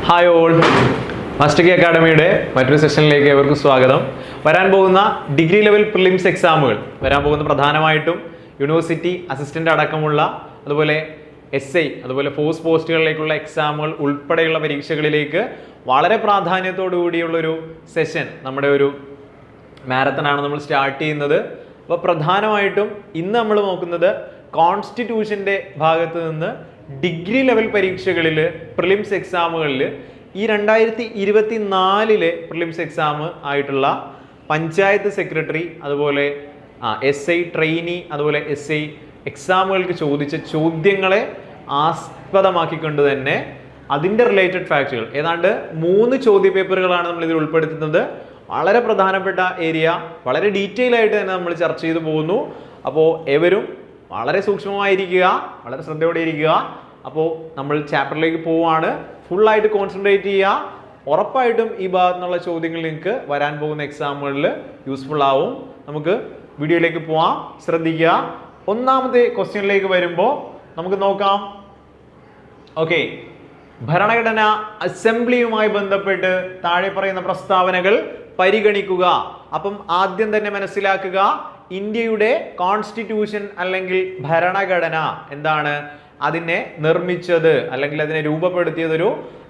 Hi all, master കി അക്കാഡമിയുടെ മറ്റൊരു സെഷനിലേക്ക് ഏവർക്കും സ്വാഗതം. വരാൻ പോകുന്ന ഡിഗ്രി ലെവൽ പ്രിലിംസ് എക്സാമുകൾ വരാൻ പോകുന്ന പ്രധാനമായിട്ടും യൂണിവേഴ്സിറ്റി അസിസ്റ്റൻ്റ് അടക്കമുള്ള അതുപോലെ SI അതുപോലെ ഫോഴ്സ് പോസ്റ്റുകളിലേക്കുള്ള എക്സാമുകൾ ഉൾപ്പെടെയുള്ള പരീക്ഷകളിലേക്ക് വളരെ പ്രാധാന്യത്തോടു കൂടിയുള്ളൊരു സെഷൻ, നമ്മുടെ ഒരു മാരത്തണാണ് നമ്മൾ സ്റ്റാർട്ട് ചെയ്യുന്നത്. അപ്പോൾ പ്രധാനമായിട്ടും ഇന്ന് നമ്മൾ നോക്കുന്നത് കോൺസ്റ്റിറ്റ്യൂഷൻ്റെ ഭാഗത്ത് നിന്ന് ഡിഗ്രി ലെവൽ പരീക്ഷകളിൽ പ്രിലിംസ് എക്സാമുകളിൽ ഈ 2024 പ്രിലിംസ് എക്സാം ആയിട്ടുള്ള പഞ്ചായത്ത് സെക്രട്ടറി അതുപോലെ SI ട്രെയിനി അതുപോലെ SI എക്സാമുകൾക്ക് ചോദിച്ച ചോദ്യങ്ങളെ ആസ്പദമാക്കിക്കൊണ്ട് തന്നെ അതിൻ്റെ റിലേറ്റഡ് ഫാക്റ്റുകൾ ഏതാണ്ട് 3 ചോദ്യപേപ്പറുകളാണ് നമ്മൾ ഇതിൽ ഉൾപ്പെടുത്തുന്നത്. വളരെ പ്രധാനപ്പെട്ട ഏരിയ, വളരെ ഡീറ്റെയിൽ ആയിട്ട് തന്നെ നമ്മൾ ചർച്ച ചെയ്തു പോകുന്നു. അപ്പോൾ ഏവരും വളരെ സൂക്ഷ്മമായിരിക്കുക, വളരെ ശ്രദ്ധയോടെ ഇരിക്കുക. അപ്പോൾ നമ്മൾ ചാപ്റ്ററിലേക്ക് പോവുകയാണ്. ഫുള്ളായിട്ട് കോൺസെൻട്രേറ്റ് ചെയ്യുക. ഉറപ്പായിട്ടും ഈ ഭാഗത്തു നിന്നുള്ള ചോദ്യങ്ങൾ നിങ്ങൾക്ക് വരാൻ പോകുന്ന എക്സാമുകളിൽ യൂസ്ഫുൾ ആവും. നമുക്ക് വീഡിയോയിലേക്ക് പോവാം, ശ്രദ്ധിക്കുക. ഒന്നാമത്തെ ക്വസ്റ്റ്യനിലേക്ക് വരുമ്പോൾ നമുക്ക് നോക്കാം. ഓക്കെ, ഭരണഘടന അസംബ്ലിയുമായി ബന്ധപ്പെട്ട് താഴെ പറയുന്ന പ്രസ്താവനകൾ പരിഗണിക്കുക. അപ്പം ആദ്യം തന്നെ മനസ്സിലാക്കുക, ഇന്ത്യയുടെ കോൺസ്റ്റിറ്റ്യൂഷൻ അല്ലെങ്കിൽ ഭരണഘടന എന്താണ്? അതിനെ നിർമ്മിച്ചത് അല്ലെങ്കിൽ അതിനെ രൂപപ്പെടുത്തിയത് ഒരു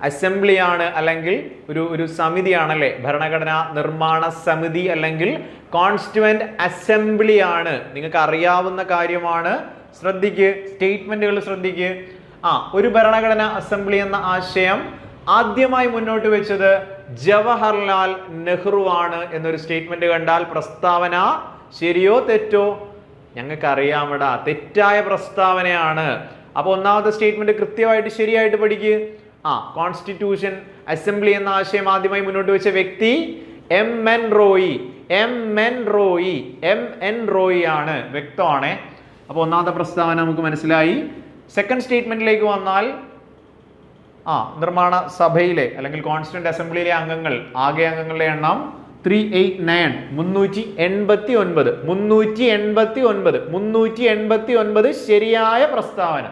അസംബ്ലിയാണ് അല്ലെങ്കിൽ ഒരു സമിതിയാണല്ലേ. ഭരണഘടനാ നിർമ്മാണ സമിതി അല്ലെങ്കിൽ കോൺസ്റ്റിറ്റ്യൂവന്റ് അസംബ്ലിയാണ്. നിങ്ങൾക്ക് അറിയാവുന്ന കാര്യമാണ്. ശ്രദ്ധിക്ക്, സ്റ്റേറ്റ്മെന്റുകൾ ശ്രദ്ധിക്ക്. ഒരു ഭരണഘടനാ അസംബ്ലി എന്ന ആശയം ആദ്യമായി മുന്നോട്ട് വെച്ചത് ജവഹർലാൽ നെഹ്റു ആണ് എന്നൊരു സ്റ്റേറ്റ്മെന്റ് കണ്ടാൽ പ്രസ്താവന ശരിയോ തെറ്റോ? ഞങ്ങൾക്ക് അറിയാമടാ, തെറ്റായ പ്രസ്താവനയാണ്. അപ്പൊ ഒന്നാമത്തെ സ്റ്റേറ്റ്മെന്റ് കൃത്യമായിട്ട് ശരിയായിട്ട് പഠിക്കുക. കോൺസ്റ്റിറ്റ്യൂഷൻ അസംബ്ലി എന്ന ആശയം ആദ്യമായി മുന്നോട്ട് വെച്ച വ്യക്തി MN റോയി ആണ്. വ്യക്തമാണേ. അപ്പൊ ഒന്നാമത്തെ പ്രസ്താവന നമുക്ക് മനസ്സിലായി. സെക്കൻഡ് സ്റ്റേറ്റ്മെന്റിലേക്ക് വന്നാൽ നിർമ്മാണ സഭയിലെ അല്ലെങ്കിൽ കോൺസ്റ്റിറ്റ്യൂന്റ് അസംബ്ലിയിലെ അംഗങ്ങൾ, ആകെ അംഗങ്ങളുടെ എണ്ണം 389 ശരിയായ പ്രസ്താവന.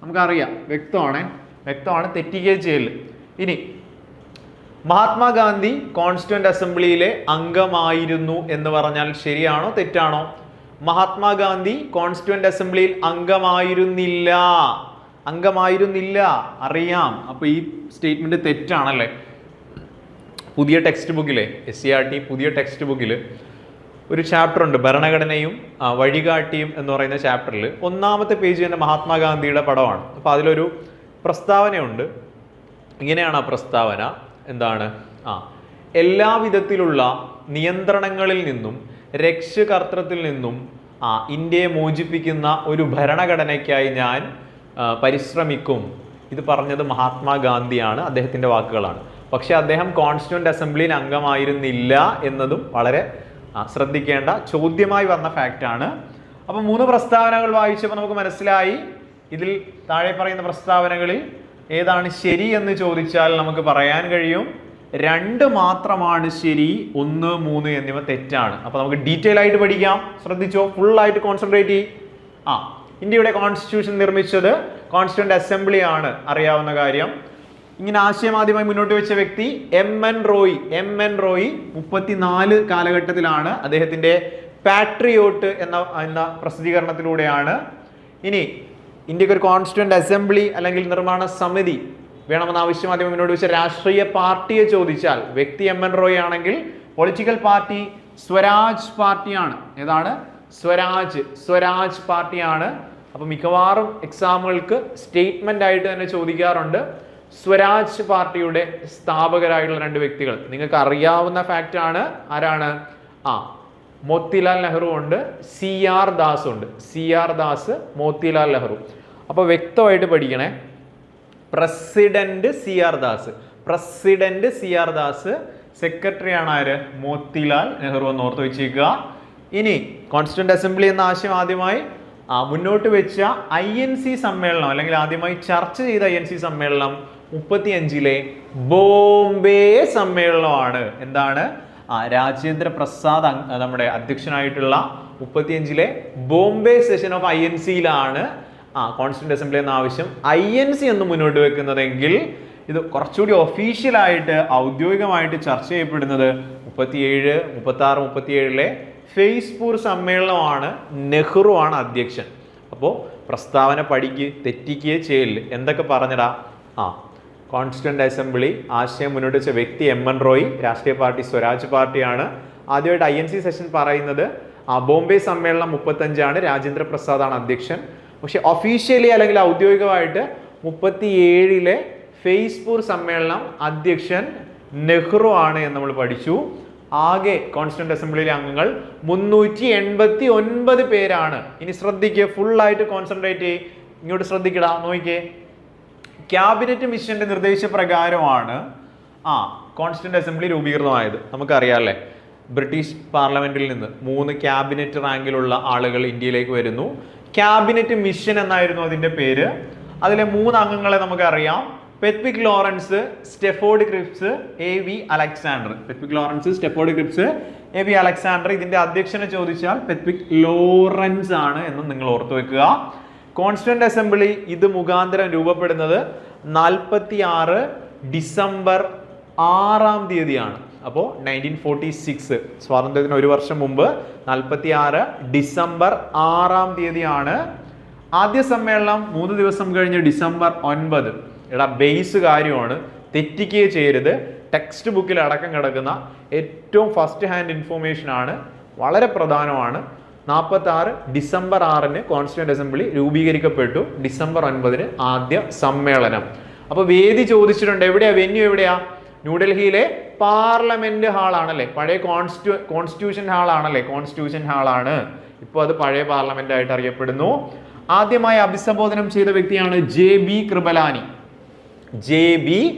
നമുക്കറിയാം, വ്യക്തമാണ്, തെറ്റിക്കുകയും ചെയ്യല്. ഇനി മഹാത്മാഗാന്ധി കോൺസ്റ്റിറ്റ്യൂന്റ് അസംബ്ലിയിലെ അംഗമായിരുന്നു എന്ന് പറഞ്ഞാൽ ശരിയാണോ തെറ്റാണോ? മഹാത്മാഗാന്ധി കോൺസ്റ്റിറ്റ്യൂന്റ് അസംബ്ലിയിൽ അംഗമായിരുന്നില്ല, അറിയാം. അപ്പൊ ഈ സ്റ്റേറ്റ്മെന്റ് തെറ്റാണല്ലേ. പുതിയ ടെക്സ്റ്റ് ബുക്കിലെ SCERT പുതിയ ടെക്സ്റ്റ് ബുക്കിൽ ഒരു ചാപ്റ്റർ ഉണ്ട്, ഭരണഘടനയും വഴികാട്ടിയും എന്ന് പറയുന്ന ചാപ്റ്ററിൽ ഒന്നാമത്തെ പേജ് തന്നെ മഹാത്മാഗാന്ധിയുടെ പടമാണ്. അപ്പോൾ അതിലൊരു പ്രസ്താവനയുണ്ട്. ഇങ്ങനെയാണ് ആ പ്രസ്താവന. എന്താണ്? എല്ലാ വിധത്തിലുള്ള നിയന്ത്രണങ്ങളിൽ നിന്നും രക്ഷകർത്തൃത്വത്തിൽ നിന്നും ഇന്ത്യയെ മോചിപ്പിക്കുന്ന ഒരു ഭരണഘടനയ്ക്കായി ഞാൻ പരിശ്രമിക്കും. ഇത് പറഞ്ഞത് മഹാത്മാഗാന്ധിയാണ്, അദ്ദേഹത്തിൻ്റെ വാക്കുകളാണ്. പക്ഷെ അദ്ദേഹം കോൺസ്റ്റിറ്റ്യൂവന്റ് അസംബ്ലിയിൽ അംഗമായിരുന്നില്ല എന്നതും വളരെ ശ്രദ്ധിക്കേണ്ട ചോദ്യമായി വന്ന ഫാക്റ്റാണ്. അപ്പം 3 പ്രസ്താവനകൾ വായിച്ചപ്പോൾ നമുക്ക് മനസ്സിലായി, ഇതിൽ താഴെ പറയുന്ന പ്രസ്താവനകളിൽ ഏതാണ് ശരി എന്ന് ചോദിച്ചാൽ നമുക്ക് പറയാൻ കഴിയും 2 മാത്രമാണ് ശരി, 1, 3 എന്നിവ തെറ്റാണ്. അപ്പൊ നമുക്ക് ഡീറ്റെയിൽ ആയിട്ട് പഠിക്കാം. ശ്രദ്ധിച്ചോ, ഫുൾ ആയിട്ട് കോൺസെൻട്രേറ്റ് ചെയ്യും. ഇന്ത്യയുടെ കോൺസ്റ്റിറ്റ്യൂഷൻ നിർമ്മിച്ചത് കോൺസ്റ്റിറ്റ്യൂവന്റ് അസംബ്ലി ആണ്, അറിയാവുന്ന കാര്യം. ഇങ്ങനെ ആശയം ആദ്യമായി മുന്നോട്ട് വെച്ച വ്യക്തി MN റോയി 34 കാലഘട്ടത്തിലാണ്. അദ്ദേഹത്തിന്റെ പാട്രിയോട്ട് എന്ന പ്രസിദ്ധീകരണത്തിലൂടെയാണ്. ഇനി ഇന്ത്യക്ക് ഒരു കോൺസ്റ്റിറ്റ്യൂവന്റ് അസംബ്ലി അല്ലെങ്കിൽ നിർമ്മാണ സമിതി വേണമെന്ന ആവശ്യം ആദ്യമായി മുന്നോട്ട് വെച്ച രാഷ്ട്രീയ പാർട്ടിയെ ചോദിച്ചാൽ വ്യക്തി MN റോയി ആണെങ്കിൽ പൊളിറ്റിക്കൽ പാർട്ടി സ്വരാജ് പാർട്ടിയാണ്. ഏതാണ്? സ്വരാജ് പാർട്ടിയാണ്. അപ്പൊ മിക്കവാറും എക്സാമുകൾക്ക് സ്റ്റേറ്റ്മെന്റ് ആയിട്ട് തന്നെ ചോദിക്കാറുണ്ട്. സ്വരാജ് പാർട്ടിയുടെ സ്ഥാപകരായിട്ടുള്ള 2 വ്യക്തികൾ നിങ്ങൾക്ക് അറിയാവുന്ന ഫാക്റ്റ് ആണ്. ആരാണ്? മോത്തിലാൽ നെഹ്റു ഉണ്ട്, CR ദാസ് ഉണ്ട്. CR ദാസ്, മോത്തിലാൽ നെഹ്റു. അപ്പൊ വ്യക്തമായിട്ട് പഠിക്കണേ. പ്രസിഡന്റ് CR ദാസ്, സെക്രട്ടറി ആണ് ആര്? മോത്തിലാൽ നെഹ്റു എന്ന് ഓർത്ത് വെച്ചേക്കുക. ഇനി കോൺസ്റ്റിറ്റ്യൂവന്റ് അസംബ്ലി എന്ന ആശയം ആദ്യമായി മുന്നോട്ട് വെച്ച INC സമ്മേളനം അല്ലെങ്കിൽ ആദ്യമായി ചർച്ച ചെയ്ത INC സമ്മേളനം 35 ബോംബെ സമ്മേളനമാണ്. എന്താണ്? രാജേന്ദ്ര പ്രസാദ് നമ്മുടെ അധ്യക്ഷനായിട്ടുള്ള 35 Bombay session of INC constituent assembly എന്ന ആവശ്യം INC എന്ന് മുന്നോട്ട് വെക്കുന്നതെങ്കിൽ ഇത് കുറച്ചുകൂടി ഒഫീഷ്യലായിട്ട് ഔദ്യോഗികമായിട്ട് ചർച്ച ചെയ്യപ്പെടുന്നത് 37, 36, 37 ഫെയ്സ്പൂർ സമ്മേളനമാണ്. നെഹ്റു ആണ് അധ്യക്ഷൻ. അപ്പോൾ പ്രസ്താവന പഠിക്ക്, തെറ്റിക്കുകയെ ചെയ്യില്ല. എന്തൊക്കെ പറഞ്ഞടാ? കോൺസ്റ്റിറ്റ്യൂവന്റ് അസംബ്ലി ആശയം മുന്നോട്ട് വെച്ച വ്യക്തി MN റോയ്, രാഷ്ട്രീയ പാർട്ടി സ്വരാജ് പാർട്ടിയാണ്. ആദ്യമായിട്ട് INC സെഷൻ പറയുന്നത് ബോംബെ സമ്മേളനം 35 രാജേന്ദ്ര പ്രസാദാണ് അധ്യക്ഷൻ. പക്ഷെ ഒഫീഷ്യലി അല്ലെങ്കിൽ ഔദ്യോഗികമായിട്ട് 37 ഫെയ്സ്പൂർ സമ്മേളനം അധ്യക്ഷൻ നെഹ്റു ആണ് എന്ന് നമ്മൾ പഠിച്ചു. ആകെ കോൺസ്റ്റിറ്റ്യൂവന്റ് അസംബ്ലിയിലെ അംഗങ്ങൾ 389 പേരാണ്. ഇനി ശ്രദ്ധിക്കുക, ഫുള്ളായിട്ട് കോൺസെൻട്രേറ്റ് ചെയ്യ്, ഇങ്ങോട്ട് ശ്രദ്ധിക്കടാ, നോക്കിക്കേ. ക്യാബിനറ്റ് മിഷന്റെ നിർദ്ദേശപ്രകാരമാണ് കോൺസ്റ്റിറ്റ്യൂവന്റ് അസംബ്ലി രൂപീകൃതമായത്. നമുക്കറിയാമല്ലേ, ബ്രിട്ടീഷ് പാർലമെന്റിൽ നിന്ന് 3 ക്യാബിനറ്റ് റാങ്കിലുള്ള ആളുകൾ ഇന്ത്യയിലേക്ക് വരുന്നു. ക്യാബിനറ്റ് മിഷൻ എന്നായിരുന്നു അതിന്റെ പേര്. അതിലെ 3 അംഗങ്ങളെ നമുക്കറിയാം: Pethick Lawrence, Stafford Cripps, AV Alexander. Pethick Lawrence, Stafford Cripps, AV Alexander. ഇതിന്റെ അധ്യക്ഷനെ ചോദിച്ചാൽ പെറ്റ്വിക് ലോറൻസ് ആണ് എന്ന് നിങ്ങൾ ഓർത്തു വെക്കുക. കോൺസ്റ്റിറ്റ്യൂവന്റ് അസംബ്ലി ഇത് മുഖാന്തരം രൂപപ്പെടുന്നത് 46 ഡിസംബർ 6 അപ്പോൾ 1946 സ്വാതന്ത്ര്യത്തിന് 1 വർഷം മുമ്പ് 46 ഡിസംബർ 6 ആദ്യ സമ്മേളനം 3 ദിവസം കഴിഞ്ഞ് ഡിസംബർ 9. ബേസ് കാര്യമാണ്, തെറ്റിക്കുകയെ ചെയ്യരുത്. ടെക്സ്റ്റ് ബുക്കിൽ അടക്കം കിടക്കുന്ന ഏറ്റവും ഫസ്റ്റ് ഹാൻഡ് ഇൻഫോർമേഷൻ ആണ്, വളരെ പ്രധാനമാണ്. 46 ഡിസംബർ 6 കോൺസ്റ്റിറ്റ്യൂവന്റ് അസംബ്ലി രൂപീകരിക്കപ്പെട്ടു. ഡിസംബർ 9 ആദ്യ സമ്മേളനം. അപ്പൊ വേദി ചോദിച്ചിട്ടുണ്ട്, എവിടെയാ വെന്യൂ? എവിടെയാ? ന്യൂഡൽഹിയിലെ പാർലമെന്റ് ഹാളാണല്ലേ, പഴയ കോൺസ്റ്റിറ്റ്യൂഷൻ ഹാളാണല്ലേ, കോൺസ്റ്റിറ്റ്യൂഷൻ ഹാളാണ്. ഇപ്പോൾ അത് പഴയ പാർലമെന്റ് ആയിട്ട് അറിയപ്പെടുന്നു. ആദ്യമായി അഭിസംബോധനം ചെയ്ത വ്യക്തിയാണ് JB കൃപലാനി. JB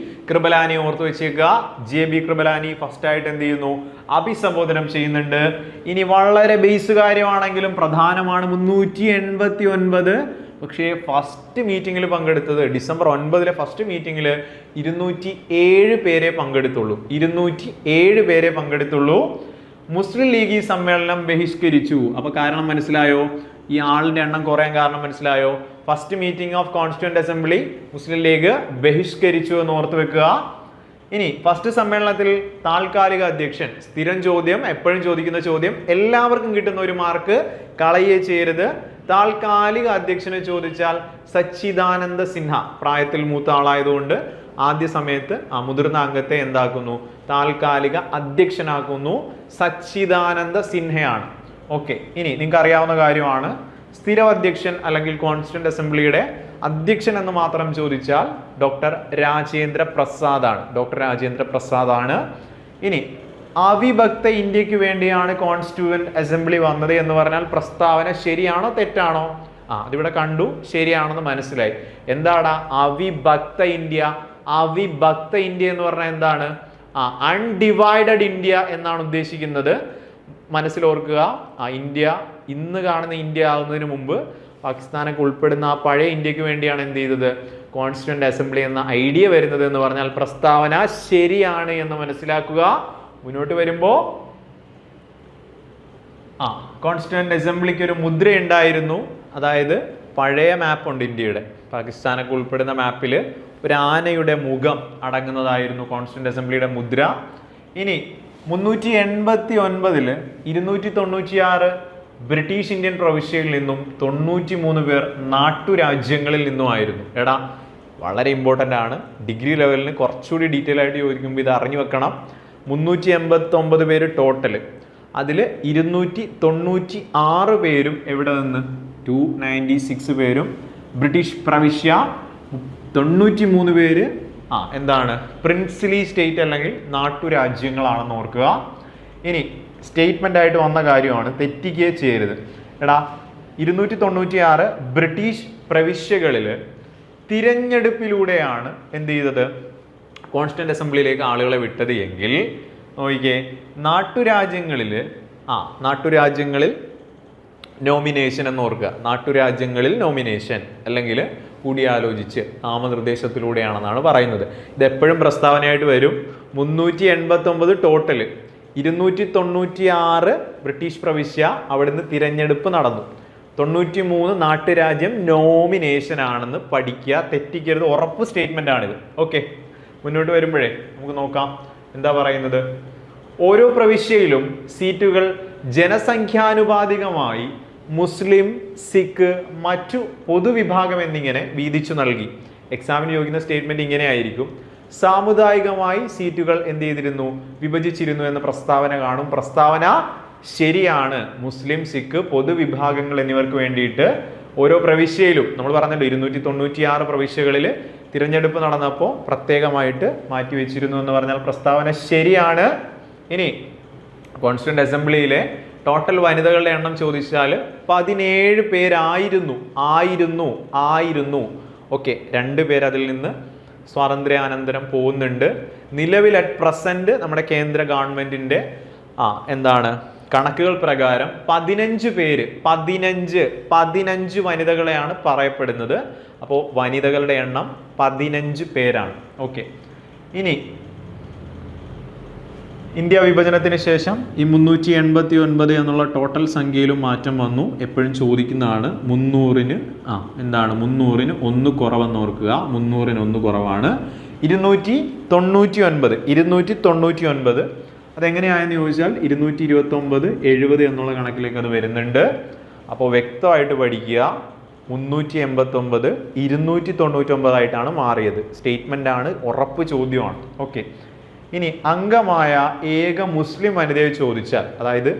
കൃപലാനി ഓർത്തു വെച്ചേക്കുക. JB കൃപലാനി ഫസ്റ്റ് ആയിട്ട് എന്ത് ചെയ്യുന്നു? അഭിസംബോധനം ചെയ്യുന്നുണ്ട്. ഇനി വളരെ ബേസ് കാര്യമാണെങ്കിലും പ്രധാനമാണ്, 389. പക്ഷേ ഫസ്റ്റ് മീറ്റിംഗിൽ പങ്കെടുത്തത് ഡിസംബർ 9 ഫസ്റ്റ് മീറ്റിംഗിൽ 207 പേരെ പങ്കെടുത്തുള്ളൂ. 207 പേരെ പങ്കെടുത്തുള്ളൂ. മുസ്ലിം ലീഗ് ഈ സമ്മേളനം ബഹിഷ്കരിച്ചു. അപ്പൊ കാരണം മനസ്സിലായോ? ഈ ആളിന്റെ എണ്ണം കുറയാൻ കാരണം മനസ്സിലായോ? First meeting of constituent assembly Muslim League ബഹിഷ്കരിച്ചു എന്ന് ഓർത്ത് വെക്കുക. ഇനി ഫസ്റ്റ് സമ്മേളനത്തിൽ താൽക്കാലിക അധ്യക്ഷൻ, സ്ഥിരം ചോദ്യം, എപ്പോഴും ചോദിക്കുന്ന ചോദ്യം, എല്ലാവർക്കും കിട്ടുന്ന ഒരു മാർക്ക് കളയുകയെ ചെയ്യരുത്. താൽക്കാലിക അധ്യക്ഷനെ ചോദിച്ചാൽ സച്ചിദാനന്ദ സിൻഹ, പ്രായത്തിൽ മൂത്ത ആളായതുകൊണ്ട് ആദ്യ സമയത്ത് മുതിർന്ന അംഗത്തെ എന്താക്കുന്നു? താൽക്കാലിക അധ്യക്ഷനാക്കുന്നു. സച്ചിദാനന്ദ സിൻഹയാണ്. ഓക്കെ, ഇനി നിങ്ങൾക്ക് അറിയാവുന്ന കാര്യമാണ്, സ്ഥിരം അധ്യക്ഷൻ അല്ലെങ്കിൽ കോൺസ്റ്റിറ്റ്യൂവന്റ് അസംബ്ലിയുടെ അധ്യക്ഷൻ എന്ന് മാത്രം ചോദിച്ചാൽ ഡോക്ടർ രാജേന്ദ്ര പ്രസാദ് ആണ്. ഇനി അവിഭക്ത ഇന്ത്യക്ക് വേണ്ടിയാണ് കോൺസ്റ്റിറ്റ്യൂവന്റ് അസംബ്ലി വന്നത് എന്ന് പറഞ്ഞാൽ പ്രസ്താവന ശരിയാണോ തെറ്റാണോ? അതിവിടെ കണ്ടു, ശരിയാണെന്ന് മനസ്സിലായി. എന്താടാ അവിഭക്ത ഇന്ത്യ? അവിഭക്ത ഇന്ത്യ എന്ന് പറഞ്ഞാൽ എന്താണ്? അൺഡിവൈഡഡ് ഇന്ത്യ എന്നാണ് ഉദ്ദേശിക്കുന്നത്. മനസ്സിലോർക്കുക, ഇന്ത്യ ഇന്ന് കാണുന്ന ഇന്ത്യ ആകുന്നതിന് മുമ്പ് പാകിസ്ഥാനൊക്കെ ഉൾപ്പെടുന്ന ആ പഴയ ഇന്ത്യക്ക് വേണ്ടിയാണ് എന്ത് ചെയ്തത്? കോൺസ്റ്റിറ്റ്യൂവന്റ് അസംബ്ലി എന്ന ഐഡിയ വരുന്നത് എന്ന് പറഞ്ഞാൽ പ്രസ്താവന ശരിയാണ് എന്ന് മനസ്സിലാക്കുക. മുന്നോട്ട് വരുമ്പോ കോൺസ്റ്റിറ്റ്യൂവന്റ് അസംബ്ലിക്ക് ഒരു മുദ്ര ഉണ്ടായിരുന്നു. അതായത് പഴയ മാപ്പ് ഉണ്ട് ഇന്ത്യയുടെ, പാകിസ്ഥാനൊക്കെ ഉൾപ്പെടുന്ന മാപ്പിൽ ഒരു ആനയുടെ മുഖം അടങ്ങുന്നതായിരുന്നു കോൺസ്റ്റിറ്റ്യൂവന്റ് അസംബ്ലിയുടെ മുദ്ര. ഇനി 389 296 ബ്രിട്ടീഷ് ഇന്ത്യൻ പ്രവിശ്യയിൽ നിന്നും 93 പേർ നാട്ടുരാജ്യങ്ങളിൽ നിന്നുമായിരുന്നു. വളരെ ഇമ്പോർട്ടൻ്റ് ആണ്. ഡിഗ്രി ലെവലിന് കുറച്ചുകൂടി ഡീറ്റെയിൽ ആയിട്ട് ചോദിക്കുമ്പോൾ ഇത് അറിഞ്ഞു വെക്കണം. 389 പേര് ടോട്ടൽ. അതിൽ 296 പേരും എവിടെ നിന്ന്? 296 പേരും ബ്രിട്ടീഷ് പ്രവിശ്യ, 93 പേര് എന്താണ്? പ്രിൻസ്ലി സ്റ്റേറ്റ് അല്ലെങ്കിൽ നാട്ടുരാജ്യങ്ങളാണെന്ന് ഓർക്കുക. ഇനി സ്റ്റേറ്റ്മെന്റ് ആയിട്ട് വന്ന കാര്യമാണ്, തെറ്റിക്കുകയെ ചെയ്യരുത്. 296 ബ്രിട്ടീഷ് പ്രവിശ്യകളിൽ തിരഞ്ഞെടുപ്പിലൂടെയാണ് എന്ത് ചെയ്തത്? കോൺസ്റ്റിറ്റ്യൂവന്റ് അസംബ്ലിയിലേക്ക് ആളുകളെ വിട്ടത് എങ്കിൽ നോക്കിക്കേ, നാട്ടുരാജ്യങ്ങളിൽ നോമിനേഷൻ എന്ന് ഓർക്കുക. നാട്ടുരാജ്യങ്ങളിൽ നോമിനേഷൻ അല്ലെങ്കിൽ കൂടിയാലോചിച്ച് നാമനിർദ്ദേശത്തിലൂടെയാണെന്നാണ് പറയുന്നത്. ഇത് എപ്പോഴും പ്രസ്താവനയായിട്ട് വരും. 389 ടോട്ടൽ, 296 ബ്രിട്ടീഷ് പ്രവിശ്യ, അവിടുന്ന് തിരഞ്ഞെടുപ്പ് നടന്നു. 93 നാട്ടുരാജ്യം നോമിനേഷൻ ആണെന്ന് പഠിക്കുക, തെറ്റിക്കരുത്. ഉറപ്പ് സ്റ്റേറ്റ്മെന്റ് ആണിത്. ഓക്കെ, മുന്നോട്ട് വരുമ്പോഴേ നമുക്ക് നോക്കാം എന്താ പറയുന്നത്. ഓരോ പ്രവിശ്യയിലും സീറ്റുകൾ ജനസംഖ്യാനുപാതികമായി മുസ്ലിം, സിഖ്, മറ്റു പൊതുവിഭാഗം എന്നിങ്ങനെ വീതിച്ചു നൽകി. എക്സാമിന് ചോദിക്കുന്ന സ്റ്റേറ്റ്മെന്റ് ഇങ്ങനെ ആയിരിക്കും. സാമുദായികമായി സീറ്റുകൾ എന്ത് ചെയ്തിരുന്നു, വിഭജിച്ചിരുന്നു എന്ന പ്രസ്താവന കാണും. പ്രസ്താവന ശരിയാണ്. മുസ്ലിം, സിഖ്, പൊതുവിഭാഗങ്ങൾ എന്നിവർക്ക് വേണ്ടിയിട്ട് ഓരോ പ്രവിശ്യയിലും നമ്മൾ പറഞ്ഞല്ലോ 296 പ്രവിശ്യകളിൽ തിരഞ്ഞെടുപ്പ് നടന്നപ്പോൾ പ്രത്യേകമായിട്ട് മാറ്റിവെച്ചിരുന്നു എന്ന് പറഞ്ഞാൽ പ്രസ്താവന ശരിയാണ്. ഇനി കോൺസ്റ്റിറ്റ്യൂന്റ് അസംബ്ലിയിലെ ടോട്ടൽ വനിതകളുടെ എണ്ണം ചോദിച്ചാൽ 17 പേരായിരുന്നു. ഓക്കെ, 2 പേര് അതിൽ നിന്ന് സ്വാതന്ത്ര്യാനന്തരം പോകുന്നുണ്ട്. നിലവിൽ അറ്റ് പ്രസന്റ് നമ്മുടെ കേന്ദ്ര ഗവൺമെന്റിന്റെ എന്താണ് കണക്കുകൾ പ്രകാരം 15 വനിതകളെയാണ് പറയപ്പെടുന്നത്. അപ്പോൾ വനിതകളുടെ എണ്ണം 15 പേരാണ്. ഓക്കെ, ഇനി ഇന്ത്യ വിഭജനത്തിന് ശേഷം ഈ 389 എന്നുള്ള ടോട്ടൽ സംഖ്യയിലും മാറ്റം വന്നു. എപ്പോഴും ചോദിക്കുന്നതാണ് 300-ന് 1 കുറവെന്ന് ഓർക്കുക. 300-ന് 1 കുറവാണ്. 299 അതെങ്ങനെയായെന്ന് ചോദിച്ചാൽ 229, 70 എന്നുള്ള കണക്കിലേക്ക് അത് വരുന്നുണ്ട്. അപ്പോൾ വ്യക്തമായിട്ട് പഠിക്കുക. 389 299 ആയിട്ടാണ് മാറിയത്. സ്റ്റേറ്റ്മെന്റ് ആണ്, ഉറപ്പ് ചോദ്യമാണ്. ഓക്കെ, ഇനി അംഗമായ ഏക മുസ്ലിം വനിതയെ ചോദിച്ചാൽ, അതായത്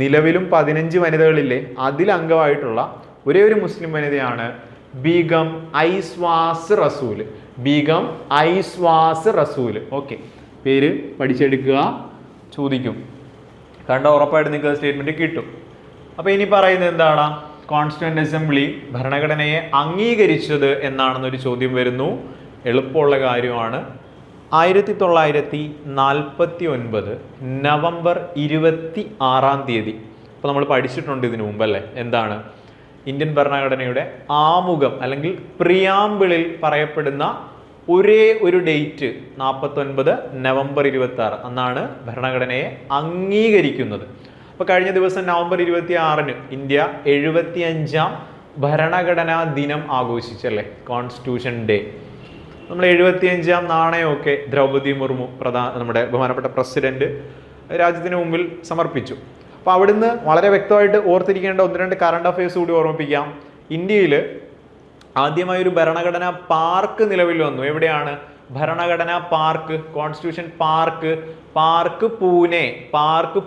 നിലവിലും 15 വനിതകളില്ലേ, അതിൽ അംഗമായിട്ടുള്ള ഒരേ ഒരു മുസ്ലിം വനിതയാണ് ബീഗം ഐസ്വാസ് റസൂൽ. ഓക്കെ, പേര് പഠിച്ചെടുക്കുക, ചോദിക്കും. കണ്ട ഉറപ്പായിട്ട് നിങ്ങൾക്ക് സ്റ്റേറ്റ്മെന്റ് കിട്ടും. അപ്പൊ ഇനി പറയുന്നത് എന്താണ്? കോൺസ്റ്റിറ്റ്യൂന്റ് അസംബ്ലി ഭരണഘടനയെ അംഗീകരിച്ചത് എന്നാണെന്നൊരു ചോദ്യം വരുന്നു. എളുപ്പമുള്ള കാര്യമാണ്. 1949 നവംബർ 26-ാം തീയതി. അപ്പോൾ നമ്മൾ പഠിച്ചിട്ടുണ്ട് ഇതിനു മുമ്പ് അല്ലേ? എന്താണ് ഇന്ത്യൻ ഭരണഘടനയുടെ ആമുഖം അല്ലെങ്കിൽ പ്രിയാമ്പിളിൽ പറയപ്പെടുന്ന ഒരേ ഒരു ഡേറ്റ് 49 നവംബർ 26 അന്നാണ് ഭരണഘടനയെ അംഗീകരിക്കുന്നത്. അപ്പോൾ കഴിഞ്ഞ ദിവസം നവംബർ 26-ന് ഇന്ത്യ 75-ാം ഭരണഘടനാ ദിനം ആഘോഷിച്ചല്ലേ, കോൺസ്റ്റിറ്റ്യൂഷൻ ഡേ. നമ്മൾ 75-ാം നാണയമൊക്കെ ദ്രൗപദി മുർമു നമ്മുടെ ബഹുമാനപ്പെട്ട പ്രസിഡന്റ് രാജ്യത്തിന് മുമ്പിൽ സമർപ്പിച്ചു. അപ്പോൾ അവിടുന്ന് വളരെ വ്യക്തമായിട്ട് ഓർത്തിരിക്കേണ്ട 1-2 കറണ്ട് അഫയേഴ്സ് കൂടി ഓർമ്മിപ്പിക്കാം. ഇന്ത്യയിൽ ആദ്യമായി ഒരു ഭരണഘടനാ പാർക്ക് നിലവിൽ വന്നു. എവിടെയാണ് ഭരണഘടനാ പാർക്ക്? കോൺസ്റ്റിറ്റ്യൂഷൻ പാർക്ക്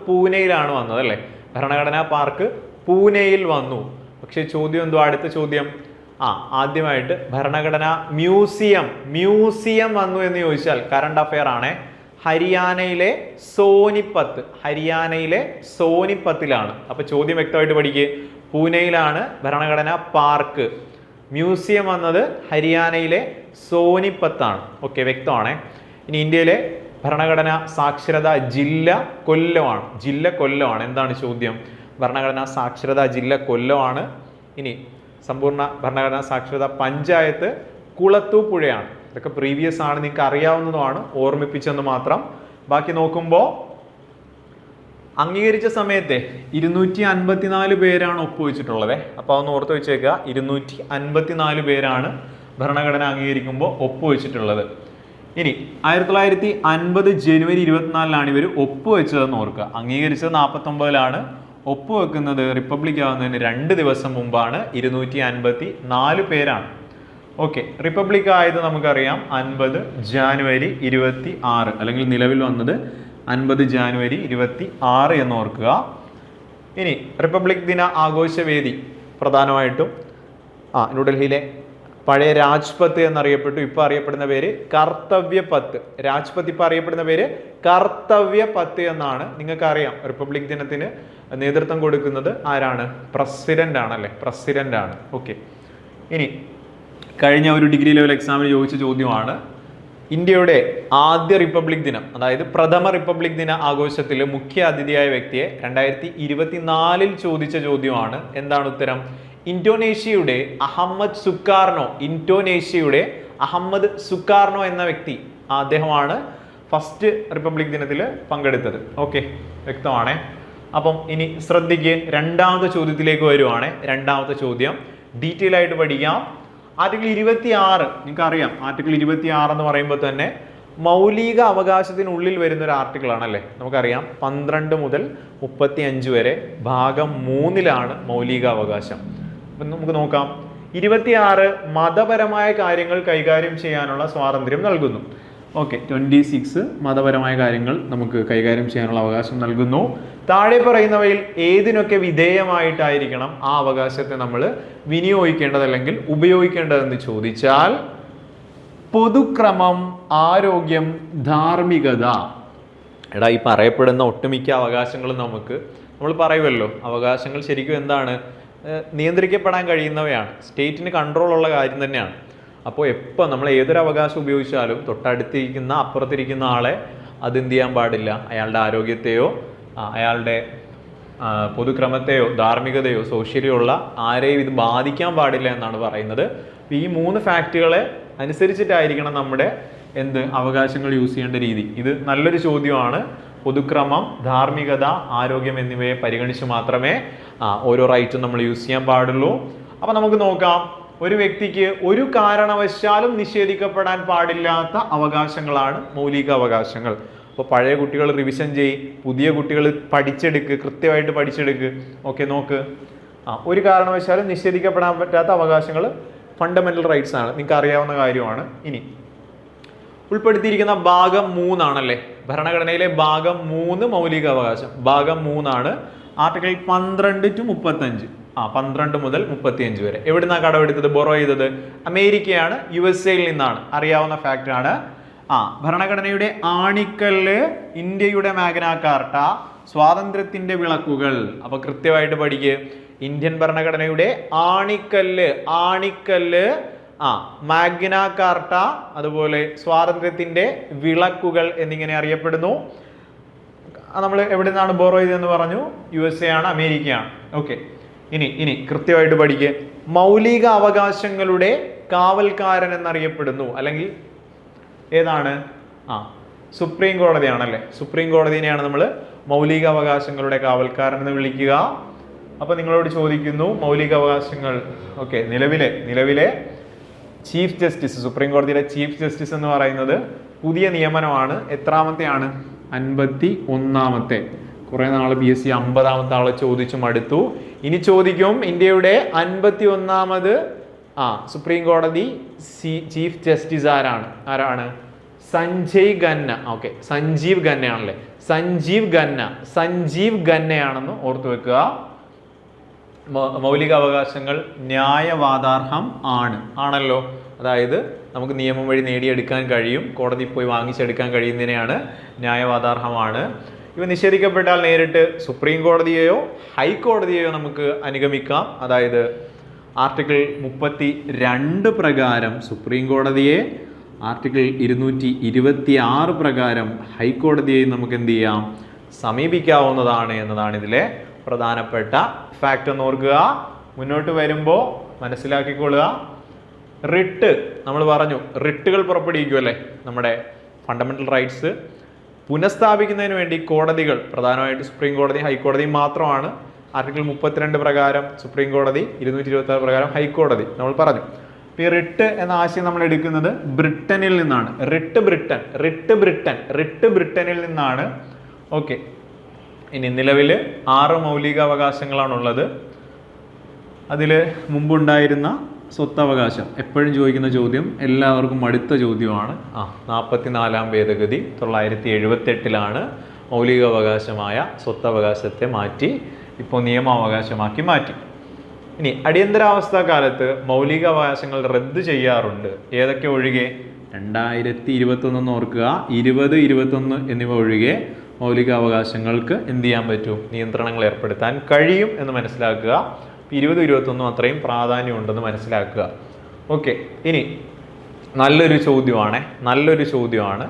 പൂനെയിലാണ് വന്നത് അല്ലേ? ഭരണഘടനാ പാർക്ക് പൂനെയിൽ വന്നു. പക്ഷെ ചോദ്യം എന്തോ, അടുത്ത ചോദ്യം ആദ്യമായിട്ട് ഭരണഘടനാ മ്യൂസിയം വന്നു എന്ന് ചോദിച്ചാൽ കറണ്ട് അഫെയർ ആണ്. ഹരിയാനയിലെ സോനിപ്പത്തിലാണ്. അപ്പൊ ചോദ്യം വ്യക്തമായിട്ട് പഠിക്കുക. പൂനെയിലാണ് ഭരണഘടനാ പാർക്ക്. മ്യൂസിയം വന്നത് ഹരിയാനയിലെ സോനിപ്പത്താണ്. ഓക്കെ, വ്യക്തമാണേ. ഇനി ഇന്ത്യയിലെ ഭരണഘടനാ സാക്ഷരതാ ജില്ല കൊല്ലമാണ്. എന്താണ് ചോദ്യം? ഭരണഘടനാ സാക്ഷരതാ ജില്ല കൊല്ലമാണ്. ഇനി സമ്പൂർണ്ണ ഭരണഘടനാ സാക്ഷരതാ പഞ്ചായത്ത് കുളത്തൂപ്പുഴയാണ്. ഇതൊക്കെ പ്രീവിയസ് ആണ്, നിങ്ങൾക്ക് അറിയാവുന്നതുമാണ്, ഓർമ്മിപ്പിച്ചെന്ന് മാത്രം. ബാക്കി നോക്കുമ്പോൾ അംഗീകരിച്ച സമയത്തെ 254 പേരാണ് ഒപ്പുവെച്ചിട്ടുള്ളത്. അപ്പോൾ അതൊന്ന് ഓർത്ത് വെച്ചേക്കുക. 254 പേരാണ് ഭരണഘടന അംഗീകരിക്കുമ്പോൾ ഒപ്പുവെച്ചിട്ടുള്ളത്. ഇനി 1950 ജനുവരി 24-ലാണ് ഇവർ ഒപ്പുവെച്ചതെന്ന് ഓർക്കുക. അംഗീകരിച്ചത് 49-ലാണ്. ഒപ്പുവെക്കുന്നത് റിപ്പബ്ലിക് ആവുന്നതിന് 2 ദിവസം മുമ്പാണ്. 254 പേരാണ്. ഓക്കെ, റിപ്പബ്ലിക് ആയത് നമുക്കറിയാം 50 ജാനുവരി 26, അല്ലെങ്കിൽ നിലവിൽ വന്നത് 50 ജാനുവരി 26 എന്ന് ഓർക്കുക. ഇനി റിപ്പബ്ലിക് ദിന ആഘോഷവേദി പ്രധാനമായിട്ടും ന്യൂഡൽഹിയിലെ പഴയ രാജ്പത്ത് എന്നറിയപ്പെട്ടു. ഇപ്പൊ അറിയപ്പെടുന്ന പേര് കർത്തവ്യപത്ത്. രാജ്പത്ത് ഇപ്പൊ അറിയപ്പെടുന്ന പേര് കർത്തവ്യപത്ത് എന്നാണ്. നിങ്ങൾക്ക് അറിയാം റിപ്പബ്ലിക് ദിനത്തിന് നേതൃത്വം കൊടുക്കുന്നത് ആരാണ്? പ്രസിഡന്റ് ആണല്ലേ, പ്രസിഡന്റ് ആണ്. ഓക്കെ, ഇനി കഴിഞ്ഞ ഒരു ഡിഗ്രി ലെവൽ എക്സാമിന് ചോദിച്ച ചോദ്യമാണ്. ഇന്ത്യയുടെ ആദ്യ റിപ്പബ്ലിക് ദിനം, അതായത് പ്രഥമ റിപ്പബ്ലിക് ദിന ആഘോഷത്തിൽ മുഖ്യ അതിഥിയായ വ്യക്തിയെ 2024-ൽ ചോദിച്ച ചോദ്യമാണ്. എന്താണ് ഉത്തരം? ഇന്തോനേഷ്യയുടെ അഹമ്മദ് സുക്കാർണോ എന്ന വ്യക്തി, അദ്ദേഹമാണ് ഫസ്റ്റ് റിപ്പബ്ലിക് ദിനത്തിൽ പങ്കെടുത്തത്. ഓക്കെ, വ്യക്തമാണേ. അപ്പം ഇനി ശ്രദ്ധിക്കുക, രണ്ടാമത്തെ ചോദ്യത്തിലേക്ക് വരുവാണ്. രണ്ടാമത്തെ ചോദ്യം ഡീറ്റെയിൽ ആയിട്ട് പഠിക്കാം. ആർട്ടിക്കിൾ 26 നിങ്ങൾക്ക് അറിയാം. ആർട്ടിക്കിൾ 26 എന്ന് പറയുമ്പോൾ തന്നെ മൗലിക അവകാശത്തിനുള്ളിൽ വരുന്ന ഒരു ആർട്ടിക്കിൾ ആണല്ലേ. നമുക്കറിയാം 12 മുതൽ 35 വരെ ഭാഗം 3 മൗലിക അവകാശം. അപ്പം നമുക്ക് നോക്കാം. 26 മതപരമായ കാര്യങ്ങൾ കൈകാര്യം ചെയ്യാനുള്ള സ്വാതന്ത്ര്യം നൽകുന്നു. ഓക്കെ, 26 മതപരമായ കാര്യങ്ങൾ നമുക്ക് കൈകാര്യം ചെയ്യാനുള്ള അവകാശം നൽകുന്നു. താഴെ പറയുന്നവയിൽ ഏതിനൊക്കെ വിധേയമായിട്ടായിരിക്കണം ആ അവകാശത്തെ നമ്മൾ വിനിയോഗിക്കേണ്ടത് അല്ലെങ്കിൽ ഉപയോഗിക്കേണ്ടതെന്ന് ചോദിച്ചാൽ പൊതുക്രമം, ആരോഗ്യം, ധാർമ്മികത. എടാ, ഈ പറയപ്പെടുന്ന ഒട്ടുമിക്ക അവകാശങ്ങളും നമ്മൾ പറയുമല്ലോ, അവകാശങ്ങൾ ശരിക്കും എന്താണ്, നിയന്ത്രിക്കപ്പെടാൻ കഴിയുന്നവയാണ്, സ്റ്റേറ്റിന് കൺട്രോൾ ഉള്ള കാര്യം തന്നെയാണ്. അപ്പോൾ എപ്പോൾ നമ്മൾ ഏതൊരു അവകാശം ഉപയോഗിച്ചാലും തൊട്ടടുത്തിരിക്കുന്ന അപ്പുറത്തിരിക്കുന്ന ആളെ അതെന്ത് ചെയ്യാൻ പാടില്ല, അയാളുടെ ആരോഗ്യത്തെയോ അയാളുടെ പൊതുക്രമത്തെയോ ധാർമ്മികതയോ സോഷ്യലിയോ ഉള്ള ആരെയും ഇത് ബാധിക്കാൻ പാടില്ല എന്നാണ് പറയുന്നത്. ഈ 3 ഫാക്റ്റുകളെ അനുസരിച്ചിട്ടായിരിക്കണം നമ്മുടെ അവകാശങ്ങൾ യൂസ് ചെയ്യേണ്ട രീതി. ഇത് നല്ലൊരു ചോദ്യമാണ്. പൊതുക്രമം, ധാർമ്മികത, ആരോഗ്യം എന്നിവയെ പരിഗണിച്ച് മാത്രമേ ഓരോ റൈറ്റും നമ്മൾ യൂസ് ചെയ്യാൻ പാടുള്ളൂ. അപ്പം നമുക്ക് നോക്കാം. ഒരു വ്യക്തിക്ക് ഒരു കാരണവശാലും നിഷേധിക്കപ്പെടാൻ പാടില്ലാത്ത അവകാശങ്ങളാണ് മൗലിക അവകാശങ്ങൾ. അപ്പോൾ പഴയ കുട്ടികൾ റിവിഷൻ ചെയ്യ്, പുതിയ കുട്ടികൾ പഠിച്ചെടുക്ക്, കൃത്യമായിട്ട് പഠിച്ചെടുക്ക്. ഓക്കെ, നോക്ക്. ഒരു കാരണവശാലും നിഷേധിക്കപ്പെടാൻ പറ്റാത്ത അവകാശങ്ങൾ ഫണ്ടമെന്റൽ റൈറ്റ്സ് ആണ്, നിങ്ങൾക്ക് അറിയാവുന്ന കാര്യമാണ്. ഇനി ഉൾപ്പെടുത്തിയിരിക്കുന്ന ഭാഗം 3 ആണല്ലേ, ഭരണഘടനയിലെ ഭാഗം 3 മൗലിക അവകാശം. ഭാഗം 3 ആർട്ടിക്കിൾ 12 to 35. 12 മുതൽ 35 വരെ. എവിടുന്നാണ് കടമെടുത്തത്, ബൊറോ ചെയ്തത്? അമേരിക്കയാണ്, USA-യിൽ നിന്നാണ്. അറിയാവുന്ന ഫാക്റ്റ് ആണ്. ഭരണഘടനയുടെ ആണിക്കല്ല്, ഇന്ത്യയുടെ മാഗ്ന കാർട്ട, സ്വാതന്ത്ര്യത്തിന്റെ വിളക്കുകൾ. അപ്പൊ കൃത്യമായിട്ട് പഠിക്കുക. ഇന്ത്യൻ ഭരണഘടനയുടെ ആണിക്കല്ല് മാഗ്ന കാർട്ട, അതുപോലെ സ്വാതന്ത്ര്യത്തിന്റെ വിളക്കുകൾ എന്നിങ്ങനെ അറിയപ്പെടുന്നു. നമ്മൾ എവിടെ നിന്നാണ് ബോറോ ചെയ്തതെന്ന് പറഞ്ഞു? USA ആണ്, അമേരിക്കയാണ്. ഓക്കെ, ഇനി കൃത്യമായിട്ട് പഠിക്കുക. മൗലിക അവകാശങ്ങളുടെ കാവൽക്കാരൻ എന്നറിയപ്പെടുന്നു, അല്ലെങ്കിൽ ഏതാണ്? സുപ്രീം കോടതിയാണല്ലേ. സുപ്രീം കോടതിനെയാണ് നമ്മൾ മൗലിക അവകാശങ്ങളുടെ കാവൽക്കാരൻ എന്ന് വിളിക്കുക. അപ്പൊ നിങ്ങളോട് ചോദിക്കുന്നു, മൗലിക അവകാശങ്ങൾ ഓക്കെ, നിലവിലെ ചീഫ് ജസ്റ്റിസ്, സുപ്രീം കോടതിയുടെ ചീഫ് ജസ്റ്റിസ് എന്ന് പറയുന്നത് പുതിയ നിയമനമാണ്. എത്രാമത്തെയാണ്? 51ാമത്തെ. കുറെ നാൾ PSC 50ാമത്തെ ആളെ ചോദിച്ചു മടുത്തു. ഇനി ചോദിക്കും ഇന്ത്യയുടെ 51ാമത് സുപ്രീം കോടതി ചീഫ് ജസ്റ്റിസ് ആരാണ്? സഞ്ജയ് ഖന്ന. ഓക്കെ, സഞ്ജീവ് ഖന്നയാണല്ലേ. സഞ്ജീവ് ഖന്നയാണെന്ന് ഓർത്തു വെക്കുക. മൗലിക അവകാശങ്ങൾ ന്യായവാദാർഹം ആണല്ലോ. അതായത് നമുക്ക് നിയമം വഴി നേടിയെടുക്കാൻ കഴിയും, കോടതി പോയി വാങ്ങിച്ചെടുക്കാൻ കഴിയുന്നതിനെയാണ് ന്യായവാദാർഹമാണ്. ഇവ നിഷേധിക്കപ്പെട്ടാൽ നേരിട്ട് സുപ്രീം കോടതിയെയോ ഹൈക്കോടതിയെയോ നമുക്ക് അനുഗമിക്കാം. അതായത് ആർട്ടിക്കിൾ 32 പ്രകാരം സുപ്രീം കോടതിയെ, ആർട്ടിക്കിൾ 226 പ്രകാരം ഹൈക്കോടതിയെയും നമുക്ക് എന്ത് ചെയ്യാം? സമീപിക്കാവുന്നതാണ് എന്നതാണ് ഇതിലെ പ്രധാനപ്പെട്ട ഫാക്റ്റ് എന്ന് ഓർക്കുക. മുന്നോട്ട് വരുമ്പോൾ മനസ്സിലാക്കിക്കൊള്ളുക. റിട്ട് നമ്മൾ പറഞ്ഞു, റിട്ടുകൾ പുറപ്പെടുവിക്കുമല്ലേ. നമ്മുടെ ഫണ്ടമെന്റൽ റൈറ്റ്സ് പുനഃസ്ഥാപിക്കുന്നതിന് വേണ്ടി കോടതികൾ, പ്രധാനമായിട്ട് സുപ്രീം കോടതി ഹൈക്കോടതിയും മാത്രമാണ്. ആർട്ടിക്കിൾ 32 പ്രകാരം സുപ്രീം കോടതി, 226 പ്രകാരം ഹൈക്കോടതി നമ്മൾ പറഞ്ഞു. ഈ റിട്ട് എന്ന ആശയം നമ്മൾ എടുക്കുന്നത് ബ്രിട്ടനിൽ നിന്നാണ്. റിട്ട് ബ്രിട്ടനിൽ നിന്നാണ്. ഓക്കെ, ഇനി നിലവിൽ 6 മൗലിക അവകാശങ്ങളാണുള്ളത്. അതിൽ മുമ്പുണ്ടായിരുന്ന സ്വത്തവകാശം എപ്പോഴും ചോദിക്കുന്ന ചോദ്യം, എല്ലാവർക്കും അടുത്ത ചോദ്യമാണ്. 44ാം ഭേദഗതി 1978 മൗലികാവകാശമായ സ്വത്തവകാശത്തെ മാറ്റി ഇപ്പോൾ നിയമാവകാശമാക്കി മാറ്റി. ഇനി അടിയന്തരാവസ്ഥ കാലത്ത് മൗലികാവകാശങ്ങൾ റദ്ദ് ചെയ്യാറുണ്ട്. ഏതൊക്കെ ഒഴികെ? 2021 ഓർക്കുക, 20, 21 എന്നിവ ഒഴികെ മൗലികാവകാശങ്ങൾക്ക് എന്ത് ചെയ്യാൻ പറ്റും? നിയന്ത്രണങ്ങൾ ഏർപ്പെടുത്താൻ കഴിയും എന്ന് മനസ്സിലാക്കുക. 20, 21 അത്രയും പ്രാധാന്യമുണ്ടെന്ന് മനസ്സിലാക്കുക. ഓക്കെ, ഇനി നല്ലൊരു ചോദ്യമാണ്.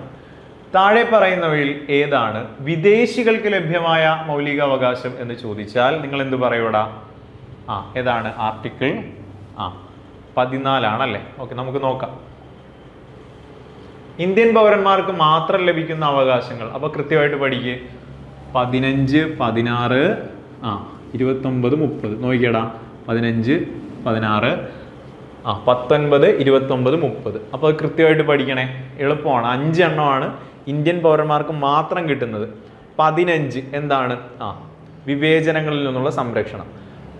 താഴെ പറയുന്നവയിൽ ഏതാണ് വിദേശികൾക്ക് ലഭ്യമായ മൗലികാവകാശം എന്ന് ചോദിച്ചാൽ നിങ്ങൾ എന്ത് പറയൂടാ? ഏതാണ്? ആർട്ടിക്കിൾ 14 ഓക്കെ, നമുക്ക് നോക്കാം. ഇന്ത്യൻ പൗരന്മാർക്ക് മാത്രം ലഭിക്കുന്ന അവകാശങ്ങൾ. അപ്പൊ കൃത്യമായിട്ട് പഠിക്കുക. 15, 16, 29, 30 നോക്കിക്കടാ. 15, 16, 19, 29, 30. അപ്പോൾ അത് കൃത്യമായിട്ട് പഠിക്കണേ, എളുപ്പമാണ്. 5 എണ്ണമാണ് ഇന്ത്യൻ പൗരന്മാർക്ക് മാത്രം കിട്ടുന്നത്. 15 എന്താണ്? വിവേചനങ്ങളിൽ നിന്നുള്ള സംരക്ഷണം.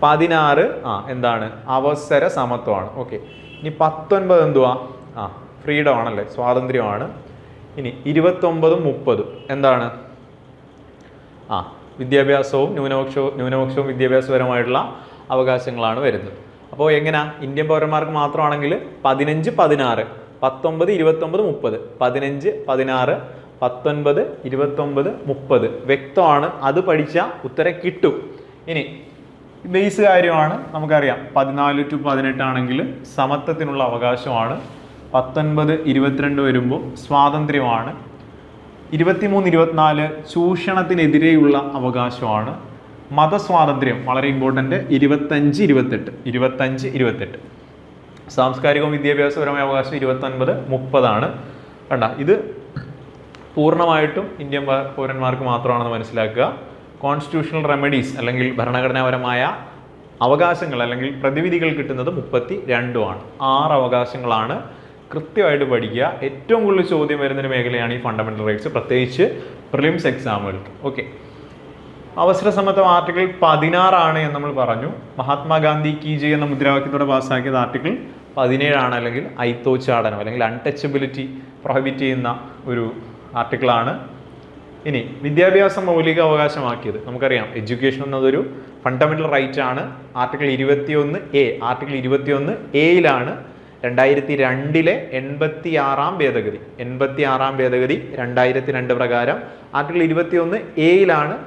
16 എന്താണ്? അവസര സമത്വമാണ്. ഓക്കെ. ഇനി 19 എന്തുവാ? ഫ്രീഡം ആണല്ലേ, സ്വാതന്ത്ര്യമാണ്. ഇനി 29, 30 എന്താണ്? വിദ്യാഭ്യാസവും ന്യൂനപക്ഷവും വിദ്യാഭ്യാസപരമായിട്ടുള്ള അവകാശങ്ങളാണ് വരുന്നത്. അപ്പോൾ എങ്ങനെയാ? ഇന്ത്യൻ പൗരന്മാർക്ക് മാത്രമാണെങ്കിൽ 15, 16, 19, 29, 30. 15, 16, 19, 29, 30 വ്യക്തമാണ്. അത് പഠിച്ചാൽ ഉത്തരം കിട്ടും. ഇനി ബേസ് കാര്യമാണ് നമുക്കറിയാം. 14 to 18 ആണെങ്കിൽ സമത്വത്തിനുള്ള അവകാശമാണ്. 19, 22 വരുമ്പോൾ സ്വാതന്ത്ര്യമാണ്. 23, 24 ചൂഷണത്തിനെതിരെയുള്ള അവകാശമാണ്. മതസ്വാതന്ത്ര്യം വളരെ ഇമ്പോർട്ടൻ്റ്. 25, 28 സാംസ്കാരികവും വിദ്യാഭ്യാസപരമായ അവകാശം 29, 30 കണ്ട. ഇത് പൂർണ്ണമായിട്ടും ഇന്ത്യൻ പൗരന്മാർക്ക് മാത്രമാണെന്ന് മനസ്സിലാക്കുക. കോൺസ്റ്റിറ്റ്യൂഷണൽ റെമഡീസ് അല്ലെങ്കിൽ ഭരണഘടനാപരമായ അവകാശങ്ങൾ അല്ലെങ്കിൽ പ്രതിവിധികൾ കിട്ടുന്നത് 32 ആണ്. 6 അവകാശങ്ങളാണ്. കൃത്യമായിട്ട് പഠിക്കുക. ഏറ്റവും കൂടുതൽ ചോദ്യം വരുന്നൊരു മേഖലയാണ് ഈ ഫണ്ടമെന്റൽ റൈറ്റ്സ്, പ്രത്യേകിച്ച് പ്രിലിംസ് എക്സാമുകൾക്ക്. ഓക്കെ. അവസര സമത്വം ആർട്ടിക്കിൾ 16 ആണ് എന്ന് നമ്മൾ പറഞ്ഞു. മഹാത്മാഗാന്ധി കീ ജയ് എന്ന മുദ്രാവാക്യത്തോടെ പാസ്സാക്കിയത് ആർട്ടിക്കിൾ 17 അല്ലെങ്കിൽ ഐത്തോച്ചാടനം അല്ലെങ്കിൽ അൺടച്ചബിലിറ്റി പ്രൊഹിബിറ്റ് ചെയ്യുന്ന ഒരു ആർട്ടിക്കിളാണ്. ഇനി വിദ്യാഭ്യാസം മൗലിക അവകാശമാക്കിയത് നമുക്കറിയാം. എഡ്യൂക്കേഷൻ എന്നതൊരു ഫണ്ടമെന്റൽ റൈറ്റ് ആണ്. Article 21A. ആർട്ടിക്കിൾ 21A 2002 86 ഭേദഗതി 2002 പ്രകാരം ആർട്ടിക്കിൾ 21A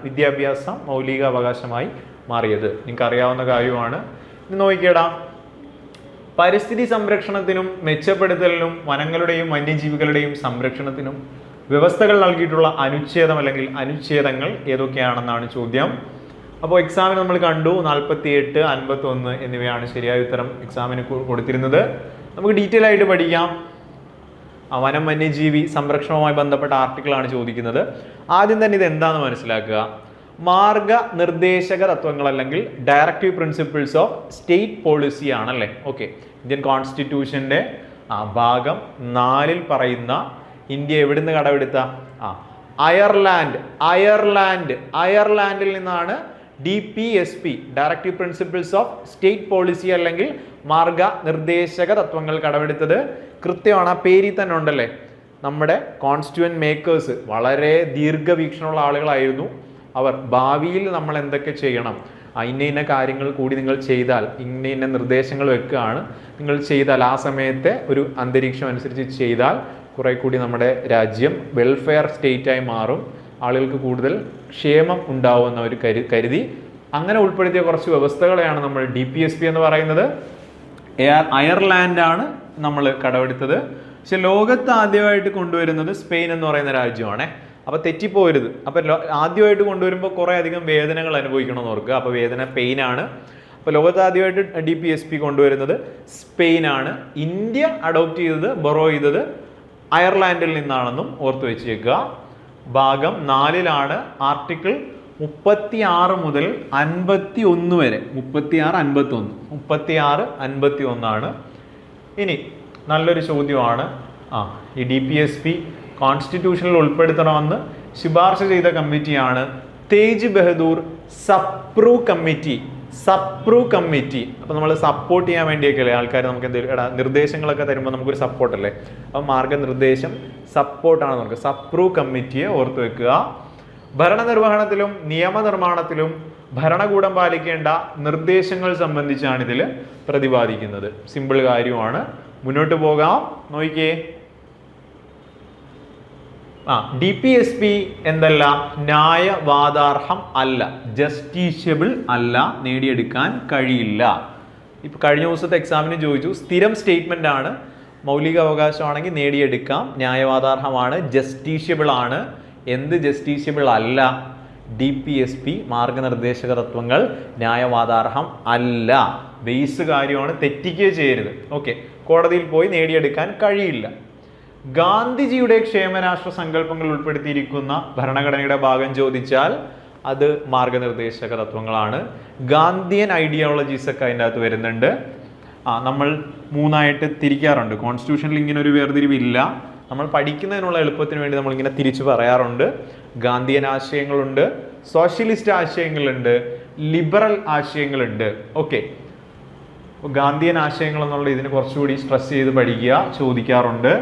വിദ്യാഭ്യാസം മൗലിക അവകാശമായി മാറിയത്. നിങ്ങൾക്ക് അറിയാവുന്ന കാര്യമാണ്. ഇത് നോക്കിക്കേടാ. പരിസ്ഥിതി സംരക്ഷണത്തിനും മെച്ചപ്പെടുത്തലിനും വനങ്ങളുടെയും വന്യജീവികളുടെയും സംരക്ഷണത്തിനും വ്യവസ്ഥകൾ നൽകിയിട്ടുള്ള അനുച്ഛേദം അല്ലെങ്കിൽ അനുച്ഛേദങ്ങൾ ഏതൊക്കെയാണെന്നാണ് ചോദ്യം. അപ്പോൾ എക്സാമിന് നമ്മൾ കണ്ടു 48, 51 എന്നിവയാണ് ശരിയായ ഉത്തരം എക്സാമിന് കൊടുത്തിരുന്നത്. നമുക്ക് ഡീറ്റെയിൽ ആയിട്ട് പഠിക്കാം. വനം വന്യജീവി സംരക്ഷണവുമായി ബന്ധപ്പെട്ട ആർട്ടിക്കിളാണ് ചോദിക്കുന്നത്. ആദ്യം തന്നെ ഇത് എന്താണെന്ന് മനസ്സിലാക്കുക. മാർഗനിർദ്ദേശക തത്വങ്ങൾ അല്ലെങ്കിൽ directive principles of state policy ആണല്ലേ. ഓക്കെ. ഇന്ത്യൻ കോൺസ്റ്റിറ്റ്യൂഷന്റെ ഭാഗം 4 പറയുന്ന ഇന്ത്യ എവിടുന്ന് കടമെടുത്ത അയർലാൻഡിൽ നിന്നാണ് DPSP directive principles of state policy അല്ലെങ്കിൽ മാർഗനിർദ്ദേശക തത്വങ്ങൾ കടമെടുത്തത്. കൃത്യമാണ്. ആ പേരിൽ തന്നെ ഉണ്ടല്ലേ. നമ്മുടെ കോൺസ്റ്റിറ്റ്യൂവന്റ് മേക്കേഴ്സ് വളരെ ദീർഘവീക്ഷണമുള്ള ആളുകളായിരുന്നു. അവർ ഭാവിയിൽ നമ്മൾ എന്തൊക്കെ ചെയ്യണം, ഇന്ന കാര്യങ്ങൾ കൂടി നിങ്ങൾ ചെയ്താൽ, ഇന്ന നിർദ്ദേശങ്ങൾ വെക്കുകയാണ്, നിങ്ങൾ ചെയ്താൽ ആ സമയത്തെ ഒരു അന്തരീക്ഷം അനുസരിച്ച് ചെയ്താൽ കുറെ കൂടി നമ്മുടെ രാജ്യം വെൽഫെയർ സ്റ്റേറ്റായി മാറും, ആളുകൾക്ക് കൂടുതൽ ക്ഷേമം ഉണ്ടാവുമെന്ന് അവർ കരുതി അങ്ങനെ ഉൾപ്പെടുത്തിയ കുറച്ച് വ്യവസ്ഥകളെയാണ് നമ്മൾ DPSP എന്ന് പറയുന്നത്. അയർലാൻഡാണ് നമ്മൾ കടമെടുത്തത്. പക്ഷെ ലോകത്ത് ആദ്യമായിട്ട് കൊണ്ടുവരുന്നത് സ്പെയിൻ എന്ന് പറയുന്ന രാജ്യമാണേ. അപ്പോൾ തെറ്റിപ്പോരുത്. അപ്പോൾ ആദ്യമായിട്ട് കൊണ്ടുവരുമ്പോൾ കുറേ അധികം വേദനകൾ അനുഭവിക്കണമെന്ന് ഓർക്കുക. അപ്പോൾ വേദന പെയിനാണ്. അപ്പോൾ ലോകത്ത് ആദ്യമായിട്ട് DPSP കൊണ്ടുവരുന്നത് സ്പെയിനാണ്. ഇന്ത്യ അഡോപ്റ്റ് ചെയ്തത്, ബൊറോ ചെയ്തത് അയർലാൻഡിൽ നിന്നാണെന്നും ഓർത്ത് വെച്ചേക്കുക. ഭാഗം 4 ആർട്ടിക്കിൾ 36 മുതൽ 51 വരെ 36, 51 ഇനി നല്ലൊരു ചോദ്യമാണ്. ഈ DPSP കോൺസ്റ്റിറ്റ്യൂഷനിൽ ഉൾപ്പെടുത്തണമെന്ന് ശുപാർശ ചെയ്ത കമ്മിറ്റിയാണ് തേജ് ബഹദൂർ സപ്രൂ കമ്മിറ്റി. അപ്പോൾ നമ്മൾ സപ്പോർട്ട് ചെയ്യാൻ വേണ്ടിയൊക്കെയല്ലേ ആൾക്കാർ നമുക്ക് എന്തെങ്കിലും നിർദ്ദേശങ്ങളൊക്കെ തരുമ്പോൾ നമുക്കൊരു സപ്പോർട്ട് അല്ലേ. അപ്പം മാർഗനിർദ്ദേശം സപ്പോർട്ടാണ് നമുക്ക്. സപ്രൂ കമ്മിറ്റിയെ ഓർത്ത് വെക്കുക. ഭരണനിർവഹണത്തിലും നിയമനിർമ്മാണത്തിലും ഭരണകൂടം പാലിക്കേണ്ട നിർദ്ദേശങ്ങൾ സംബന്ധിച്ചാണ് ഇതിൽ പ്രതിപാദിക്കുന്നത്. സിമ്പിൾ കാര്യമാണ്. മുന്നോട്ട് പോകാം. നോക്കിക്കേ. DPSP എന്തല്ല? ന്യായവാദാർഹം അല്ല, ജസ്റ്റീഷ്യബിൾ അല്ല, നേടിയെടുക്കാൻ കഴിയില്ല. ഇപ്പൊ കഴിഞ്ഞ ദിവസത്തെ എക്സാമിന് ചോദിച്ചു. സ്ഥിരം സ്റ്റേറ്റ്മെന്റ് ആണ്. മൗലിക അവകാശമാണെങ്കിൽ നേടിയെടുക്കാം, ന്യായവാദാർഹമാണ്, ജസ്റ്റീഷ്യബിൾ ആണ്. എന്ത് ജസ്റ്റീഷ്യബിൾ അല്ല? DPSP മാർഗനിർദ്ദേശക തത്വങ്ങൾ ന്യായവാദാർഹം അല്ല. ബേസ് കാര്യമാണ്, തെറ്റിക്കുകയോ ചെയ്യരുത്. ഓക്കെ. കോടതിയിൽ പോയി നേടിയെടുക്കാൻ കഴിയില്ല. ഗാന്ധിജിയുടെ ക്ഷേമരാഷ്ട്ര സങ്കല്പങ്ങൾ ഉൾപ്പെടുത്തിയിരിക്കുന്ന ഭരണഘടനയുടെ ഭാഗം ചോദിച്ചാൽ അത് മാർഗനിർദ്ദേശക തത്വങ്ങളാണ്. ഗാന്ധിയൻ ഐഡിയോളജീസ് ഒക്കെ അതിൻ്റെ അകത്ത് വരുന്നുണ്ട്. നമ്മൾ മൂന്നായിട്ട് തിരിക്കാറുണ്ട്. കോൺസ്റ്റിറ്റ്യൂഷനിൽ ഇങ്ങനെ ഒരു വേർതിരിവില്ല. നമ്മൾ പഠിക്കുന്നതിനുള്ള എളുപ്പത്തിന് വേണ്ടി നമ്മളിങ്ങനെ തിരിച്ചു പറയാറുണ്ട്. ഗാന്ധിയൻ ആശയങ്ങളുണ്ട്, സോഷ്യലിസ്റ്റ് ആശയങ്ങളുണ്ട്, ലിബറൽ ആശയങ്ങളുണ്ട്. ഓക്കെ, ഗാന്ധിയൻ ആശയങ്ങൾ എന്നുള്ള ഇതിന് കുറച്ചുകൂടി സ്ട്രെസ് ചെയ്ത് പഠിക്കുക, ചോദിക്കാറുണ്ട്.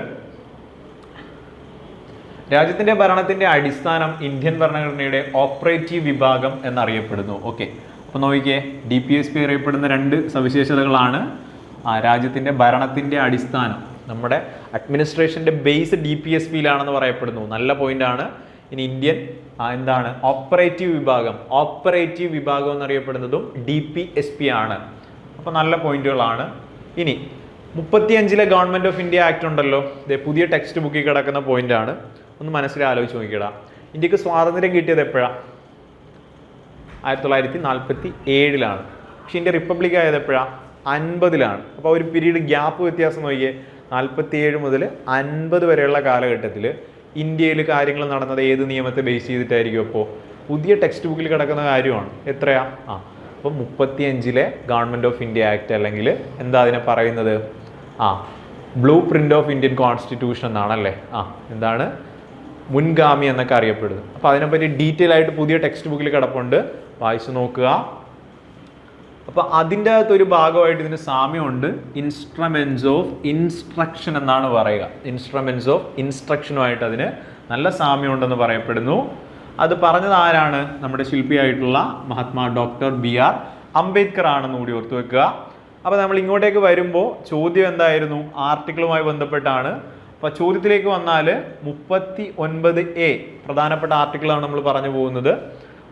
രാജ്യത്തിന്റെ ഭരണത്തിന്റെ അടിസ്ഥാനം ഇന്ത്യൻ ഭരണഘടനയുടെ ഓപ്പറേറ്റീവ് വിഭാഗം എന്നറിയപ്പെടുന്നു. ഓക്കെ, അപ്പൊ നോക്കിക്കേ, DPSP അറിയപ്പെടുന്ന രണ്ട് സവിശേഷതകളാണ്. രാജ്യത്തിന്റെ ഭരണത്തിന്റെ അടിസ്ഥാനം, നമ്മുടെ അഡ്മിനിസ്ട്രേഷന്റെ ബേസ് DPSPയിലാണെന്ന് പറയപ്പെടുന്നു. നല്ല പോയിന്റ് ആണ്. ഇനി ഇന്ത്യൻ എന്താണ് ഓപ്പറേറ്റീവ് വിഭാഗം, ഓപ്പറേറ്റീവ് വിഭാഗം എന്നറിയപ്പെടുന്നതും DPSP ആണ്. അപ്പൊ നല്ല പോയിന്റുകളാണ്. ഇനി 35 ഗവൺമെന്റ് ഓഫ് ഇന്ത്യ ആക്ട് ഉണ്ടല്ലോ, പുതിയ ടെക്സ്റ്റ് ബുക്കിൽ കിടക്കുന്ന പോയിന്റ് ആണ്. ഒന്ന് മനസ്സിൽ ആലോചിച്ച് നോക്കിയടാ. ഇന്ത്യക്ക് സ്വാതന്ത്ര്യം കിട്ടിയത് എപ്പോഴാണ്? 1947 പക്ഷെ ഇന്ത്യ റിപ്പബ്ലിക് ആയത് എപ്പോഴാണ്? 50 അപ്പോൾ ഒരു പീരീഡ് ഗ്യാപ്പ് വ്യത്യാസം നോക്കിയേ. 47 മുതൽ 50 വരെയുള്ള കാലഘട്ടത്തിൽ ഇന്ത്യയിൽ കാര്യങ്ങൾ നടന്നത് ഏത് നിയമത്തെ ബേസ് ചെയ്തിട്ടായിരിക്കും? അപ്പോൾ പുതിയ ടെക്സ്റ്റ് ബുക്കിൽ കിടക്കുന്ന കാര്യമാണ്. എത്രയാ? അപ്പോൾ 35 ഗവൺമെന്റ് ഓഫ് ഇന്ത്യ ആക്ട്, അല്ലെങ്കിൽ എന്താ അതിനെ പറയുന്നത്? Blueprint of Indian constitution എന്നാണല്ലേ. എന്താണ്? മുൻഗാമി എന്നൊക്കെ അറിയപ്പെടുന്നത്. അപ്പോൾ അതിനെപ്പറ്റി ഡീറ്റെയിൽ ആയിട്ട് പുതിയ ടെക്സ്റ്റ് ബുക്കിൽ കിടപ്പുണ്ട്, വായിച്ചു നോക്കുക. അപ്പോൾ അതിൻ്റെ അകത്തൊരു ഭാഗമായിട്ട് ഇതിന് സാമ്യമുണ്ട്. ഇൻസ്ട്രുമെന്റ്സ് ഓഫ് ഇൻസ്ട്രക്ഷൻ എന്നാണ് പറയുക. ഇൻസ്ട്രുമെന്റ്സ് ഓഫ് ഇൻസ്ട്രക്ഷനുമായിട്ട് അതിന് നല്ല സാമ്യമുണ്ടെന്ന് പറയപ്പെടുന്നു. അത് പറഞ്ഞത് ആരാണ്? നമ്മുടെ ശില്പിയായിട്ടുള്ള മഹാത്മാ ഡോക്ടർ BR അംബേദ്കർ ആണെന്ന് കൂടി ഓർത്തു വെക്കുക. അപ്പോൾ നമ്മൾ ഇങ്ങോട്ടേക്ക് വരുമ്പോൾ ചോദ്യം എന്തായിരുന്നു? ആർട്ടിക്കിളുമായി ബന്ധപ്പെട്ടാണ്. അപ്പോൾ ചോദ്യത്തിലേക്ക് വന്നാൽ 39A പ്രധാനപ്പെട്ട ആർട്ടിക്കിളാണ് നമ്മൾ പറഞ്ഞു പോകുന്നത്.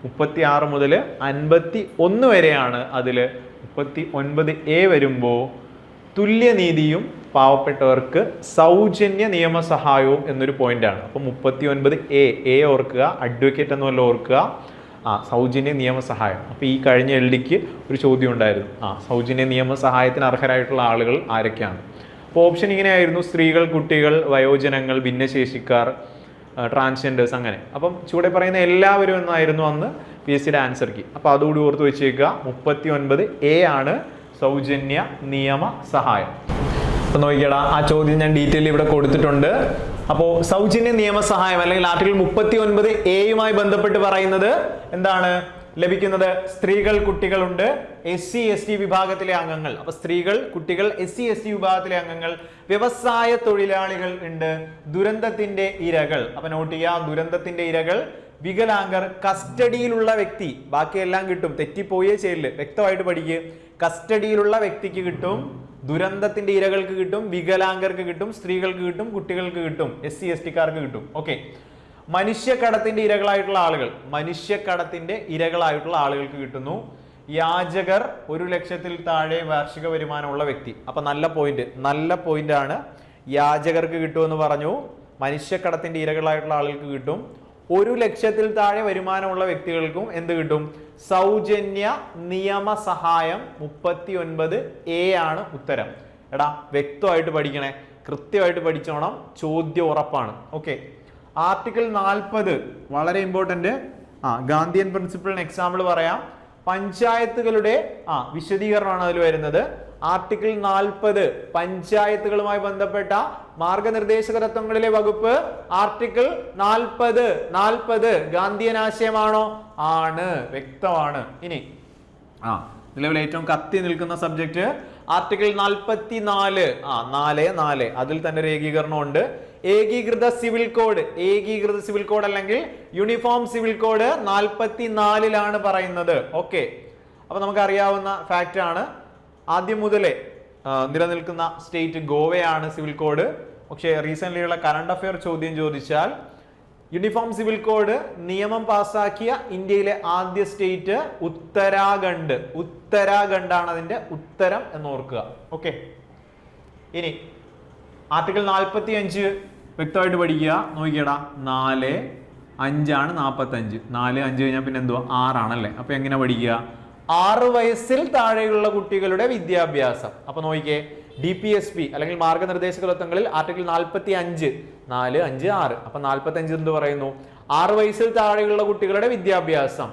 36 മുതൽ 51 വരെയാണ്. അതിൽ 39A വരുമ്പോൾ തുല്യനീതിയും പാവപ്പെട്ടവർക്ക് സൗജന്യ നിയമസഹായവും എന്നൊരു പോയിന്റാണ്. അപ്പോൾ 39A ഓർക്കുക, അഡ്വക്കേറ്റ് എന്നുമല്ല ഓർക്കുക. സൗജന്യ നിയമസഹായം. അപ്പോൾ ഈ കഴിഞ്ഞ LDക്ക് ഒരു ചോദ്യം ഉണ്ടായിരുന്നു. സൗജന്യ നിയമസഹായത്തിന് അർഹരായിട്ടുള്ള ആളുകൾ ആരൊക്കെയാണ്? അപ്പോൾ ഓപ്ഷൻ ഇങ്ങനെയായിരുന്നു: സ്ത്രീകൾ, കുട്ടികൾ, വയോജനങ്ങൾ, ഭിന്നശേഷിക്കാർ, ട്രാൻസ്ജെൻഡേഴ്സ്, അങ്ങനെ. അപ്പം ചൂടെ പറയുന്ന എല്ലാവരും എന്നായിരുന്നു അന്ന് PSCയുടെ ആൻസർ കീ. അപ്പോൾ അതുകൂടി ഓർത്ത് വെച്ചേക്കുക. 39A ആണ് സൗജന്യ നിയമ സഹായം. അപ്പോൾ നോക്കിയടാ, ആ ചോദ്യം ഞാൻ ഡീറ്റെയിൽ ഇവിടെ കൊടുത്തിട്ടുണ്ട്. അപ്പോൾ സൗജന്യ നിയമസഹായം അല്ലെങ്കിൽ ആർട്ടിക്കിൾ 39A ബന്ധപ്പെട്ട് പറയുന്നത് എന്താണ് ലഭിക്കുന്നത്? സ്ത്രീകൾ, കുട്ടികളുണ്ട്, SC ST വിഭാഗത്തിലെ അംഗങ്ങൾ. അപ്പൊ സ്ത്രീകൾ, കുട്ടികൾ, SC ST വിഭാഗത്തിലെ അംഗങ്ങൾ, വ്യവസായ തൊഴിലാളികൾ ഉണ്ട്, ദുരന്തത്തിന്റെ ഇരകൾ. അപ്പൊ നോട്ട് ചെയ്യുക, ദുരന്തത്തിന്റെ ഇരകൾ, വികലാംഗർ, കസ്റ്റഡിയിലുള്ള വ്യക്തി. ബാക്കിയെല്ലാം കിട്ടും, തെറ്റിപ്പോയേ ചെയ്യില്ല, വ്യക്തമായിട്ട് പഠിക്കുക. കസ്റ്റഡിയിലുള്ള വ്യക്തിക്ക് കിട്ടും, ദുരന്തത്തിന്റെ ഇരകൾക്ക് കിട്ടും, വികലാംഗർക്ക് കിട്ടും, സ്ത്രീകൾക്ക് കിട്ടും, കുട്ടികൾക്ക് കിട്ടും, SC STക്കാർക്ക് കിട്ടും. ഓക്കെ, മനുഷ്യക്കടത്തിന്റെ ഇരകളായിട്ടുള്ള ആളുകൾ, മനുഷ്യക്കടത്തിന്റെ ഇരകളായിട്ടുള്ള ആളുകൾക്ക് കിട്ടുന്നു. യാചകർ, 1 ലക്ഷത്തിൽ താഴെ വാർഷിക വരുമാനമുള്ള വ്യക്തി. അപ്പൊ നല്ല പോയിന്റ് ആണ്. യാചകർക്ക് കിട്ടുമെന്ന് പറഞ്ഞു. മനുഷ്യക്കടത്തിന്റെ ഇരകളായിട്ടുള്ള ആളുകൾക്ക് കിട്ടും. 1 ലക്ഷത്തിൽ താഴെ വരുമാനമുള്ള വ്യക്തികൾക്കും എന്ത് കിട്ടും? സൗജന്യ നിയമസഹായം. 39A ആണ് ഉത്തരം. എടാ വ്യക്തമായിട്ട് പഠിക്കണേ, കൃത്യമായിട്ട് പഠിച്ചോണം, ചോദ്യം ഉറപ്പാണ്. ഓക്കെ, ആർട്ടിക്കിൾ 40 വളരെ ഇമ്പോർട്ടന്റ്. ഗാന്ധിയൻ പ്രിൻസിപ്പിളിന് എക്സാമ്പിൾ പറയാം. പഞ്ചായത്തുകളുടെ വിശദീകരണമാണ് അതിൽ വരുന്നത്. ആർട്ടിക്കിൾ 40 പഞ്ചായത്തുകളുമായി ബന്ധപ്പെട്ട മാർഗനിർദ്ദേശക തത്വങ്ങളിലെ വകുപ്പ്. ആർട്ടിക്കിൾ 40 ഗാന്ധിയൻ ആശയമാണോ? ആണ്, വ്യക്തമാണ്. ഇനി നിലവിൽ ഏറ്റവും കത്തി നിൽക്കുന്ന സബ്ജക്ട് ആർട്ടിക്കിൾ 44. 4 അതിൽ തന്നെ ഒരു ഏകീകരണം ഉണ്ട്. ഏകീകൃത സിവിൽ കോഡ് അല്ലെങ്കിൽ യൂണിഫോം സിവിൽ കോഡ് 44 പറയുന്നത്. ഓക്കെ, അപ്പൊ നമുക്ക് അറിയാവുന്ന ഫാക്റ്റ് ആണ്. ആദ്യം മുതലേ നിലനിൽക്കുന്ന സ്റ്റേറ്റ് ഗോവയാണ് സിവിൽ കോഡ്. പക്ഷേ റീസെന്റ് ഉള്ള കറണ്ട് അഫെയർ ചോദ്യം ചോദിച്ചാൽ യൂണിഫോം സിവിൽ കോഡ് നിയമം പാസാക്കിയ ഇന്ത്യയിലെ ആദ്യ സ്റ്റേറ്റ് ഉത്തരാഖണ്ഡാണ് അതിന്റെ ഉത്തരം എന്ന് ഓർക്കുക. ഓക്കെ, ഇനി ആർട്ടിക്കിൾ 45 വ്യക്തമായിട്ട് പഠിക്കുക. നോക്കിയടാ, 4, 5 ആണ് 45. 4, 5 കഴിഞ്ഞാൽ പിന്നെ എന്തുവാ? 6 ആണല്ലേ. അപ്പൊ എങ്ങനെ പഠിക്കുക? 6 വയസ്സിൽ താഴെയുള്ള കുട്ടികളുടെ വിദ്യാഭ്യാസം. അപ്പൊ നോക്കിക്കേ, DPSP അല്ലെങ്കിൽ മാർഗനിർദ്ദേശക തത്വങ്ങളിൽ ആർട്ടിക്കിൾ 45 4, 5, 6. അപ്പൊ 45 എന്ത് പറയുന്നു? 6 വയസ്സിൽ താഴെയുള്ള കുട്ടികളുടെ വിദ്യാഭ്യാസം.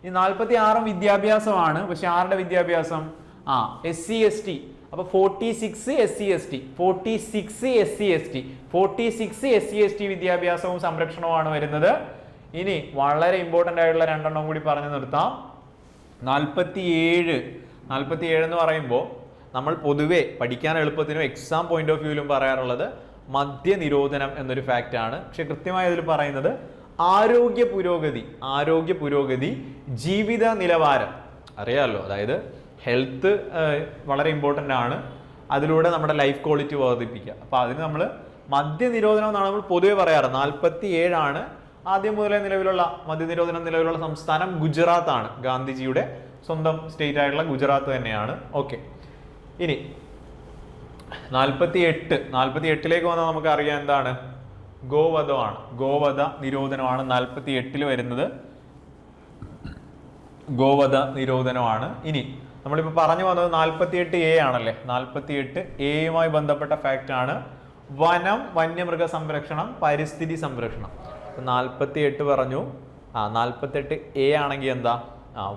ഈ 46 വിദ്യാഭ്യാസമാണ്. പക്ഷെ ആരുടെ വിദ്യാഭ്യാസം? SC ST അപ്പോൾ 46 SC ST വിദ്യാഭ്യാസവും സംരക്ഷണവുമാണ് വരുന്നത്. ഇനി വളരെ ഇമ്പോർട്ടൻ്റ് ആയിട്ടുള്ള രണ്ടെണ്ണം കൂടി പറഞ്ഞു നിർത്താം. 47 എന്ന് പറയുമ്പോൾ നമ്മൾ പൊതുവെ പഠിക്കാൻ എളുപ്പത്തിനും എക്സാം പോയിന്റ് ഓഫ് വ്യൂവിലും പറയാറുള്ളത് മദ്യനിരോധനം എന്നൊരു ഫാക്റ്റ് ആണ്. പക്ഷെ കൃത്യമായി അതിൽ പറയുന്നത് ആരോഗ്യ പുരോഗതി, ജീവിത നിലവാരം അറിയാമല്ലോ, അതായത് ഹെൽത്ത് വളരെ ഇമ്പോർട്ടൻ്റ് ആണ്. അതിലൂടെ നമ്മുടെ ലൈഫ് ക്വാളിറ്റി വർദ്ധിപ്പിക്കുക. അപ്പോൾ അതിന് നമ്മൾ മദ്യനിരോധനം എന്നാണ് നമ്മൾ പൊതുവെ പറയാറ്. 47 ആണ്. ആദ്യം മുതലേ മദ്യനിരോധനം നിലവിലുള്ള സംസ്ഥാനം ഗുജറാത്ത് ആണ്. ഗാന്ധിജിയുടെ സ്വന്തം സ്റ്റേറ്റ് ആയിട്ടുള്ള ഗുജറാത്ത് തന്നെയാണ്. ഓക്കെ, ഇനി 48 വന്നാൽ നമുക്ക് അറിയാം എന്താണ്, ഗോവധമാണ്. ഗോവധ നിരോധനമാണ് 48 വരുന്നത്. ഗോവധ നിരോധനമാണ്. ഇനി നമ്മളിപ്പോൾ പറഞ്ഞു വന്നത് 48A ആണല്ലേ. 48A ബന്ധപ്പെട്ട ഫാക്റ്റ് ആണ് വനം, വന്യമൃഗ സംരക്ഷണം, പരിസ്ഥിതി സംരക്ഷണം. 48 പറഞ്ഞു. 48A ആണെങ്കിൽ എന്താ,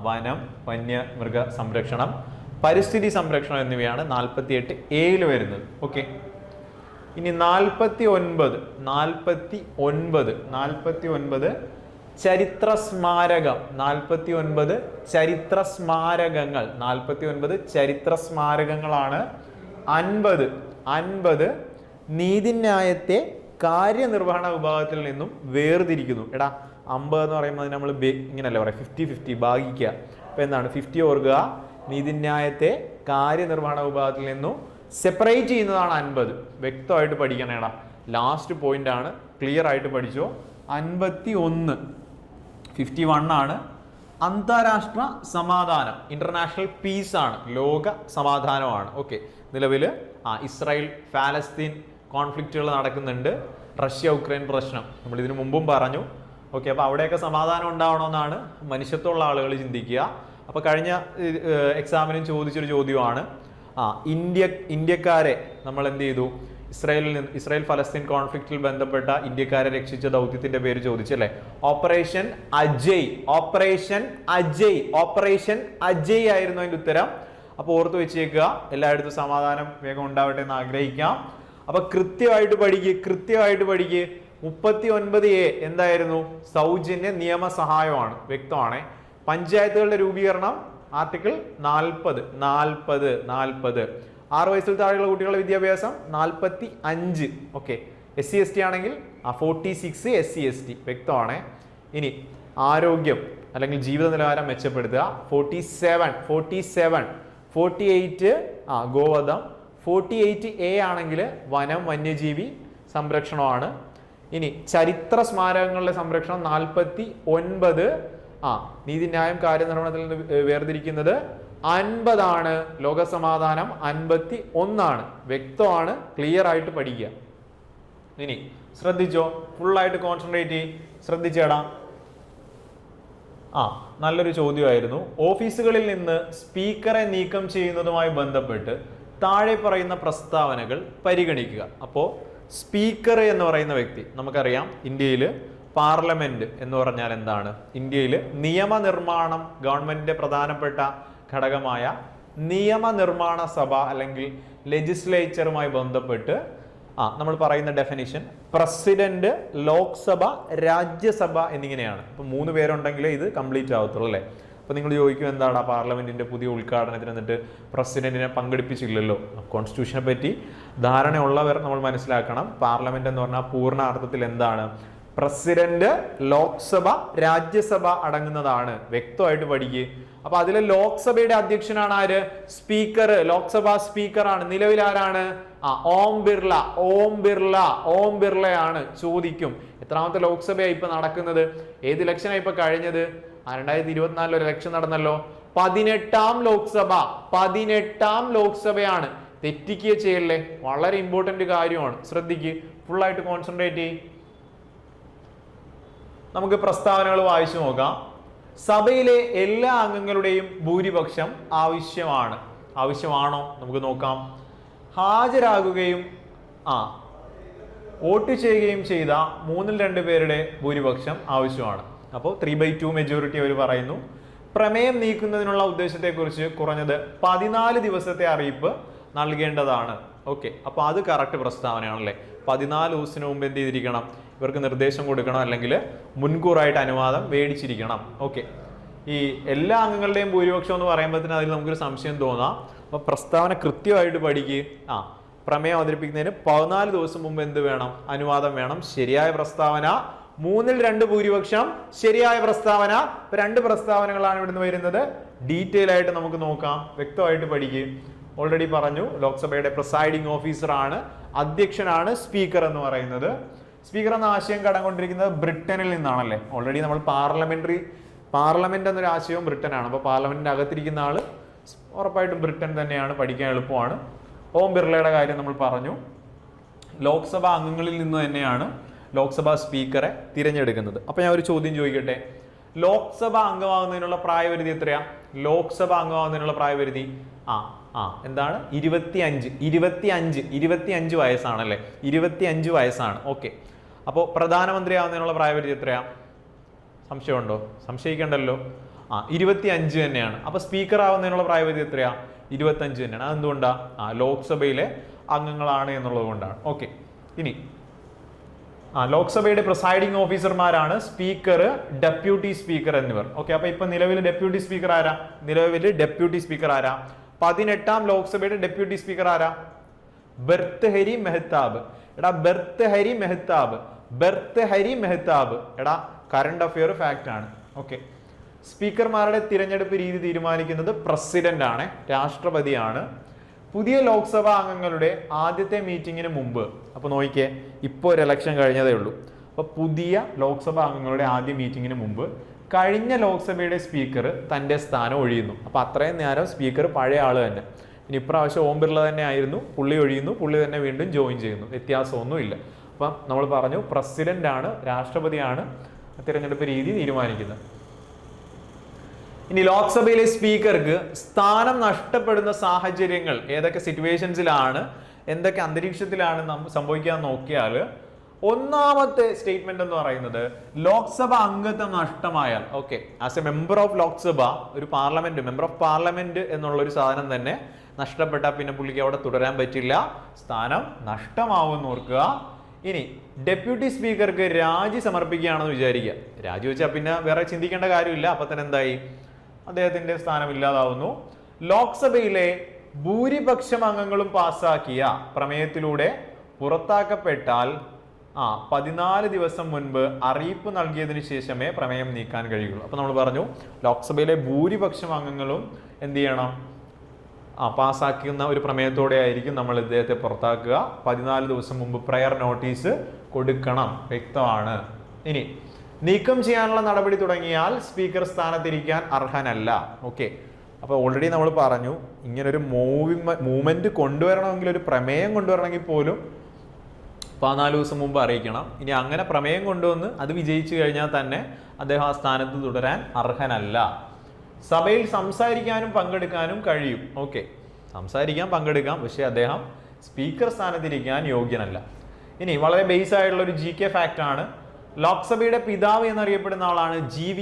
വനം, വന്യമൃഗ സംരക്ഷണം, പരിസ്ഥിതി സംരക്ഷണം എന്നിവയാണ് 48A വരുന്നത്. ഓക്കെ, ഇനി 49 ചരിത്ര സ്മാരകം. 49 ചരിത്ര സ്മാരകങ്ങൾ. 49 ചരിത്ര സ്മാരകങ്ങളാണ്. 50 നീതിന്യായത്തെ കാര്യനിർവഹണ വിഭാഗത്തിൽ നിന്നും വേർതിരിക്കുന്നു. എടാ 50 എന്ന് പറയുമ്പോൾ നമ്മൾ ഇങ്ങനെയല്ലേ പറയാം, 50-50 ഭാഗിക്കുക. അപ്പൊ എന്താണ് 50 ഓർക്കുക, നീതിന്യായത്തെ കാര്യനിർവഹണ വിഭാഗത്തിൽ നിന്നും സെപ്പറേറ്റ് ചെയ്യുന്നതാണ് 50. വ്യക്തമായിട്ട് പഠിക്കണേടാ, ലാസ്റ്റ് പോയിന്റ് ആണ്, ക്ലിയർ ആയിട്ട് പഠിച്ചോ. 51 ആണ് അന്താരാഷ്ട്ര സമാധാനം, ഇന്റർനാഷണൽ പീസ് ആണ്, ലോക സമാധാനമാണ്. ഓക്കെ, നിലവിൽ ഇസ്രായേൽ ഫലസ്തീൻ കോൺഫ്ലിക്റ്റുകൾ നടക്കുന്നുണ്ട്, റഷ്യ ഉക്രൈൻ പ്രശ്നം നമ്മൾ ഇതിനു മുമ്പും പറഞ്ഞു. ഓക്കെ, അപ്പോൾ അവിടെയൊക്കെ സമാധാനം ഉണ്ടാവണമെന്നാണ് മനുഷ്യത്വമുള്ള ആളുകൾ ചിന്തിക്കുക. അപ്പോൾ കഴിഞ്ഞ എക്സാമിനും ചോദിച്ചൊരു ചോദ്യമാണ്, ഇന്ത്യക്കാരെ നമ്മൾ എന്ത് ചെയ്തു, ഇസ്രായേൽ ഫലസ്തീൻ കോൺഫ്ലിക്റ്റിൽ ബന്ധപ്പെട്ട ഇന്ത്യക്കാരെ രക്ഷിച്ച ദൗത്യത്തിന്റെ പേര് ചോദിച്ചല്ലേ, ഓപ്പറേഷൻ അജയ് ആയിരുന്നു അതിന്റെ ഉത്തരം. അപ്പൊ ഓർത്ത് വെച്ചേക്കുക, എല്ലായിടത്തും സമാധാനം വേഗം ഉണ്ടാവട്ടെ എന്ന് ആഗ്രഹിക്കാം. അപ്പൊ കൃത്യമായിട്ട് പഠിക്കുക. 39A എന്തായിരുന്നു, സൗജന്യ നിയമസഹായമാണ്, വ്യക്തമാണ്. പഞ്ചായത്തുകളുടെ രൂപീകരണം ആർട്ടിക്കിൾ 40. 6 വയസ്സിൽ താഴെയുള്ള കുട്ടികളുടെ വിദ്യാഭ്യാസം 45. ഓക്കെ, SC/ST ആണെങ്കിൽ 46 SC/ST, വ്യക്തമാണ്. ഇനി ആരോഗ്യം അല്ലെങ്കിൽ ജീവിത നിലവാരം മെച്ചപ്പെടുത്തുക. 48 ഗോവധം. 48A ആണെങ്കിൽ വനം, വന്യജീവി സംരക്ഷണമാണ്. ഇനി ചരിത്ര സ്മാരകങ്ങളുടെ സംരക്ഷണം 49 നീതിന്യായം കാര്യനിർവഹണത്തിൽ നിന്ന് വേർതിരിക്കുന്നത് 50 ആണ്. ലോകസമാധാനം 51 വ്യക്തമാണ്, ക്ലിയർ ആയിട്ട് പഠിക്കുക. ഇനി ശ്രദ്ധിച്ചോ, ഫുള്ളായിട്ട് കോൺസെൻട്രേറ്റ് ശ്രദ്ധിച്ചേടാ. നല്ലൊരു ചോദ്യമായിരുന്നു. ഓഫീസുകളിൽ നിന്ന് സ്പീക്കറെ നീക്കം ചെയ്യുന്നതുമായി ബന്ധപ്പെട്ട് താഴെ പറയുന്ന പ്രസ്താവനകൾ പരിഗണിക്കുക. അപ്പോൾ സ്പീക്കർ എന്ന് പറയുന്ന വ്യക്തി, നമുക്കറിയാം ഇന്ത്യയിൽ പാർലമെന്റ് എന്ന് പറഞ്ഞാൽ എന്താണ്, ഇന്ത്യയിൽ നിയമനിർമ്മാണം, ഗവൺമെന്റിന്റെ പ്രധാനപ്പെട്ട ഘടകമായ നിയമനിർമ്മാണ സഭ അല്ലെങ്കിൽ ലെജിസ്ലേച്ചറുമായി ബന്ധപ്പെട്ട് നമ്മൾ പറയുന്ന ഡെഫിനിഷൻ പ്രസിഡന്റ്, ലോക്സഭ, രാജ്യസഭ എന്നിങ്ങനെയാണ്. ഇപ്പൊ 3 പേരുണ്ടെങ്കിലേ ഇത് കംപ്ലീറ്റ് ആവത്തുള്ളൂ അല്ലേ. അപ്പൊ നിങ്ങൾ ചോദിക്കും എന്താണ് പാർലമെന്റിന്റെ പുതിയ ഉദ്ഘാടനത്തിന് എന്നിട്ട് പ്രസിഡന്റിനെ പങ്കെടുപ്പിച്ചില്ലല്ലോ. കോൺസ്റ്റിറ്റ്യൂഷനെ പറ്റി ധാരണയുള്ളവർ നമ്മൾ മനസ്സിലാക്കണം, പാർലമെന്റ് എന്ന് പറഞ്ഞാൽ പൂർണ്ണ അർത്ഥത്തിൽ എന്താണ്, പ്രസിഡന്റ്, ലോക്സഭ, രാജ്യസഭ അടങ്ങുന്നതാണ്. വ്യക്തമായിട്ട് പഠിക്കുക. അപ്പൊ അതിലെ ലോക്സഭയുടെ അധ്യക്ഷനാണ് ആര്, സ്പീക്കർ. ലോക്സഭ സ്പീക്കർ ആണ്. നിലവിൽ ആരാണ്, ഓം ബിർളയാണ്. ചോദിക്കും എത്രാമത്തെ ലോക്സഭയാണ് ഇപ്പൊ നടക്കുന്നത്, ഏത് ഇലക്ഷനാണ് ഇപ്പൊ കഴിഞ്ഞത്, 2024 ഒരു ഇലക്ഷൻ നടന്നല്ലോ, 18ാം ലോക്സഭയാണ്. തെറ്റിക്കുക ചെയ്യല്ലേ, വളരെ ഇമ്പോർട്ടന്റ് കാര്യമാണ്, ശ്രദ്ധിക്കുക, ഫുള്ളായിട്ട് കോൺസെൻട്രേറ്റ് ചെയ്യും. നമുക്ക് പ്രസ്താവനകൾ വായിച്ചു നോക്കാം. സഭയിലെ എല്ലാ അംഗങ്ങളുടെയും ഭൂരിപക്ഷം ആവശ്യമാണോ നമുക്ക് നോക്കാം. ഹാജരാകുകയും വോട്ട് ചെയ്യുകയും ചെയ്ത 2/3 പേരുടെ ഭൂരിപക്ഷം ആവശ്യമാണ്. അപ്പോൾ 3/2 മെജോറിറ്റി അവർ പറയുന്നു. പ്രമേയം നീക്കുന്നതിനുള്ള ഉദ്ദേശത്തെക്കുറിച്ച് കുറഞ്ഞത് 14 ദിവസത്തെ അറിയിപ്പ് നൽകേണ്ടതാണ്. ഓക്കെ, അപ്പോൾ അത് കറക്റ്റ് പ്രസ്താവനയാണല്ലേ. 14 ദിവസത്തിന് മുമ്പ് എന്ത് ചെയ്തിരിക്കണം, ഇവർക്ക് നിർദ്ദേശം കൊടുക്കണം, അല്ലെങ്കിൽ മുൻകൂറായിട്ട് അനുവാദം മേടിച്ചിരിക്കണം. ഓക്കെ, ഈ എല്ലാ അംഗങ്ങളുടെയും ഭൂരിപക്ഷം എന്ന് പറയുമ്പോഴത്തേന് അതിൽ നമുക്കൊരു സംശയം തോന്നാം. അപ്പോൾ പ്രസ്താവന കൃത്യമായിട്ട് പഠിക്കുക. പ്രമേയം അവതരിപ്പിക്കുന്നതിന് 14 ദിവസം മുമ്പ് എന്ത് വേണം, അനുവാദം വേണം. ശരിയായ പ്രസ്താവന 3/2 ഭൂരിപക്ഷം ശരിയായ പ്രസ്താവന. 2 പ്രസ്താവനകളാണ് ഇവിടുന്ന് വരുന്നത്. ഡീറ്റെയിൽ ആയിട്ട് നമുക്ക് നോക്കാം, വ്യക്തമായിട്ട് പഠിക്കുക. ഓൾറെഡി പറഞ്ഞു, ലോക്സഭയുടെ പ്രിസൈഡിംഗ് ഓഫീസർ ആണ്, അധ്യക്ഷനാണ് സ്പീക്കർ എന്ന് പറയുന്നത്. സ്പീക്കർ എന്ന ആശയം കടം കൊണ്ടിരിക്കുന്നത് ബ്രിട്ടനിൽ നിന്നാണല്ലേ. ഓൾറെഡി നമ്മൾ പാർലമെന്റ് എന്നൊരു ആശയവും ബ്രിട്ടനാണ്. അപ്പോൾ പാർലമെന്റിന്റെ അകത്തിരിക്കുന്ന ആള് ഉറപ്പായിട്ടും ബ്രിട്ടൻ തന്നെയാണ്, പഠിക്കാൻ എളുപ്പമാണ്. ഓം ബിർളയുടെ കാര്യം നമ്മൾ പറഞ്ഞു. ലോക്സഭാ അംഗങ്ങളിൽ നിന്ന് തന്നെയാണ് ലോക്സഭാ സ്പീക്കറെ തിരഞ്ഞെടുക്കുന്നത്. അപ്പൊ ഞാൻ ഒരു ചോദ്യം ചോദിക്കട്ടെ, ലോക്സഭ അംഗമാകുന്നതിനുള്ള പ്രായപരിധി എത്രയാ? ലോക്സഭ അംഗമാകുന്നതിനുള്ള പ്രായപരിധി എന്താണ്? 25 വയസ്സാണല്ലേ. 25 വയസ്സാണ്. ഓക്കെ, അപ്പോൾ പ്രധാനമന്ത്രി ആവുന്നതിനുള്ള പ്രായപരിധി എത്രയാ? സംശയമുണ്ടോ? സംശയിക്കണ്ടല്ലോ. 25 തന്നെയാണ്. അപ്പൊ സ്പീക്കർ ആവുന്നതിനുള്ള പ്രായപരിധി എത്രയാ? 25 തന്നെയാണ്. അതെന്തുകൊണ്ടാ? ലോക്സഭയിലെ അംഗങ്ങളാണ് എന്നുള്ളത് കൊണ്ടാണ്. ഓക്കെ, ഇനി ലോക്സഭയുടെ പ്രിസൈഡിംഗ് ഓഫീസർമാരാണ് സ്പീക്കർ, ഡെപ്യൂട്ടി സ്പീക്കർ എന്നിവർ. ഓക്കെ, അപ്പൊ ഇപ്പൊ നിലവിൽ ഡെപ്യൂട്ടി സ്പീക്കർ ആരാ? 18ാം ലോക്സഭയുടെ ഡെപ്യൂട്ടി സ്പീക്കർ ആരാ? ഭർത്തഹരി മെഹ്താബ്. ഭർത്തഹരി മെഹ്താബ് എടാ കറണ്ട് അഫെയർ ഫാക്ട് ആണ്. ഓക്കെ, സ്പീക്കർമാരുടെ തിരഞ്ഞെടുപ്പ് രീതി തീരുമാനിക്കുന്നത് പ്രസിഡന്റ് ആണ്, രാഷ്ട്രപതിയാണ്. പുതിയ ലോക്സഭാ അംഗങ്ങളുടെ ആദ്യത്തെ മീറ്റിംഗിന് മുമ്പ്, അപ്പൊ നോക്കിയേ, ഇപ്പോൾ ഒരു ഇലക്ഷൻ കഴിഞ്ഞതേ ഉള്ളൂ. അപ്പൊ പുതിയ ലോക്സഭാ അംഗങ്ങളുടെ ആദ്യ മീറ്റിംഗിന് മുമ്പ് കഴിഞ്ഞ ലോക്സഭയുടെ സ്പീക്കർ തന്റെ സ്ഥാനം ഒഴിയുന്നു. അപ്പൊ അത്രയും നേരം സ്പീക്കർ പഴയ ആള് തന്നെ. ഇനി ഇപ്രാവശ്യം ഓം ബിർള തന്നെ ആയിരുന്നു, പുള്ളി ഒഴിയുന്നു, പുള്ളി തന്നെ വീണ്ടും ജോയിൻ ചെയ്യുന്നു, വ്യത്യാസമൊന്നുമില്ല. അപ്പം നമ്മൾ പറഞ്ഞു പ്രസിഡന്റ് ആണ്, രാഷ്ട്രപതിയാണ് തിരഞ്ഞെടുപ്പ് രീതി തീരുമാനിക്കുന്നത്. ഇനി ലോക്സഭയിലെ സ്പീക്കർക്ക് സ്ഥാനം നഷ്ടപ്പെടുന്ന സാഹചര്യങ്ങൾ ഏതൊക്കെ സിറ്റുവേഷൻസിലാണ്, എന്തൊക്കെ അന്തരീക്ഷത്തിലാണ് സംഭവിക്കാൻ നോക്കിയാൽ, ഒന്നാമത്തെ സ്റ്റേറ്റ്മെന്റ് എന്ന് പറയുന്നത് ലോക്സഭ അംഗത്വം നഷ്ടമായാൽ, okay, as a member of Lok Sabha, ഒരു പാർലമെന്റ് മെമ്പർ ഓഫ് പാർലമെന്റ് എന്നുള്ള ഒരു സാധനം തന്നെ നഷ്ടപ്പെട്ടാൽ പിന്നെ പുള്ളിക്ക് അവിടെ തുടരാൻ പറ്റില്ല, സ്ഥാനം നഷ്ടമാവുമെന്ന് ഓർക്കുക. ഇനി ഡെപ്യൂട്ടി സ്പീക്കർക്ക് രാജി സമർപ്പിക്കുകയാണെന്ന് വിചാരിക്കുക. രാജിവെച്ചാൽ പിന്നെ വേറെ ചിന്തിക്കേണ്ട കാര്യമില്ല, അപ്പൊ തന്നെ എന്തായി, അദ്ദേഹത്തിന്റെ സ്ഥാനം ഇല്ലാതാവുന്നു. ലോക്സഭയിലെ ഭൂരിപക്ഷം അംഗങ്ങളും പാസാക്കിയ പ്രമേയത്തിലൂടെ പുറത്താക്കപ്പെട്ടാൽ 14 ദിവസം മുൻപ് അറിയിപ്പ് നൽകിയതിനു ശേഷമേ പ്രമേയം നീക്കാൻ കഴിയുള്ളൂ. അപ്പൊ നമ്മൾ പറഞ്ഞു ലോക്സഭയിലെ ഭൂരിപക്ഷം അംഗങ്ങളും എന്ത് ചെയ്യണം, പാസ്സാക്കുന്ന ഒരു പ്രമേയത്തോടെ ആയിരിക്കും നമ്മൾ ഇദ്ദേഹത്തെ പുറത്താക്കുക. 14 ദിവസം മുമ്പ് പ്രയർ നോട്ടീസ് കൊടുക്കണം, വ്യക്തമാണ്. ഇനി നീക്കം ചെയ്യാനുള്ള നടപടി തുടങ്ങിയാൽ സ്പീക്കർ സ്ഥാനത്തിരിക്കാൻ അർഹനല്ല. ഓക്കെ, അപ്പൊ ഓൾറെഡി നമ്മൾ പറഞ്ഞു ഇങ്ങനൊരു മൂവ്മെന്റ് കൊണ്ടുവരണമെങ്കിൽ, ഒരു പ്രമേയം കൊണ്ടുവരണമെങ്കിൽ പോലും 14 ദിവസം മുമ്പ് അറിയിക്കണം. ഇനി അങ്ങനെ പ്രമേയം കൊണ്ടുവന്ന് അത് വിജയിച്ചു കഴിഞ്ഞാൽ തന്നെ അദ്ദേഹം ആ സ്ഥാനത്ത് തുടരാൻ അർഹനല്ല. സഭയിൽ സംസാരിക്കാനും പങ്കെടുക്കാനും കഴിയും. ഓക്കെ, സംസാരിക്കാൻ പങ്കെടുക്കാം, പക്ഷെ അദ്ദേഹം സ്പീക്കർ സ്ഥാനത്തിരിക്കാൻ യോഗ്യനല്ല. ഇനി വളരെ ബേസ് ആയിട്ടുള്ള ഒരു GK ഫാക്ട് ആണ്. ലോക്സഭയുടെ പിതാവ് എന്നറിയപ്പെടുന്ന ആളാണ് GV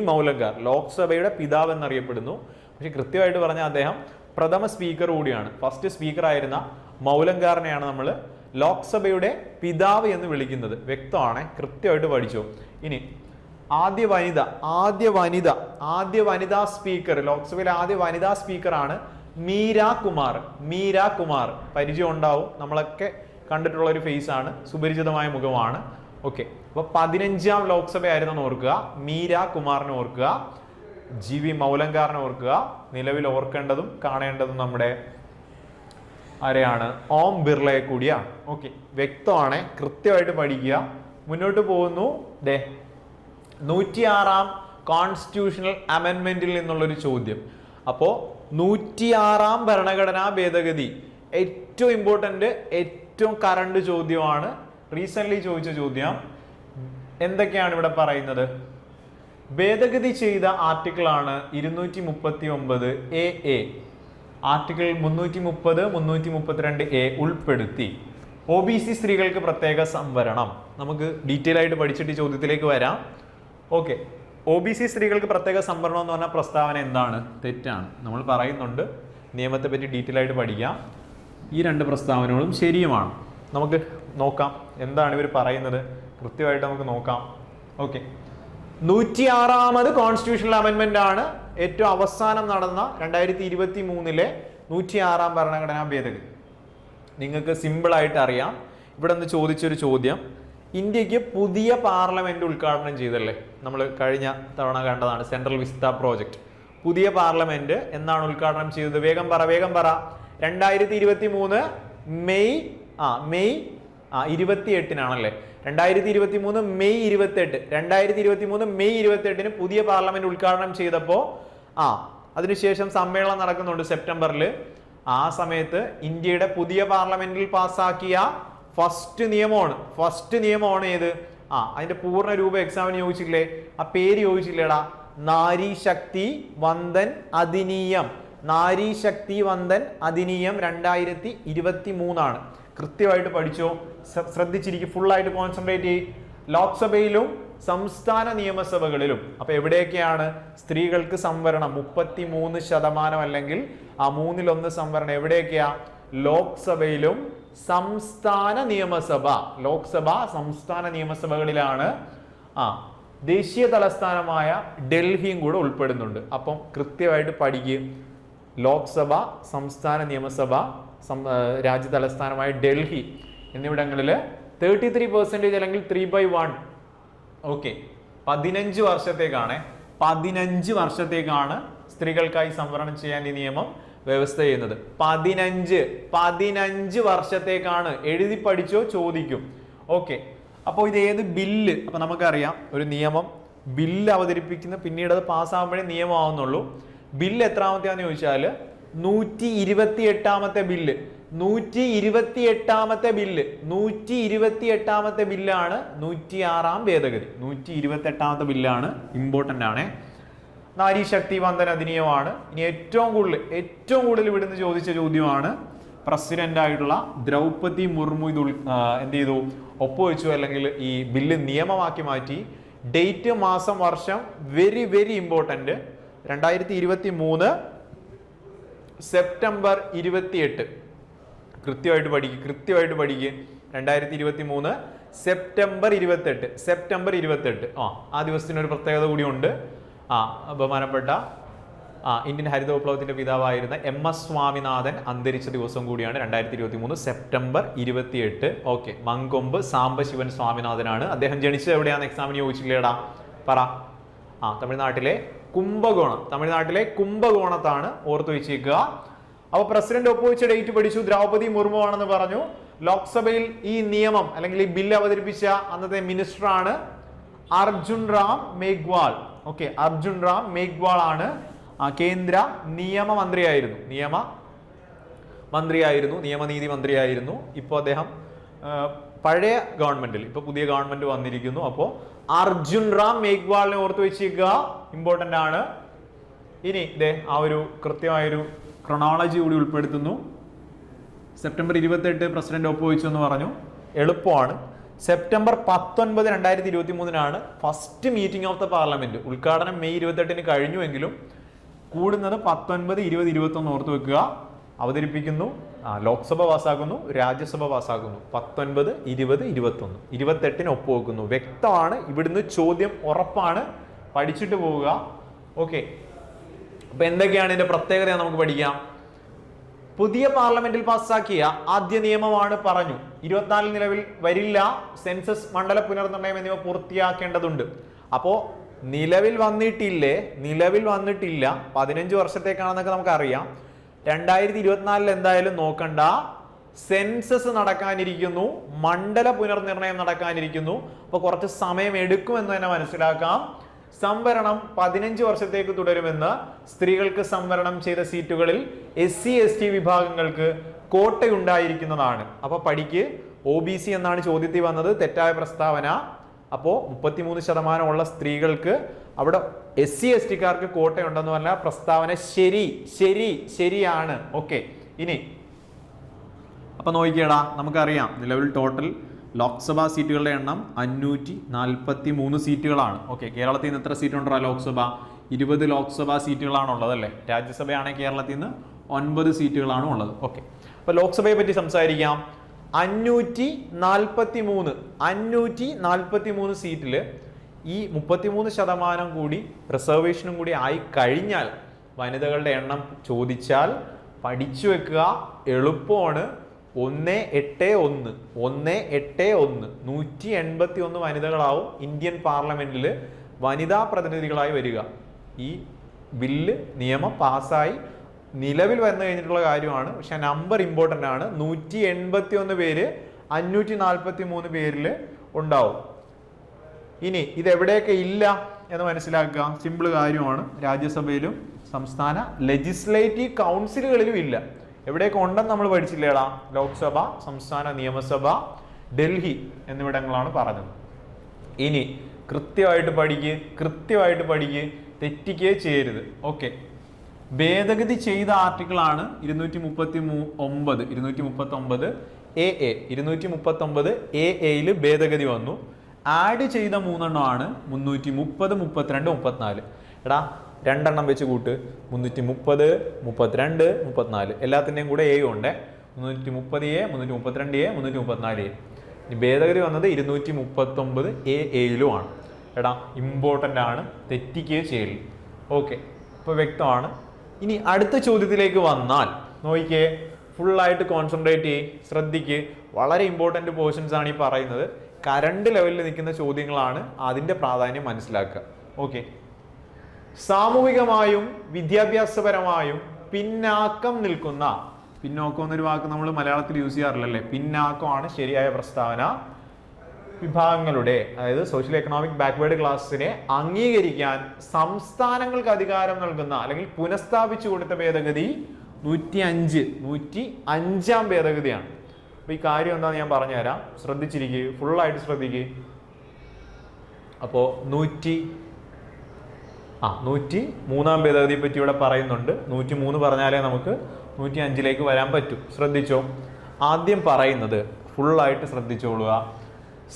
മൗലങ്കർ. ലോക്സഭയുടെ പിതാവ് എന്നറിയപ്പെടുന്നു. പക്ഷെ കൃത്യമായിട്ട് പറഞ്ഞാൽ അദ്ദേഹം പ്രഥമ സ്പീക്കർ കൂടിയാണ്. ഫസ്റ്റ് സ്പീക്കർ ആയിരുന്ന മൗലങ്കാറിനെയാണ് നമ്മൾ ലോക്സഭയുടെ പിതാവ് എന്ന് വിളിക്കുന്നത്. വ്യക്തമാണ്, കൃത്യമായിട്ട് പഠിച്ചു. ഇനി ആദ്യ വനിതാ സ്പീക്കർ, ലോക്സഭയിലെ ആദ്യ വനിതാ സ്പീക്കറാണ് മീരാ കുമാർ. പരിചയം ഉണ്ടാവും, നമ്മളൊക്കെ കണ്ടിട്ടുള്ള ഒരു ഫേസ് ആണ്, സുപരിചിതമായ മുഖമാണ്. ഓക്കെ, അപ്പൊ 15ാം ലോക്സഭയായിരുന്നു ഓർക്കുക. മീരാ കുമാറിനെ ഓർക്കുക, GV മൗലങ്കാറിനെ ഓർക്കുക. നിലവിൽ ഓർക്കേണ്ടതും കാണേണ്ടതും നമ്മുടെ ആരെയാണ്? ഓം ബിർളയെ കൂടിയാണ്. ഓക്കെ, വ്യക്തമാണ്, കൃത്യമായിട്ട് പഠിക്കുക. മുന്നോട്ട് പോകുന്നു. 106ാം കോൺസ്റ്റിറ്റ്യൂഷണൽ അമെൻമെന്റിൽ നിന്നുള്ളൊരു ചോദ്യം. അപ്പോൾ 106ാം ഭരണഘടനാ ഭേദഗതി ഏറ്റവും ഇമ്പോർട്ടന്റ്, ഏറ്റവും കറണ്ട് ചോദ്യമാണ്. റീസെന്റ് ചോദിച്ച ചോദ്യം. എന്തൊക്കെയാണ് ഇവിടെ പറയുന്നത്? ഭേദഗതി ചെയ്ത ആർട്ടിക്കിൾ ആണ് 239A. ആർട്ടിക്കിൾ 330, 332A ഉൾപ്പെടുത്തി OBC സ്ത്രീകൾക്ക് പ്രത്യേക സംവരണം. നമുക്ക് ഡീറ്റെയിൽ ആയിട്ട് പഠിച്ചിട്ട് ചോദ്യത്തിലേക്ക് വരാം. ഓക്കെ, OBC സ്ത്രീകൾക്ക് പ്രത്യേക സംവരണം എന്ന് പറഞ്ഞ പ്രസ്താവന എന്താണ്? തെറ്റാണ്. നമ്മൾ പറയുന്നുണ്ട്, നിയമത്തെ പറ്റി ഡീറ്റെയിൽ ആയിട്ട് പഠിക്കാം. ഈ രണ്ട് പ്രസ്താവനകളും ശരിയുമാണ്. നമുക്ക് നോക്കാം എന്താണ് ഇവർ പറയുന്നത്, കൃത്യമായിട്ട് നമുക്ക് നോക്കാം. ഓക്കെ, 106ാമത് കോൺസ്റ്റിറ്റ്യൂഷണൽ അമെൻമെന്റ് ആണ് ഏറ്റവും അവസാനം നടന്ന 2023 106ാം ഭരണഘടനാ ഭേദഗതി. നിങ്ങൾക്ക് സിമ്പിളായിട്ട് അറിയാം. ഇവിടെ നിന്ന് ചോദിച്ചൊരു ചോദ്യം, ഇന്ത്യക്ക് പുതിയ പാർലമെന്റ് ഉദ്ഘാടനം ചെയ്തല്ലേ, നമ്മൾ കഴിഞ്ഞ തവണ കണ്ടതാണ് സെൻട്രൽ വിസ്ത പ്രോജക്റ്റ്. പുതിയ പാർലമെന്റ് എന്നാണ് ഉദ്ഘാടനം ചെയ്തത്? വേഗം പറ 2023 മെയ് 28-നാണല്ലേ? 2023 മെയ് 28. 2023 മെയ് 28-ന് പുതിയ പാർലമെന്റ് ഉദ്ഘാടനം ചെയ്തപ്പോൾ അതിനുശേഷം സമ്മേളനം നടക്കുന്നുണ്ട് സെപ്റ്റംബറിൽ. ആ സമയത്ത് ഇന്ത്യയുടെ പുതിയ പാർലമെന്റിൽ പാസ്സാക്കിയ ഫസ്റ്റ് നിയമമാണ് ഏത്? അതിന്റെ പൂർണ്ണ രൂപ എക്സാമിന് ചോദിച്ചില്ലേ? ആ പേര് ചോദിച്ചില്ലേടാ? നാരി ശക്തി വന്ദൻ അധിനിയം. നാരി ശക്തി വന്ദൻ അധിനിയം 2023 കൃത്യമായിട്ട് പഠിച്ചോ, ശ്രദ്ധിച്ചിരിക്കും, ഫുള്ളായിട്ട് കോൺസെൻട്രേറ്റ് ചെയ്യും. ലോക്സഭയിലും സംസ്ഥാന നിയമസഭകളിലും അപ്പൊ എവിടെയൊക്കെയാണ് സ്ത്രീകൾക്ക് സംവരണം? 33% അല്ലെങ്കിൽ 1/3 സംവരണം എവിടെയൊക്കെയാ? ലോക്സഭയിലും സംസ്ഥാന നിയമസഭകളിലാണ്. ദേശീയ തലസ്ഥാനമായ ഡൽഹിയും കൂടെ ഉൾപ്പെടുന്നുണ്ട്. അപ്പം കൃത്യമായിട്ട് പഠിക്കുക. ലോക്സഭ, സംസ്ഥാന നിയമസഭ, രാജ്യ തലസ്ഥാനമായ ഡൽഹി എന്നിവിടങ്ങളിൽ 33% അല്ലെങ്കിൽ 3/1. ഓക്കെ, 15 വർഷത്തേക്കാണ് സ്ത്രീകൾക്കായി സംവരണം ചെയ്യാൻ ഈ നിയമം വ്യവസ്ഥ ചെയ്യുന്നത്. 15 വർഷത്തേക്കാണ്. എഴുതി പഠിച്ചോ, ചോദിക്കും. ഓക്കെ, അപ്പോൾ ഇത് ഏത് ബില്ല്? അപ്പൊ നമുക്കറിയാം, ഒരു നിയമം ബില്ല് അവതരിപ്പിക്കുന്ന പിന്നീട് അത് പാസ്സാകുമ്പോഴേ നിയമമാവുന്നുള്ളൂ. ബില്ല് എത്രാമത്തെയാന്ന് ചോദിച്ചാൽ 128ാമത്തെ ബില്ല്. 128ാമത്തെ ബില്ലാണ് 106ാം ഭേദഗതി. 128ാമത്തെ ബില്ലാണ്, ഇമ്പോർട്ടന്റ് ആണ്. നാരി ശക്തി വന്ദൻ അധിനിയമാണ്. ഇനി ഏറ്റവും കൂടുതൽ ഇവിടുന്ന് ചോദിച്ച ചോദ്യമാണ്, പ്രസിഡന്റ് ആയിട്ടുള്ള ദ്രൗപദി മുർമു ഇത് എന്ത് ചെയ്തു? ഒപ്പുവെച്ചു, അല്ലെങ്കിൽ ഈ ബില്ല് നിയമമാക്കി മാറ്റി. ഡേറ്റ്, മാസം, വർഷം വെരി വെരി ഇമ്പോർട്ടന്റ്. 2023 സെപ്റ്റംബർ 28. കൃത്യമായിട്ട് പഠിക്കുക. 2023 സെപ്റ്റംബർ 28. ആ ദിവസത്തിന് ഒരു പ്രത്യേകത കൂടിയുണ്ട്. ബഹുമാനപ്പെട്ട ഇന്ത്യൻ ഹരിത വിപ്ലവത്തിന്റെ പിതാവായിരുന്ന MS സ്വാമിനാഥൻ അന്തരിച്ച ദിവസം കൂടിയാണ് 2023 സെപ്റ്റംബർ 28. ഓക്കെ, മങ്കൊമ്പ് സാംബശിവൻ സ്വാമിനാഥനാണ്. അദ്ദേഹം ജനിച്ചത് എവിടെയാണെന്ന് എക്സാമിന് ചോദിച്ചില്ലേടാ? പറ. തമിഴ്നാട്ടിലെ കുംഭകോണത്താണ്. ഓർത്തു വെച്ചേക്കുക. അപ്പൊ പ്രസിഡന്റ് ഒപ്പുവെച്ച ഡേറ്റ് പഠിച്ചു, ദ്രൗപദി മുർമു ആണെന്ന് പറഞ്ഞു. ലോക്സഭയിൽ ഈ നിയമം അല്ലെങ്കിൽ ഈ ബില്ല് അവതരിപ്പിച്ച അന്നത്തെ മിനിസ്റ്റർ ആണ് അർജുൻ റാം മേഘ്വാൾ. ഓക്കെ, അർജുൻ റാം മേഘ്വാൾ ആണ്. കേന്ദ്ര നിയമനീതി മന്ത്രിയായിരുന്നു. ഇപ്പോൾ അദ്ദേഹം പഴയ ഗവൺമെന്റിൽ, ഇപ്പൊ പുതിയ ഗവൺമെന്റ് വന്നിരിക്കുന്നു. അപ്പോൾ അർജുൻ റാം മേഘ്വാളിനെ ഓർത്ത് വെച്ചേക്കുക, ഇമ്പോർട്ടന്റ് ആണ്. ഇനി ആ ഒരു കൃത്യമായൊരു ക്രൊണോളജി കൂടി ഉൾപ്പെടുത്തുന്നു. സെപ്റ്റംബർ 28 പ്രസിഡന്റ് ഒപ്പുവെച്ചു എന്ന് പറഞ്ഞു, എളുപ്പമാണ്. September 19, 2023 first meeting of the parliament. ഉദ്ഘാടനം മെയ് 28 കഴിഞ്ഞുവെങ്കിലും കൂടുന്നത് 19, 20, 21 ഓർത്ത് വെക്കുക. അവതരിപ്പിക്കുന്നു, ലോക്സഭ പാസ്സാക്കുന്നു, രാജ്യസഭ പാസ്സാക്കുന്നു. 19, 20, 21, 28 ഒപ്പുവെക്കുന്നു. വ്യക്തമാണ്. ഇവിടുന്ന് ചോദ്യം ഉറപ്പാണ്. പഠിച്ചിട്ട് പോവുക. ഓക്കെ, അപ്പൊ എന്തൊക്കെയാണ് ഇതിന്റെ പ്രത്യേകത നമുക്ക് പഠിക്കാം. പുതിയ പാർലമെന്റിൽ പാസ്സാക്കിയ ആദ്യ നിയമമാണ് പറഞ്ഞു. 24 നിലവിൽ വരില്ല. സെൻസസ്, മണ്ഡല പുനർനിർണയം എന്നിവ പൂർത്തിയാക്കേണ്ടതുണ്ട്. അപ്പോ നിലവിൽ വന്നിട്ടില്ല. 15 വർഷത്തേക്കാണെന്നൊക്കെ നമുക്ക് അറിയാം. 2024 എന്തായാലും നോക്കണ്ട. സെൻസസ് നടക്കാനിരിക്കുന്നു, മണ്ഡല പുനർനിർണയം നടക്കാനിരിക്കുന്നു. അപ്പൊ കുറച്ച് സമയം എടുക്കുമെന്ന് തന്നെ മനസ്സിലാക്കാം. സംവരണം 15 വർഷത്തേക്ക് തുടരുമെന്ന്. സ്ത്രീകൾക്ക് സംവരണം ചെയ്ത സീറ്റുകളിൽ SC ST വിഭാഗങ്ങൾക്ക് കോട്ടയുണ്ടായിരിക്കുന്നതാണ്. അപ്പൊ പഠിക്ക്. OBC എന്നാണ് ചോദ്യത്തിൽ വന്നത്, തെറ്റായ പ്രസ്താവന. അപ്പോൾ 33% ഉള്ള സ്ത്രീകൾക്ക് അവിടെ SC STക്കാർക്ക് കോട്ടയുണ്ടെന്ന് പറഞ്ഞ പ്രസ്താവന ശരിയാണ്. ഓക്കെ, ഇനി അപ്പൊ നോക്കിക്കേടാ, നമുക്കറിയാം നിലവിൽ ടോട്ടൽ ലോക്സഭാ സീറ്റുകളുടെ എണ്ണം 543 സീറ്റുകളാണ്. ഓക്കെ, കേരളത്തിൽ നിന്ന് എത്ര സീറ്റ് ഉണ്ടോ ലോക്സഭ? 20 ലോക്സഭാ സീറ്റുകളാണ് ഉള്ളത് അല്ലേ. രാജ്യസഭയാണെങ്കിൽ കേരളത്തിൽ നിന്ന് 9 സീറ്റുകളാണ് ഉള്ളത്. ഓക്കെ, അപ്പോൾ ലോക്സഭയെ പറ്റി സംസാരിക്കാം. 543 സീറ്റിൽ ഈ 33% കൂടി റിസർവേഷനും കൂടി ആയി കഴിഞ്ഞാൽ വനിതകളുടെ എണ്ണം ചോദിച്ചാൽ പഠിച്ചു വെക്കുക, എളുപ്പമാണ്. 181 181 വനിതകളാവും ഇന്ത്യൻ പാർലമെന്റിൽ വനിതാ പ്രതിനിധികളായി വരിക. ഈ ബില്ല് നിയമം പാസ്സായി നിലവിൽ വന്നു കഴിഞ്ഞിട്ടുള്ള കാര്യമാണ്. പക്ഷെ നമ്പർ ഇമ്പോർട്ടൻ്റ് ആണ്. 181 പേര് 543 പേരിൽ ഉണ്ടാവും. ഇനി ഇതെവിടെയൊക്കെ ഇല്ല എന്ന് മനസ്സിലാക്കുക. സിമ്പിൾ കാര്യമാണ്. രാജ്യസഭയിലും സംസ്ഥാന ലെജിസ്ലേറ്റീവ് കൗൺസിലുകളിലും ഇല്ല. എവിടെയൊക്കെ ഉണ്ടെന്ന് നമ്മൾ പഠിച്ചില്ലേടാ? ലോക്സഭ, സംസ്ഥാന നിയമസഭ, ഡൽഹി എന്നിവിടങ്ങളാണ് പറഞ്ഞത്. ഇനി കൃത്യമായിട്ട് പഠിക്ക്, തെറ്റിക്കുകയേ ചെയ്യരുത്. ഓക്കെ, ഭേദഗതി ചെയ്ത ആർട്ടിക്കിളാണ് 239 239 AA ഭേദഗതി വന്നു. ആഡ് ചെയ്ത 3 എണ്ണമാണ് 330, 32, 34. എടാ 2 എണ്ണം വെച്ച് കൂട്ട്. 330, 32, 34 എല്ലാത്തിൻ്റെയും കൂടെ A ഉണ്ട്. 330A, 332A, 334A. ഇനി ഭേദഗതി വന്നത് 239 AA എടാ ഇമ്പോർട്ടൻ്റ് ആണ്, തെറ്റിക്കുകയും ചെയ്യില്ല. ഓക്കെ, അപ്പോൾ വ്യക്തമാണ്. ഇനി അടുത്ത ചോദ്യത്തിലേക്ക് വന്നാൽ നോക്കിക്കേ, ഫുള്ളായിട്ട് കോൺസെൻട്രേറ്റ് ചെയ്യ്, ശ്രദ്ധിക്ക്. വളരെ ഇമ്പോർട്ടൻ്റ് പോർഷൻസ് ആണ് ഈ പറയുന്നത്. കറണ്ട് ലെവലിൽ നിൽക്കുന്ന ചോദ്യങ്ങളാണ്, അതിൻ്റെ പ്രാധാന്യം മനസ്സിലാക്കുക. ഓക്കെ, സാമൂഹികമായും വിദ്യാഭ്യാസപരമായും പിന്നാക്കം നിൽക്കുന്ന, പിന്നോക്കം എന്നൊരു വാക്ക് നമ്മൾ മലയാളത്തിൽ യൂസ് ചെയ്യാറില്ലല്ലേ, പിന്നാക്കമാണ് ശരിയായ പ്രസ്താവന. വിഭാഗങ്ങളുടെ, അതായത് സോഷ്യൽ എക്കണോമിക് ബാക്ക്വേർഡ് ക്ലാസ്സിനെ അംഗീകരിക്കാൻ സംസ്ഥാനങ്ങൾക്ക് അധികാരം നൽകുന്ന അല്ലെങ്കിൽ പുനഃസ്ഥാപിച്ചു കൊടുത്ത ഭേദഗതി 105 ഭേദഗതിയാണ്. അപ്പൊ ഈ കാര്യം എന്താണെന്ന് ഞാൻ പറഞ്ഞുതരാം, ശ്രദ്ധിച്ചിരിക്കുക, ഫുള്ളായിട്ട് ശ്രദ്ധിക്കുക. അപ്പോൾ 103 ഭേദഗതിയെ പറ്റി ഇവിടെ പറയുന്നുണ്ട്. 103 പറഞ്ഞാലേ നമുക്ക് 105 വരാൻ പറ്റൂ. ശ്രദ്ധിച്ചോ. ആദ്യം പറയുന്നത് ഫുള്ളായിട്ട് ശ്രദ്ധിച്ചോളുക.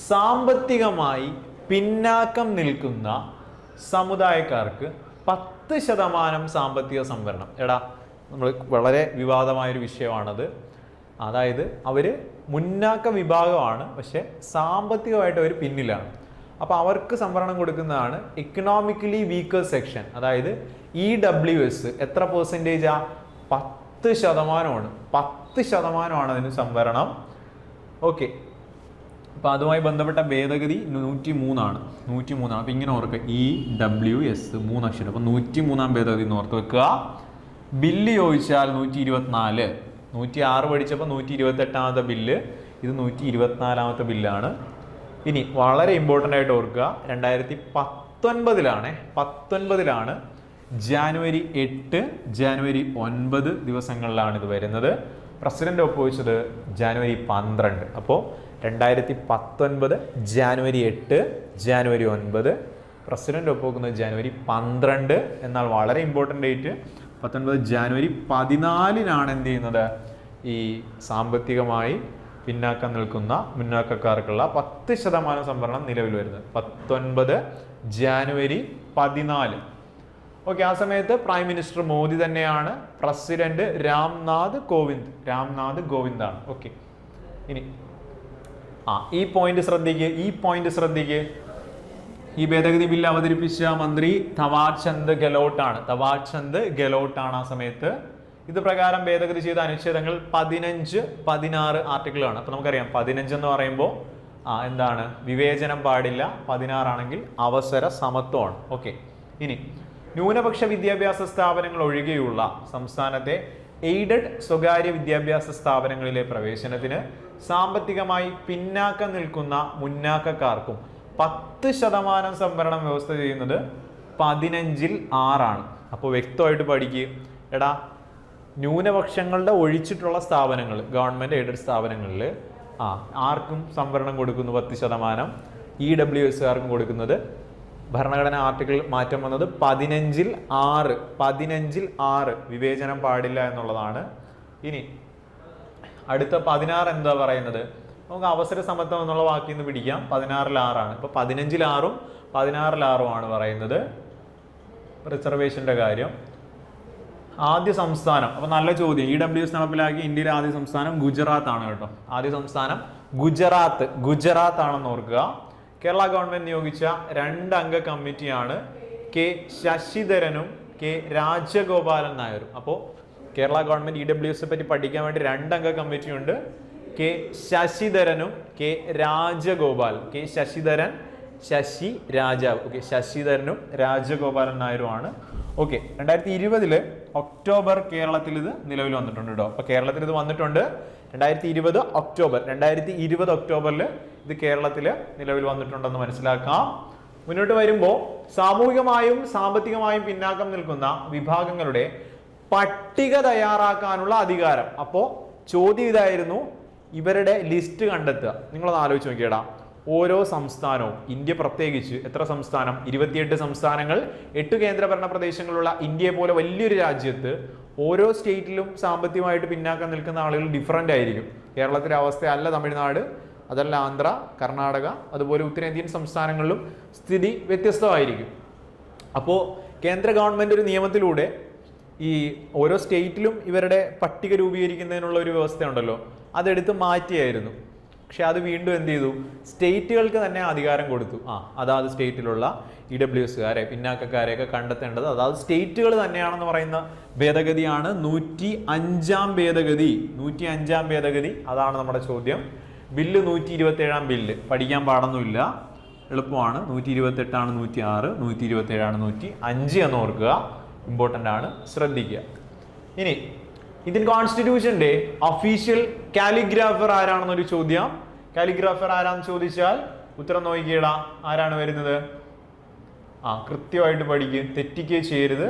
സാമ്പത്തികമായി പിന്നാക്കം നിൽക്കുന്ന സമുദായക്കാർക്ക് 10% സാമ്പത്തിക സംവരണം. എടാ നമ്മൾ വളരെ വിവാദമായൊരു വിഷയമാണത്. അതായത് അവർ മുന്നാക്ക വിഭാഗമാണ്, പക്ഷെ സാമ്പത്തികമായിട്ട് അവർ പിന്നിലാണ്. അപ്പോൾ അവർക്ക് സംവരണം കൊടുക്കുന്നതാണ് എക്കണോമിക്കലി വീക്കർ സെക്ഷൻ. അതായത് EWS എത്ര പെർസെൻറ്റേജാ? 10%. 10% അതിന് സംവരണം. ഓക്കെ, അപ്പോൾ അതുമായി ബന്ധപ്പെട്ട ഭേദഗതി 103. അപ്പോൾ ഇങ്ങനെ ഓർക്കുക, EWS 3 അക്ഷരം. അപ്പോൾ 103 ഭേദഗതി എന്ന് ഓർത്ത് വെക്കുക. ബില്ല് ചോദിച്ചാൽ 124. 106 പഠിച്ചപ്പോൾ 128 ബില്ല്, ഇത് 124 ബില്ലാണ്. ഇനി വളരെ ഇമ്പോർട്ടൻ്റ് ആയിട്ട് ഓർക്കുക, 2019 ജാനുവരി 8, ജാനുവരി 9 ദിവസങ്ങളിലാണ് ഇത് വരുന്നത്. പ്രസിഡന്റ് ഒപ്പുവെച്ചത് ജാനുവരി 12. അപ്പോൾ 2019 ജാനുവരി 8, ജാനുവരി 9, പ്രസിഡന്റ് ഒപ്പുവെക്കുന്നത് ജാനുവരി 12. എന്നാൽ വളരെ ഇമ്പോർട്ടൻ്റ് ഡേറ്റ് 19 ജാനുവരി 14 എന്ത് ചെയ്യുന്നത്? ഈ സാമ്പത്തികമായി പിന്നാക്കം നിൽക്കുന്ന മുന്നാക്കക്കാർക്കുള്ള 10% സംവരണം നിലവിൽ വരുന്നത് 19 ജാനുവരി 14. ഓക്കെ, ആ സമയത്ത് പ്രൈം മിനിസ്റ്റർ മോദി തന്നെയാണ്, പ്രസിഡന്റ് രാംനാഥ് കോവിന്ദാണ്. ഓക്കെ, ഇനി ഈ പോയിന്റ് ശ്രദ്ധിക്കുക. ഈ ഭേദഗതി ബില്ല് അവതരിപ്പിച്ച മന്ത്രി തവാർചന്ദ് ഗെലോട്ടാണ് ആ സമയത്ത്. ഇത് പ്രകാരം ഭേദഗതി ചെയ്ത അനുച്ഛേദങ്ങൾ 15, 16 ആർട്ടിക്കിളാണ്. അപ്പൊ നമുക്കറിയാം 15 എന്ന് പറയുമ്പോൾ എന്താണ്? വിവേചനം പാടില്ല. 16 ആണെങ്കിൽ അവസര സമത്വമാണ്. ഓക്കെ, ഇനി ന്യൂനപക്ഷ വിദ്യാഭ്യാസ സ്ഥാപനങ്ങൾ ഒഴികെയുള്ള സംസ്ഥാനത്തെ എയ്ഡഡ് സ്വകാര്യ വിദ്യാഭ്യാസ സ്ഥാപനങ്ങളിലെ പ്രവേശനത്തിന് സാമ്പത്തികമായി പിന്നാക്കം നിൽക്കുന്ന മുന്നാക്കക്കാർക്കും 10% സംവരണം വ്യവസ്ഥ ചെയ്യുന്നത് 15/6. അപ്പോൾ വ്യക്തമായിട്ട് പഠിക്കുക. എടാ ന്യൂനപക്ഷങ്ങളുടെ ഒഴിച്ചിട്ടുള്ള സ്ഥാപനങ്ങൾ, ഗവൺമെന്റ് എയ്ഡഡ് സ്ഥാപനങ്ങളിൽ ആർക്കും സംവരണം കൊടുക്കുന്നു 10%. EWSകാർക്കും കൊടുക്കുന്നത് ഭരണഘടനാ ആർട്ടിക്കിൾ മാറ്റം വന്നത് 15/6 വിവേചനം പാടില്ല എന്നുള്ളതാണ്. ഇനി അടുത്ത 16 എന്താ പറയുന്നത്? നമുക്ക് അവസര സമത്വം എന്നുള്ള വാക്കിൽ നിന്ന് പിടിക്കാം. 16-ൽ 6 ഇപ്പോൾ 15-ൽ 6 16-ൽ 6 പറയുന്നത്. റിസർവേഷൻ്റെ കാര്യം ആദ്യ സംസ്ഥാനം, അപ്പോൾ നല്ല ചോദ്യം. EWS നടപ്പിലാക്കി ഇന്ത്യയിലെ ആദ്യ സംസ്ഥാനം ഗുജറാത്ത് ആണ് കേട്ടോ. ആദ്യ സംസ്ഥാനം ഗുജറാത്ത് ആണെന്ന് ഓർക്കുക. കേരള ഗവൺമെന്റ് നിയോഗിച്ച 2 അംഗ കമ്മിറ്റിയാണ് കെ ശശിധരനും കെ രാജഗോപാലൻ നായരും. അപ്പോൾ കേരള ഗവൺമെന്റ് EWS പറ്റി പഠിക്കാൻ വേണ്ടി 2 അംഗ കമ്മിറ്റി ഉണ്ട്. കെ ശശിധരനും കെ രാജഗോപാൽ. കെ ശശിധരൻ, ശശി രാജാവ്. ഓക്കെ, ശശിധരനും രാജഗോപാലൻ നായരുമാണ്. ഓക്കെ, 2020 ഒക്ടോബർ കേരളത്തിൽ ഇത് നിലവിൽ വന്നിട്ടുണ്ട് കേട്ടോ. അപ്പൊ കേരളത്തിൽ ഇത് വന്നിട്ടുണ്ട് 2020 ഒക്ടോബറിൽ ഇത് കേരളത്തിൽ നിലവിൽ വന്നിട്ടുണ്ടെന്ന് മനസ്സിലാക്കാം. മുന്നോട്ട് വരുമ്പോൾ സാമൂഹികമായും സാമ്പത്തികമായും പിന്നാക്കം നിൽക്കുന്ന വിഭാഗങ്ങളുടെ പട്ടിക തയ്യാറാക്കാനുള്ള അധികാരം. അപ്പോൾ ചോദ്യം ഇതായിരുന്നു, ഇവരുടെ ലിസ്റ്റ് കണ്ടെത്തുക. നിങ്ങളൊന്ന് ആലോചിച്ച് നോക്കിയടാ. ഓരോ സംസ്ഥാനവും, ഇന്ത്യ പ്രത്യേകിച്ച് എത്ര സംസ്ഥാനം? 28 സംസ്ഥാനങ്ങൾ, 8 കേന്ദ്രഭരണ പ്രദേശങ്ങളുള്ള ഇന്ത്യയെ പോലെ വലിയൊരു രാജ്യത്ത് ഓരോ സ്റ്റേറ്റിലും സാമ്പത്തികമായിട്ട് പിന്നാക്കം നിൽക്കുന്ന ആളുകൾ ഡിഫറൻ്റ് ആയിരിക്കും. കേരളത്തിലെ അവസ്ഥയല്ല തമിഴ്നാട്, അതല്ല ആന്ധ്ര, കർണാടക, അതുപോലെ ഉത്തരേന്ത്യൻ സംസ്ഥാനങ്ങളിലും സ്ഥിതി വ്യത്യസ്തമായിരിക്കും. അപ്പോൾ കേന്ദ്ര ഗവൺമെൻറ് ഒരു നിയമത്തിലൂടെ ഈ ഓരോ സ്റ്റേറ്റിലും ഇവരുടെ പട്ടിക രൂപീകരിക്കുന്നതിനുള്ള ഒരു വ്യവസ്ഥയുണ്ടല്ലോ, അതെടുത്ത് മാറ്റിയായിരുന്നു. പക്ഷെ അത് വീണ്ടും എന്ത് ചെയ്തു? സ്റ്റേറ്റുകൾക്ക് തന്നെ അധികാരം കൊടുത്തു. അതാത് സ്റ്റേറ്റിലുള്ള EWSകാരെ, പിന്നാക്കക്കാരെയൊക്കെ കണ്ടെത്തേണ്ടത് അതാത് സ്റ്റേറ്റുകൾ തന്നെയാണെന്ന് പറയുന്ന ഭേദഗതിയാണ് 105-ാം ഭേദഗതി. 105-ാം ഭേദഗതി, അതാണ് നമ്മുടെ ചോദ്യം. Bill 127-ാം bill. പഠിക്കാൻ പാടൊന്നുമില്ല, എളുപ്പമാണ്. 128 106, 127 105 എന്ന് ഓർക്കുക. ഇമ്പോർട്ടൻ്റ് ആണ്, ശ്രദ്ധിക്കുക. ഇനി ഇന്ത്യൻ കോൺസ്റ്റിറ്റ്യൂഷന്റെ ഒഫീഷ്യൽ കാലിഗ്രാഫർ ആരാണെന്നൊരു ചോദ്യം. കാലിഗ്രാഫർ ആരാന്ന് ചോദിച്ചാൽ ഉത്തരം നോക്കിയിടാ. ആരാണ് വരുന്നത്? കൃത്യമായിട്ട് പഠിക്കുക, തെറ്റിക്കുക ചെയ്യരുത്.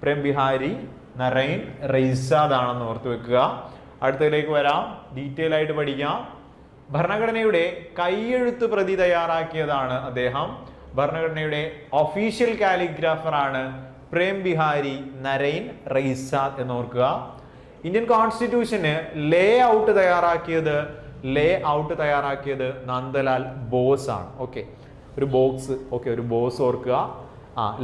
പ്രേം ബിഹാരി നരൈൻ റൈസാദ് ആണെന്ന് ഓർത്ത് വെക്കുക. അടുത്തതിലേക്ക് വരാം, ഡീറ്റെയിൽ ആയിട്ട് പഠിക്കാം. ഭരണഘടനയുടെ കൈയെഴുത്ത് പ്രതി തയ്യാറാക്കിയതാണ് അദ്ദേഹം. ഭരണഘടനയുടെ ഒഫീഷ്യൽ കാലിഗ്രാഫർ ആണ് പ്രേം ബിഹാരി നരൈൻ റൈസാദ് എന്ന് ഓർക്കുക. ഇന്ത്യൻ കോൺസ്റ്റിറ്റ്യൂഷന് ലേ ഔട്ട് തയ്യാറാക്കിയത് നന്ദലാൽ ബോസ് ആണ്. ഓക്കെ, ഒരു ബോക്സ് ഓർക്കുക.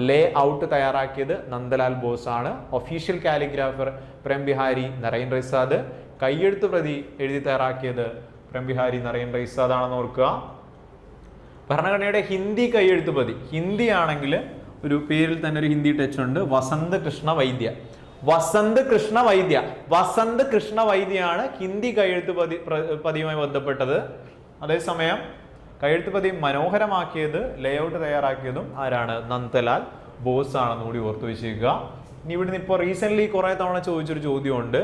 ലേ ഔട്ട് തയ്യാറാക്കിയത് നന്ദലാൽ ബോസ് ആണ്. Official calligrapher Prem Behari Narain Raizada. കയ്യെഴുത്ത് പ്രതി എഴുതി തയ്യാറാക്കിയത് പ്രേം ബിഹാരി നരൈൻ റൈസാദ് ആണെന്ന് ഓർക്കുക. ഭരണഘടനയുടെ ഹിന്ദി കയ്യെഴുത്ത് പ്രതി, ഹിന്ദി ആണെങ്കിൽ ഒരു പേരിൽ തന്നെ ഒരു ഹിന്ദി ടച്ച് ഉണ്ട്, വസന്ത് കൃഷ്ണ വൈദ്യയാണ് ഹിന്ദി കയ്യെഴുത്ത് പതിയുമായി ബന്ധപ്പെട്ടത്. അതേസമയം കയ്യെഴുത്ത് പതി മനോഹരമാക്കിയത്, ലേഔട്ട് തയ്യാറാക്കിയതും ആരാണ്? നന്ദലാൽ ബോസ് ആണെന്ന് കൂടി ഓർത്തു വെച്ചേക്കുക. ഇനി ഇവിടുന്ന് ഇപ്പോൾ റീസെന്റ് കുറെ തവണ ചോദിച്ചൊരു ചോദ്യമുണ്ട്.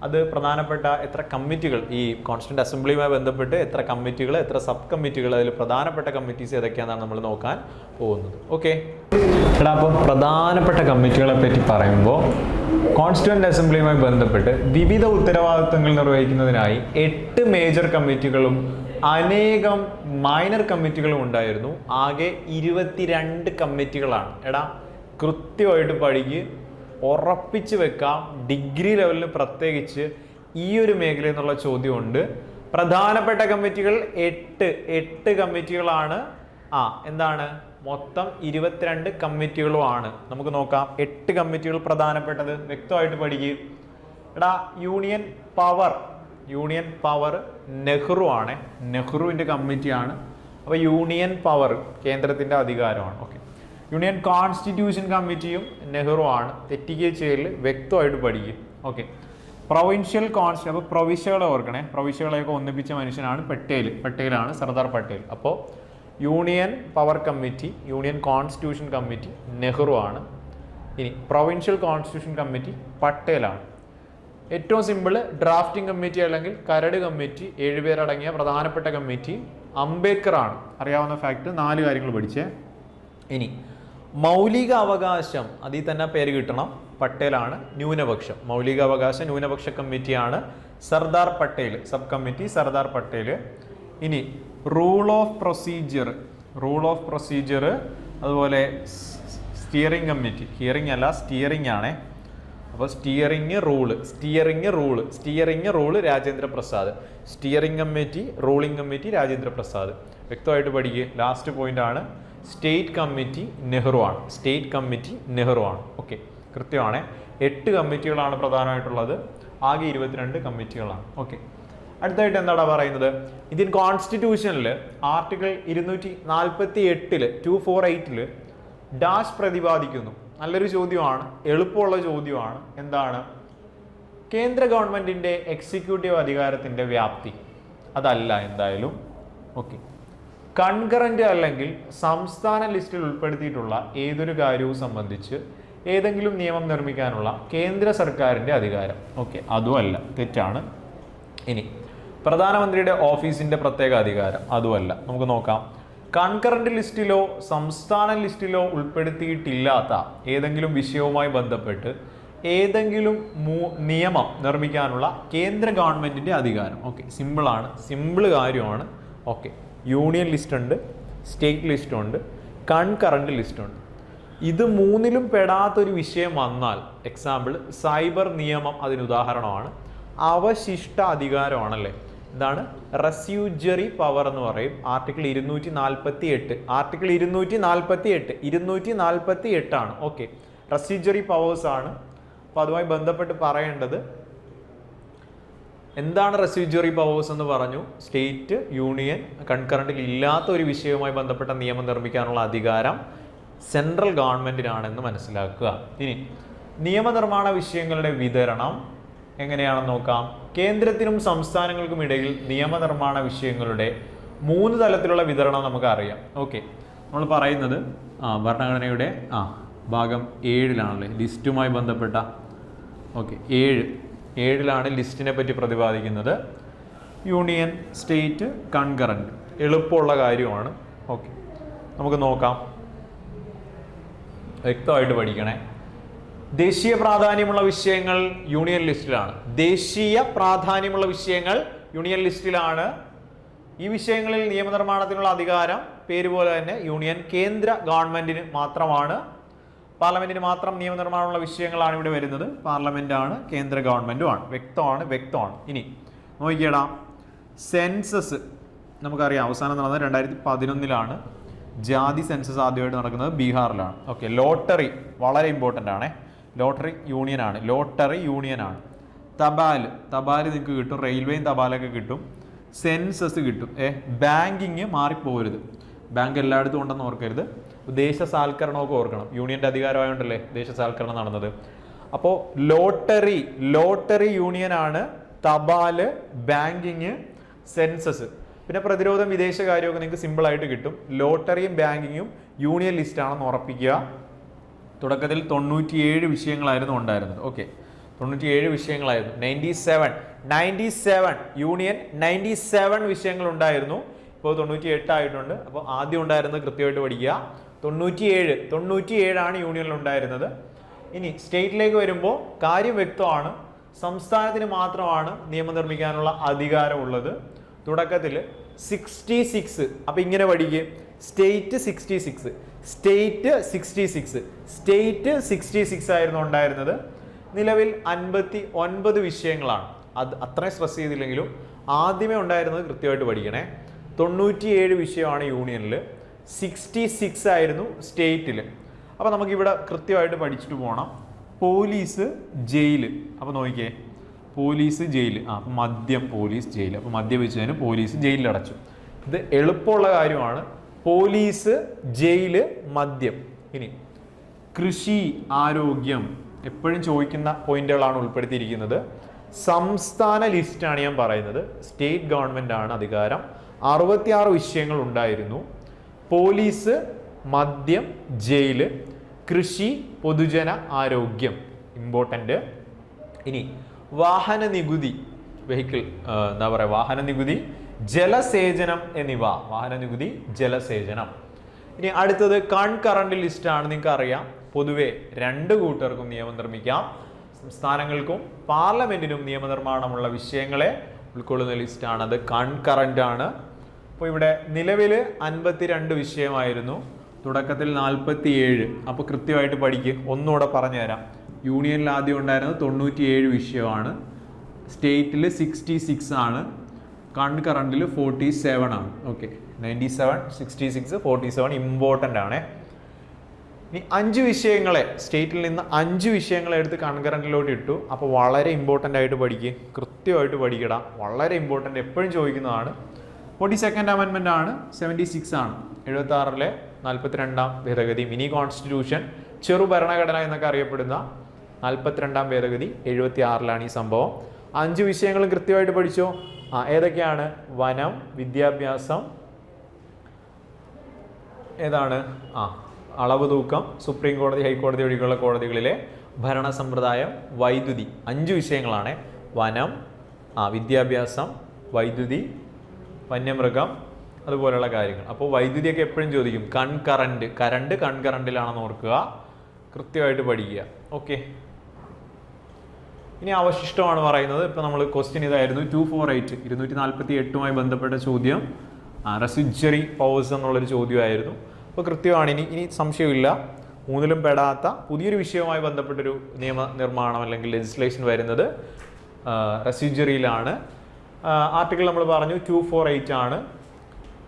അത് പ്രധാനപ്പെട്ട എത്ര കമ്മിറ്റികൾ, ഈ കോൺസ്റ്റിറ്റ്യൂന്റ് അസംബ്ലിയുമായി ബന്ധപ്പെട്ട് എത്ര കമ്മിറ്റികൾ, എത്ര സബ് കമ്മിറ്റികൾ, അതിൽ പ്രധാനപ്പെട്ട കമ്മിറ്റീസ് ഏതൊക്കെയാണെന്നാണ് നമ്മൾ നോക്കാൻ പോകുന്നത്. ഓക്കെ, അപ്പോൾ പ്രധാനപ്പെട്ട കമ്മിറ്റികളെ പറ്റി പറയുമ്പോൾ കോൺസ്റ്റിറ്റ്യൂന്റ് അസംബ്ലിയുമായി ബന്ധപ്പെട്ട് വിവിധ ഉത്തരവാദിത്തങ്ങൾ നിർവഹിക്കുന്നതിനായി 8 മേജർ കമ്മിറ്റികളും അനേകം മൈനർ കമ്മിറ്റികളും ഉണ്ടായിരുന്നു. ആകെ 22 കമ്മിറ്റികളാണ്. കൃത്യമായിട്ട് പഠിക്ക്, ഉറപ്പിച്ച് വെക്കാം. ഡിഗ്രി ലെവലിൽ പ്രത്യേകിച്ച് ഈ ഒരു മേഖലയിൽ നിന്നുള്ള ചോദ്യമുണ്ട്. പ്രധാനപ്പെട്ട കമ്മിറ്റികൾ 8 കമ്മിറ്റികളാണ്. എന്താണ്? മൊത്തം 22 കമ്മിറ്റികളുമാണ്. നമുക്ക് നോക്കാം 8 കമ്മിറ്റികൾ പ്രധാനപ്പെട്ടത്. വ്യക്തമായിട്ട് പഠിക്കുക. യൂണിയൻ പവർ നെഹ്റു ആണ്. നെഹ്റുവിൻ്റെ കമ്മിറ്റിയാണ്. അപ്പോൾ യൂണിയൻ പവർ കേന്ദ്രത്തിൻ്റെ അധികാരമാണ്. ഓക്കെ, യൂണിയൻ കോൺസ്റ്റിറ്റ്യൂഷൻ കമ്മിറ്റിയും നെഹ്റു ആണ്. തെറ്റിക്കുക ചെയ്യൽ, വ്യക്തമായിട്ട് പഠിക്കും. ഓക്കെ, പ്രൊവിൻഷ്യൽ അപ്പോൾ പ്രവിശ്യകളെ ഓർക്കണേ. പ്രവിശ്യകളെയൊക്കെ ഒന്നിപ്പിച്ച മനുഷ്യനാണ് പട്ടേലാണ്, സർദാർ പട്ടേൽ. അപ്പോൾ union power committee, union constitution committee Nehru ആണ്. ഇനി പ്രൊവിൻഷ്യൽ കോൺസ്റ്റിറ്റ്യൂഷൻ കമ്മിറ്റി പട്ടേലാണ്. ഏറ്റവും സിമ്പിൾ ഡ്രാഫ്റ്റിംഗ് കമ്മിറ്റി അല്ലെങ്കിൽ കരട് കമ്മിറ്റി 7 പേരടങ്ങിയ പ്രധാനപ്പെട്ട കമ്മിറ്റി അംബേദ്കർ ആണ്. അറിയാവുന്ന ഫാക്ട്. 4 കാര്യങ്ങൾ പഠിച്ചേ. ഇനി മൗലിക അവകാശം, അതിൽ തന്നെ പേര് കിട്ടണം, പട്ടേലാണ്. ന്യൂനപക്ഷം, മൗലിക അവകാശ ന്യൂനപക്ഷ കമ്മിറ്റിയാണ് സർദാർ പട്ടേൽ, സബ് കമ്മിറ്റി സർദാർ പട്ടേൽ. ഇനി റൂൾ ഓഫ് പ്രൊസീജിയർ, അതുപോലെ സ്റ്റിയറിംഗ് കമ്മിറ്റി, ഹിയറിംഗ് അല്ല സ്റ്റിയറിംഗ് ആണേ. അപ്പോൾ steering rule Rajendra Prasad, steering committee, ruling committee Rajendra Prasad. വ്യക്തമായിട്ട് പഠിക്കുക. ലാസ്റ്റ് പോയിന്റ് ആണ് സ്റ്റേറ്റ് കമ്മിറ്റി നെഹ്റു ആണ്. ഓക്കെ, കൃത്യമാണ്. 8 കമ്മിറ്റികളാണ് പ്രധാനമായിട്ടുള്ളത്, ആകെ 22 കമ്മിറ്റികളാണ്. ഓക്കെ, അടുത്തായിട്ട് എന്താണ് പറയുന്നത്? ഇന്ത്യൻ കോൺസ്റ്റിറ്റ്യൂഷനിൽ ആർട്ടിക്കിൾ 248 248 ഡാഷ് പ്രതിപാദിക്കുന്നു. നല്ലൊരു ചോദ്യമാണ്, എളുപ്പമുള്ള ചോദ്യമാണ്. എന്താണ്? കേന്ദ്ര ഗവൺമെന്റിന്റെ എക്സിക്യൂട്ടീവ് അധികാരത്തിന്റെ വ്യാപ്തി. അതല്ല എന്തായാലും. ഓക്കെ, കൺകറന്റ് അല്ലെങ്കിൽ സംസ്ഥാന ലിസ്റ്റിൽ ഉൾപ്പെടുത്തിയിട്ടുള്ള ഏതൊരു കാര്യവും സംബന്ധിച്ച് ഏതെങ്കിലും നിയമം നിർമ്മിക്കാനുള്ള കേന്ദ്ര സർക്കാരിന്റെ അധികാരം. ഓക്കെ, അതുമല്ല, തെറ്റാണ്. ഇനി പ്രധാനമന്ത്രിയുടെ ഓഫീസിന്റെ പ്രത്യേക അധികാരം, അതുമല്ല. നമുക്ക് നോക്കാം. കൺകറന്റ് ലിസ്റ്റിലോ സംസ്ഥാന ലിസ്റ്റിലോ ഉൾപ്പെടുത്തിയിട്ടില്ലാത്ത ഏതെങ്കിലും വിഷയവുമായി ബന്ധപ്പെട്ട് ഏതെങ്കിലും നിയമം നിർമ്മിക്കാനുള്ള കേന്ദ്ര ഗവൺമെന്റിന്റെ അധികാരം. ഓക്കെ, സിമ്പിൾ കാര്യമാണ്. ഓക്കെ, യൂണിയൻ ലിസ്റ്റ് ഉണ്ട്, സ്റ്റേറ്റ് ലിസ്റ്റ് ഉണ്ട്, കൺകറന്റ് ലിസ്റ്റ് ഉണ്ട്. ഇത് മൂന്നിലും പെടാത്തൊരു വിഷയം വന്നാൽ, എക്സാമ്പിൾ സൈബർ നിയമം അതിന് ഉദാഹരണമാണ്. അവശിഷ്ട അധികാരമാണല്ലേ, എന്താണ്? റെസ്യൂജറി പവർ എന്ന് പറയും. ആർട്ടിക്കിൾ 248 ആണ്. ഓക്കെ, റെസ്യൂജറി പവേഴ്സ് ആണ്. അപ്പോൾ അതുമായി ബന്ധപ്പെട്ട് പറയേണ്ടത് എന്താണ് റെസ്യൂജറി പവേഴ്സ് എന്ന് പറഞ്ഞു. സ്റ്റേറ്റ്, യൂണിയൻ, കൺകറന്റിൽ ഇല്ലാത്ത ഒരു വിഷയവുമായി ബന്ധപ്പെട്ട നിയമം നിർമ്മിക്കാനുള്ള അധികാരം സെൻട്രൽ ഗവൺമെന്റിനാണെന്ന് മനസ്സിലാക്കുക. ഇനി നിയമനിർമ്മാണ വിഷയങ്ങളുടെ വിതരണം എങ്ങനെയാണെന്ന് നോക്കാം. കേന്ദ്രത്തിനും സംസ്ഥാനങ്ങൾക്കും ഇടയിൽ നിയമനിർമ്മാണ വിഷയങ്ങളുടെ 3 തലത്തിലുള്ള വിതരണം നമുക്കറിയാം. ഓക്കെ, നമ്മൾ പറയുന്നത് ഭരണഘടനയുടെ ഭാഗം 7 ലിസ്റ്റുമായി ബന്ധപ്പെട്ട. ഓക്കെ, 7 ലിസ്റ്റിനെ പറ്റി പ്രതിപാദിക്കുന്നത്. Union, state, concurrent. എളുപ്പമുള്ള കാര്യമാണ്. ഓക്കെ, നമുക്ക് നോക്കാം. വ്യക്തമായിട്ട് പഠിക്കണേ. ദേശീയ പ്രാധാന്യമുള്ള വിഷയങ്ങൾ യൂണിയൻ ലിസ്റ്റിലാണ്. ഈ വിഷയങ്ങളിൽ നിയമനിർമ്മാണത്തിനുള്ള അധികാരം പേര് പോലെ തന്നെ യൂണിയൻ കേന്ദ്ര ഗവൺമെന്റിന് മാത്രമാണ്. പാർലമെന്റിന് മാത്രം നിയമനിർമ്മാണമുള്ള വിഷയങ്ങളാണ് ഇവിടെ വരുന്നത്. പാർലമെന്റാണ്, കേന്ദ്ര ഗവൺമെന്റുമാണ്. വ്യക്തമാണ്. ഇനി നോക്കിയേടാ, സെൻസസ് നമുക്കറിയാം അവസാനം നടന്നത് 2011 ജാതി സെൻസസ് ആദ്യമായിട്ട് നടക്കുന്നത് ബീഹാറിലാണ്. ഓക്കെ, ലോട്ടറി വളരെ ഇമ്പോർട്ടൻ്റ് ആണ്. ലോട്ടറി യൂണിയനാണ്. തപാൽ നിങ്ങൾക്ക് കിട്ടും, റെയിൽവേയും തപാലൊക്കെ കിട്ടും. സെൻസസ് കിട്ടും. ബാങ്കിങ് മാറിപ്പോകരുത്, ബാങ്ക് എല്ലായിടത്തും ഉണ്ടെന്ന് ഓർക്കരുത്. ദേശസാൽക്കരണമൊക്കെ ഓർക്കണം. യൂണിയന്റെ അധികാരമായോണ്ടല്ലേ ദേശസാൽക്കരണം നടന്നത്. അപ്പോൾ ലോട്ടറി യൂണിയനാണ്, തപാല്, ബാങ്കിങ്, സെൻസസ്. പിന്നെ പ്രതിരോധം, വിദേശകാര്യമൊക്കെ നിങ്ങൾക്ക് സിമ്പിളായിട്ട് കിട്ടും. ലോട്ടറിയും ബാങ്കിങ്ങും യൂണിയൻ ലിസ്റ്റാണെന്ന് ഉറപ്പിക്കുക. തുടക്കത്തിൽ 97 വിഷയങ്ങളായിരുന്നു ഉണ്ടായിരുന്നത്. ഓക്കെ, 97 വിഷയങ്ങളായിരുന്നു. 97 യൂണിയൻ 97 വിഷയങ്ങൾ ഉണ്ടായിരുന്നു. ഇപ്പോൾ 98 ആയിട്ടുണ്ട്. അപ്പോൾ ആദ്യം ഉണ്ടായിരുന്നത് കൃത്യമായിട്ട് പഠിക്കുക. 97 യൂണിയനിൽ ഉണ്ടായിരുന്നത്. ഇനി സ്റ്റേറ്റിലേക്ക് വരുമ്പോൾ കാര്യം വ്യക്തമാണ്. സംസ്ഥാനത്തിന് മാത്രമാണ് നിയമം നിർമ്മിക്കാനുള്ള അധികാരമുള്ളത്. തുടക്കത്തിൽ 66. അപ്പോൾ ഇങ്ങനെ പഠിക്കുക. സ്റ്റേറ്റ് 66 ആയിരുന്നു ഉണ്ടായിരുന്നത്. നിലവിൽ 59 വിഷയങ്ങളാണ്. അത് അത്രയും സ്ട്രെസ് ചെയ്തില്ലെങ്കിലും ആദ്യമേ ഉണ്ടായിരുന്നത് കൃത്യമായിട്ട് പഠിക്കണേ. 97 വിഷയമാണ് യൂണിയനിൽ, 66 ആയിരുന്നു സ്റ്റേറ്റിൽ. അപ്പോൾ നമുക്കിവിടെ കൃത്യമായിട്ട് പഠിച്ചിട്ട് പോകണം. പോലീസ്, ജയില്. അപ്പോൾ നോക്കിയേ, പോലീസ്, ജയില്. അപ്പം മദ്യം, പോലീസ്, ജയിൽ. അപ്പോൾ മദ്യപിച്ചതിന് പോലീസ് ജയിലിൽ അടച്ചു. ഇത് എളുപ്പമുള്ള കാര്യമാണ്. പോലീസ്, ജയില്, മദ്യം. ഇനി കൃഷി, ആരോഗ്യം എപ്പോഴും ചോദിക്കുന്ന പോയിന്റുകളാണ് ഉൾപ്പെടുത്തിയിരിക്കുന്നത്. സംസ്ഥാന ലിസ്റ്റാണ് ഞാൻ പറയുന്നത്. സ്റ്റേറ്റ് ഗവൺമെന്റ് ആണ് അധികാരം. 66 വിഷയങ്ങൾ ഉണ്ടായിരുന്നു. പോലീസ്, മദ്യം, ജയില്, കൃഷി, പൊതുജന ആരോഗ്യം ഇമ്പോർട്ടൻ്റ്. ഇനി വാഹന നികുതി, വാഹന നികുതി, ജലസേചനം എന്നിവ. ജലസേചനം. ഇനി അടുത്തത് കൺകറന്റ് ലിസ്റ്റ് ആണ്. നിങ്ങൾക്ക് അറിയാം, പൊതുവെ 2 കൂട്ടർക്കും നിയമം നിർമ്മിക്കാം. സംസ്ഥാനങ്ങൾക്കും പാർലമെന്റിനും നിയമനിർമ്മാണമുള്ള വിഷയങ്ങളെ ഉൾക്കൊള്ളുന്ന ലിസ്റ്റാണ്. അത് കൺകറന്റ് ആണ്. അപ്പോൾ ഇവിടെ നിലവിൽ 52 വിഷയമായിരുന്നു, തുടക്കത്തിൽ 47. അപ്പോൾ കൃത്യമായിട്ട് പഠിക്കുക. ഒന്നുകൂടെ പറഞ്ഞുതരാം. യൂണിയനിൽ ആദ്യം ഉണ്ടായിരുന്നത് 97 വിഷയമാണ്, സ്റ്റേറ്റിൽ 66 ആണ്, കറണ്ടിൽ 47 ആണ്. ഓക്കെ, 97, 66, 47 ഇമ്പോർട്ടൻ്റ് ആണ്. ഇനി 5 വിഷയങ്ങളെ സ്റ്റേറ്റിൽ നിന്ന് 5 വിഷയങ്ങളെ എടുത്ത് കൺകറൻറ്റിലോട്ട് ഇട്ടു. അപ്പോൾ വളരെ ഇമ്പോർട്ടൻ്റ് ആയിട്ട് പഠിക്കുക, കൃത്യമായിട്ട് പഠിക്കട, വളരെ ഇമ്പോർട്ടൻ്റ്, എപ്പോഴും ചോദിക്കുന്നതാണ്. 42nd അമെൻമെൻ്റ് ആണ്, 76 ആണ്, 76-ലെ 42ാം ഭേദഗതി, മിനി കോൺസ്റ്റിറ്റ്യൂഷൻ, ചെറു ഭരണഘടന എന്നൊക്കെ അറിയപ്പെടുന്ന 42ാം ഭേദഗതി 76-ലാണ് ഈ സംഭവം. 5 വിഷയങ്ങളും കൃത്യമായിട്ട് പഠിച്ചോ. ഏതൊക്കെയാണ്? വനം, വിദ്യാഭ്യാസം, ഏതാണ്? അളവ് തൂക്കം, സുപ്രീം കോടതി, ഹൈക്കോടതി ഒഴികെയുള്ള കോടതികളിലെ ഭരണ സമ്പ്രദായം, വൈദ്യുതി. 5 വിഷയങ്ങളാണ്. വനം, വിദ്യാഭ്യാസം, വൈദ്യുതി, വന്യമൃഗം, അതുപോലെയുള്ള കാര്യങ്ങൾ. അപ്പോൾ വൈദ്യുതിയൊക്കെ എപ്പോഴും ചോദിക്കും. കറണ്ട് കറണ്ടിലാണെന്ന് ഓർക്കുക, കൃത്യമായിട്ട് പഠിക്കുക. ഓക്കെ, ഇനി അവശിഷ്ടമാണ് പറയുന്നത്. ഇപ്പോൾ നമ്മൾ ക്വസ്റ്റ്യൻ ഇതായിരുന്നു, 248 248മായി ബന്ധപ്പെട്ട ചോദ്യം, റെസിഡ്വറി പവേഴ്സ് എന്നുള്ളൊരു ചോദ്യമായിരുന്നു. അപ്പോൾ കൃത്യമാണ്. ഇനി സംശയമില്ല, 3ലും പെടാത്ത പുതിയൊരു വിഷയവുമായി ബന്ധപ്പെട്ടൊരു നിയമനിർമ്മാണം അല്ലെങ്കിൽ ലെജിസ്ലേഷൻ വരുന്നത് റെസിഡ്വറിയിലാണ്. ആർട്ടിക്കിൾ നമ്മൾ പറഞ്ഞു 248 ആണ്.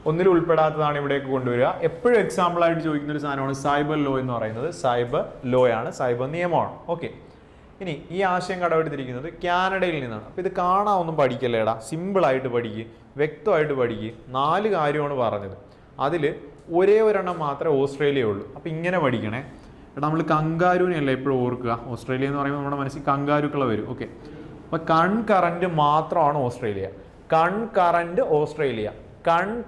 1ൽ ഉൾപ്പെടാത്തതാണ് ഇവിടേക്ക് കൊണ്ടുവരിക. എപ്പോഴും എക്സാമ്പിളായിട്ട് ചോദിക്കുന്ന ഒരു സാധനമാണ് സൈബർ ലോ എന്ന് പറയുന്നത്. സൈബർ ലോ ആണ്, സൈബർ നിയമമാണ്. ഓക്കെ, ഇനി ഈ ആശയം കടമെടുത്തിരിക്കുന്നത് കാനഡയിൽ നിന്നാണ്. അപ്പോൾ ഇത് കാണാനൊന്നും പഠിക്കല്ലേടാ, സിമ്പിളായിട്ട് പഠിക്കുക, വ്യക്തമായിട്ട് പഠിക്കുക. 4 കാര്യമാണ് പറഞ്ഞത്, അതിൽ ഒരേ ഒരെണ്ണം മാത്രമേ ഓസ്ട്രേലിയ ഉള്ളൂ. അപ്പോൾ ഇങ്ങനെ പഠിക്കണേ. എടാ, നമ്മൾ കങ്കാരുവിനെയല്ല എപ്പോഴും ഓർക്കുക. ഓസ്ട്രേലിയ എന്ന് പറയുമ്പോൾ നമ്മുടെ മനസ്സിൽ കങ്കാരുക്കളെ വരും. ഓക്കെ, അപ്പോൾ കറന്റ് മാത്രമാണ് ഓസ്ട്രേലിയ.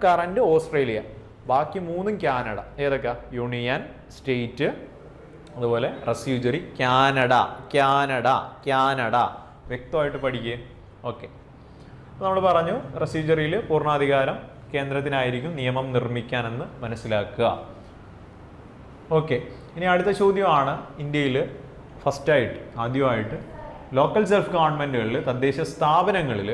Current Australia. ബാക്കി 3ഉം കാനഡ. ഏതൊക്കെ? യൂണിയൻ, സ്റ്റേറ്റ്, അതുപോലെ റെസിഡ്വറി. കാനഡ വ്യക്തമായിട്ട് പഠിക്കുക. ഓക്കെ, അപ്പോൾ നമ്മൾ പറഞ്ഞു റെസിഡ്വറിയിൽ പൂർണ്ണാധികാരം കേന്ദ്രത്തിനായിരിക്കും നിയമം നിർമ്മിക്കാനെന്ന് മനസ്സിലാക്കുക. ഓക്കെ, ഇനി അടുത്ത ചോദ്യമാണ്, ഇന്ത്യയിൽ ആദ്യമായിട്ട് ലോക്കൽ സെൽഫ് ഗവൺമെൻറ്റുകളിൽ, തദ്ദേശ സ്ഥാപനങ്ങളിൽ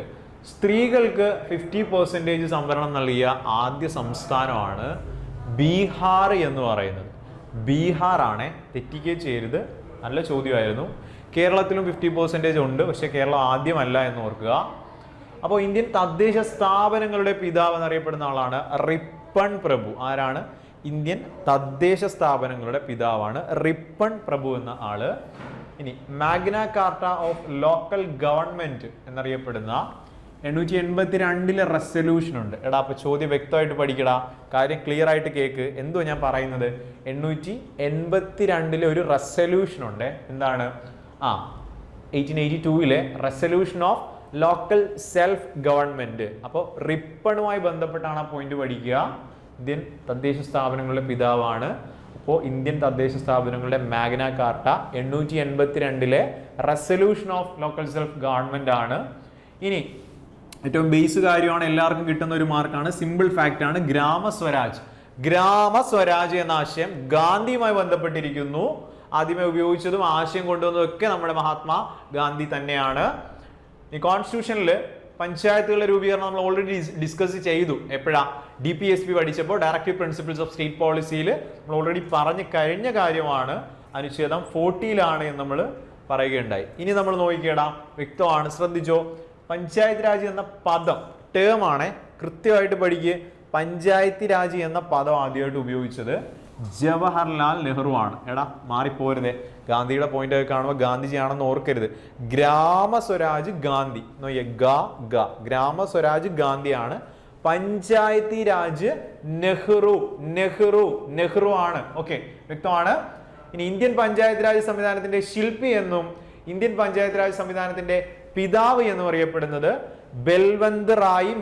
സ്ത്രീകൾക്ക് 50% സംവരണം നൽകിയ ആദ്യ സംസ്ഥാനമാണ് ബീഹാർ എന്ന് പറയുന്നത്. ബീഹാറാണ്, തെറ്റിക്കുകയും ചെയ്യരുത്, നല്ല ചോദ്യമായിരുന്നു. കേരളത്തിലും 50% ഉണ്ട്, പക്ഷേ കേരളം ആദ്യമല്ല എന്ന് ഓർക്കുക. അപ്പോൾ ഇന്ത്യൻ തദ്ദേശ സ്ഥാപനങ്ങളുടെ പിതാവ് എന്നറിയപ്പെടുന്ന ആളാണ് റിപ്പൺ പ്രഭു. ആരാണ്? ഇന്ത്യൻ തദ്ദേശ സ്ഥാപനങ്ങളുടെ പിതാവാണ് റിപ്പൺ പ്രഭു എന്ന ആള്. ഇനി Magna Carta of local government എന്നറിയപ്പെടുന്ന 882 റെസൊല്യൂഷൻ ഉണ്ട്. എടാ, അപ്പൊ ചോദ്യം വ്യക്തമായിട്ട് പഠിക്കടാ, കാര്യം ക്ലിയർ ആയിട്ട് കേക്ക്. എന്തോ ഞാൻ പറയുന്നത്, 882 ഒരു റെസൊല്യൂഷൻ ഉണ്ട്. എന്താണ്? 1882 resolution of local self government. അപ്പോൾ റിപ്പണുമായി ബന്ധപ്പെട്ടാണ് ആ പോയിന്റ് പഠിക്കുക. ഇന്ത്യൻ തദ്ദേശ സ്ഥാപനങ്ങളുടെ പിതാവാണ്. അപ്പോൾ ഇന്ത്യൻ തദ്ദേശ സ്ഥാപനങ്ങളുടെ Magna Carta 882 resolution of local self government ആണ്. ഇനി ഏറ്റവും ബേസ് കാര്യമാണ്, എല്ലാവർക്കും കിട്ടുന്ന ഒരു മാർക്കാണ്, സിമ്പിൾ ഫാക്റ്റ് ആണ്, ഗ്രാമസ്വരാജ് എന്ന ആശയം ഗാന്ധിയുമായി ബന്ധപ്പെട്ടിരിക്കുന്നു. ആദ്യമേ ഉപയോഗിച്ചതും ആശയം കൊണ്ടുവന്നതും ഒക്കെ നമ്മുടെ മഹാത്മാ ഗാന്ധി തന്നെയാണ്. ഈ കോൺസ്റ്റിറ്റ്യൂഷനിൽ പഞ്ചായത്തുകളുടെ രൂപീകരണം നമ്മൾ ഓൾറെഡി ഡിസ്കസ് ചെയ്തു. എപ്പോഴാ? DPSP പഠിച്ചപ്പോൾ, ഡയറക്റ്റീവ് പ്രിൻസിപ്പിൾസ് ഓഫ് സ്റ്റേറ്റ് പോളിസിയിൽ നമ്മൾ ഓൾറെഡി പറഞ്ഞു കഴിഞ്ഞ കാര്യമാണ്. അനുച്ഛേദം 40 എന്ന് നമ്മൾ പറയുകയുണ്ടായി. ഇനി നമ്മൾ നോക്കിക്കേടാ, വ്യക്തമാണ്, ശ്രദ്ധിച്ചോ. പഞ്ചായത്ത് രാജ് എന്ന പദം ടേം ആണ്, കൃത്യമായിട്ട് പഠിക്കുക. പഞ്ചായത്ത് രാജ് എന്ന പദം ആദ്യമായിട്ട് ഉപയോഗിച്ചത് ജവഹർലാൽ നെഹ്റു ആണ്. എടാ, മാറിപ്പോരുതേ, ഗാന്ധിയുടെ പോയിന്റ് ഒക്കെ കാണുമ്പോൾ ഗാന്ധിജി ആണെന്ന് ഓർക്കരുത്. ഗ്രാമസ്വരാജ് ഗാന്ധി, ഗ്രാമസ്വരാജ് ഗാന്ധിയാണ്. പഞ്ചായത്തി രാജ് നെഹ്റു ആണ്. ഓക്കെ, വ്യക്തമാണ്. ഇനി ഇന്ത്യൻ പഞ്ചായത്ത് രാജ് സംവിധാനത്തിന്റെ ശില്പി എന്നും ഇന്ത്യൻ പഞ്ചായത്ത് രാജ് സംവിധാനത്തിന്റെ പിതാവ് എന്നും അറിയപ്പെടുന്നത് ബൽവന്ത് റായ്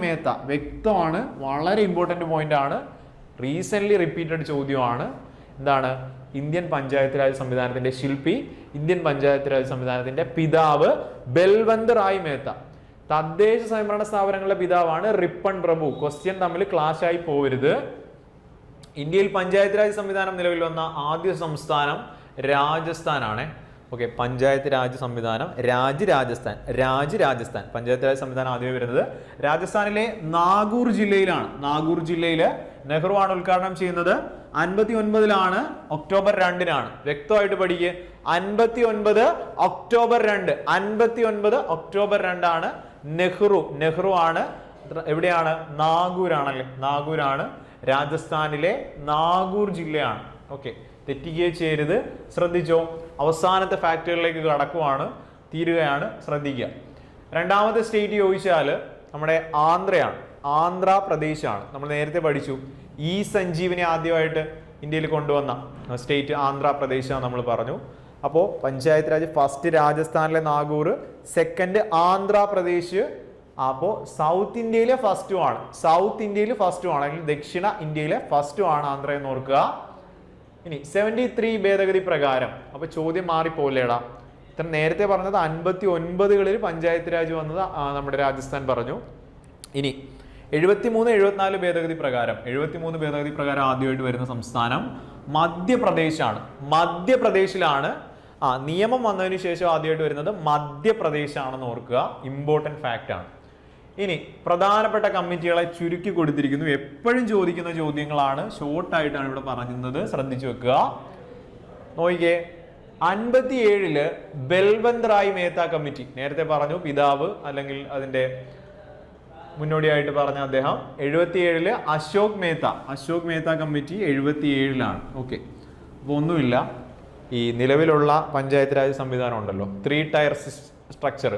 മേത്ത. വ്യക്തമാണ്, വളരെ ഇമ്പോർട്ടന്റ് പോയിന്റ് ആണ്, റീസെന്റ് റിപ്പീറ്റഡ് ചോദ്യമാണ്. എന്താണ്? ഇന്ത്യൻ പഞ്ചായത്ത് രാജ് സംവിധാനത്തിന്റെ ശില്പി, ഇന്ത്യൻ പഞ്ചായത്ത് രാജ് സംവിധാനത്തിന്റെ പിതാവ് ബൽവന്ത് റായ് മേത്ത. തദ്ദേശ സ്വയംഭരണ സ്ഥാപനങ്ങളുടെ പിതാവാണ് റിപ്പൺ പ്രഭു. ക്വസ്റ്റ്യൻ തമ്മിൽ ക്ലാഷ് ആയി പോവരുത്. ഇന്ത്യയിൽ പഞ്ചായത്ത് രാജ് സംവിധാനം നിലവിൽ വന്ന ആദ്യ സംസ്ഥാനം രാജസ്ഥാനാണ്. ഓക്കെ, പഞ്ചായത്ത് രാജ് സംവിധാനം രാജസ്ഥാൻ. പഞ്ചായത്ത് രാജ് സംവിധാനം ആദ്യമേ വരുന്നത് രാജസ്ഥാനിലെ നാഗൂർ ജില്ലയിലാണ്. നാഗൂർ ജില്ലയിലെ നെഹ്റു ആണ് ഉദ്ഘാടനം ചെയ്യുന്നത്. 59 ഒക്ടോബർ 2 വ്യക്തമായിട്ട് പഠിക്കുക. 59 ഒക്ടോബർ 2, 59 ഒക്ടോബർ 2 നെഹ്റു ആണ്. എവിടെയാണ്? നാഗൂരാണല്ലേ, നാഗൂരാണ്, രാജസ്ഥാനിലെ നാഗൂർ ജില്ലയാണ്. ഓക്കെ, തെറ്റിക്കുകയെ ചെയ്യരുത്, ശ്രദ്ധിച്ചോ. അവസാനത്തെ ഫാക്ടറികളിലേക്ക് കടക്കുവാണ്, തീരുകയാണ്, ശ്രദ്ധിക്കുക. രണ്ടാമത്തെ സ്റ്റേറ്റ് ചോദിച്ചാൽ നമ്മുടെ ആന്ധ്രയാണ്, ആന്ധ്രാപ്രദേശാണ്. നമ്മൾ നേരത്തെ പഠിച്ചു ഈ സഞ്ജീവനി ആദ്യമായിട്ട് ഇന്ത്യയിൽ കൊണ്ടുവന്ന സ്റ്റേറ്റ് ആന്ധ്രാപ്രദേശാണ് നമ്മൾ പറഞ്ഞു. അപ്പോൾ പഞ്ചായത്ത് രാജ് ഫസ്റ്റ് രാജസ്ഥാനിലെ നാഗൂർ, സെക്കൻഡ് ആന്ധ്രാപ്രദേശ്. അപ്പോൾ സൗത്ത് ഇന്ത്യയിലെ ഫസ്റ്റുമാണ്, സൗത്ത് ഇന്ത്യയിൽ ഫസ്റ്റുമാണ്, അല്ലെങ്കിൽ ദക്ഷിണ ഇന്ത്യയിലെ ഫസ്റ്റുമാണ് ആന്ധ്ര എന്ന് ഓർക്കുക. ഇനി 73 ഭേദഗതി പ്രകാരം, അപ്പൊ ചോദ്യം മാറിപ്പോലേടാ. ഇത്ര നേരത്തെ പറഞ്ഞത് 59കളിൽ പഞ്ചായത്ത് രാജ് വന്നത് നമ്മുടെ രാജസ്ഥാൻ പറഞ്ഞു. ഇനി 73, 74 ഭേദഗതി പ്രകാരം, 73 ഭേദഗതി പ്രകാരം ആദ്യമായിട്ട് വരുന്ന സംസ്ഥാനം മധ്യപ്രദേശാണ്. മധ്യപ്രദേശിലാണ് നിയമം വന്നതിന് ശേഷം ആദ്യമായിട്ട് വരുന്നത് മധ്യപ്രദേശാണെന്ന് ഓർക്കുക. ഇമ്പോർട്ടൻറ്റ് ഫാക്റ്റ് ആണ്. ഇനി പ്രധാനപ്പെട്ട കമ്മിറ്റികളെ ചുരുക്കി കൊടുത്തിരിക്കുന്നു. എപ്പോഴും ചോദിക്കുന്ന ചോദ്യങ്ങളാണ്, ഷോർട്ടായിട്ടാണ് ഇവിടെ പറയുന്നത്, ശ്രദ്ധിച്ചു വെക്കുക. നോക്കിക്കേ, 57 ബൽവന്ത് റായ് മേത്ത കമ്മിറ്റി, നേരത്തെ പറഞ്ഞു പിതാവ് അല്ലെങ്കിൽ അതിന്റെ മുന്നോടിയായിട്ട് പറഞ്ഞ അദ്ദേഹം. 77 അശോക് മേത്ത കമ്മിറ്റി 77. ഓക്കെ, അപ്പോൾ ഒന്നുമില്ല, ഈ നിലവിലുള്ള പഞ്ചായത്ത് രാജ് സംവിധാനം ഉണ്ടല്ലോ, 3 ടയർ സ്ട്രക്ചർ,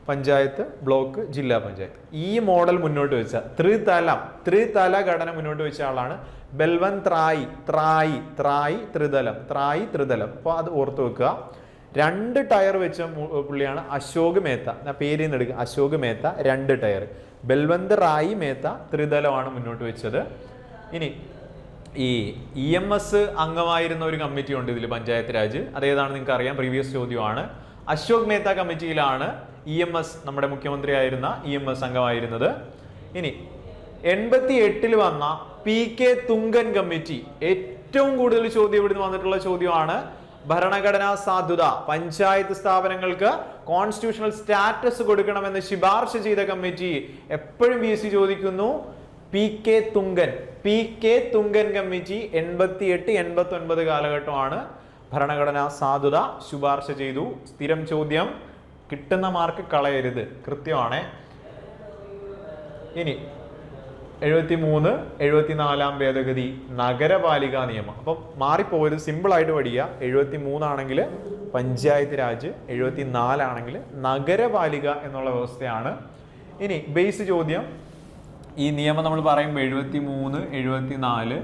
പഞ്ചായത്ത്, ബ്ലോക്ക്, ജില്ലാ പഞ്ചായത്ത്, ഈ മോഡൽ മുന്നോട്ട് വെച്ച ത്രിതല ഘടന മുന്നോട്ട് വെച്ച ആളാണ് ബൽവന്ത് റായ്. ത്രിതലം. അപ്പോൾ അത് ഓർത്ത് വെക്കുക. 2 ടയർ വെച്ച പുള്ളിയാണ് അശോക് മേത്ത. പേരിൽ നിന്ന് എടുക്കുക, അശോക് മേത്ത 2 ടയർ. ബൽവന്ത് റായ് മേത്ത ത്രിതലമാണ് മുന്നോട്ട് വെച്ചത്. ഇനി ഈ EMS അംഗമായിരുന്ന ഒരു കമ്മിറ്റി ഉണ്ട് ഇതിൽ പഞ്ചായത്ത് രാജ്, അതേതാണ് നിങ്ങൾക്ക് അറിയാം, പ്രീവിയസ് ചോദ്യമാണ്. അശോക് മേത്ത കമ്മിറ്റിയിലാണ് EMS, നമ്മുടെ മുഖ്യമന്ത്രിയായിരുന്ന EMS അംഗമായിരുന്നത്. ഇനി 88 വന്ന PK തുങ്കൻ കമ്മിറ്റി, ഏറ്റവും കൂടുതൽ ചോദ്യം ഇവിടുന്ന് വന്നിട്ടുള്ള ചോദ്യമാണ്. ഭരണഘടനാ സാധുത, പഞ്ചായത്ത് സ്ഥാപനങ്ങൾക്ക് കോൺസ്റ്റിറ്റ്യൂഷണൽ സ്റ്റാറ്റസ് കൊടുക്കണമെന്ന് ശുപാർശ ചെയ്ത കമ്മിറ്റി. എപ്പോഴും BSc ചോദിക്കുന്നു. PK തുങ്കൻ കമ്മിറ്റി 88, 89 കാലഘട്ടമാണ്. ഭരണഘടനാ സാധുത ശുപാർശ ചെയ്തു. സ്ഥിരം ചോദ്യം, കിട്ടുന്ന മാർക്ക് കളയരുത്, കൃത്യമാണ്. ഇനി 73, 74 ഭേദഗതി നഗരപാലികാ നിയമം. അപ്പം മാറിപ്പോയത്, സിമ്പിൾ ആയിട്ട് പഠിക്കുക. 73 ആണെങ്കിൽ പഞ്ചായത്ത് രാജ്, 74 ആണെങ്കിൽ നഗരപാലിക എന്നുള്ള വ്യവസ്ഥയാണ്. ഇനി ബേസ് ചോദ്യം, ഈ നിയമം നമ്മൾ പറയുമ്പോൾ 73, 74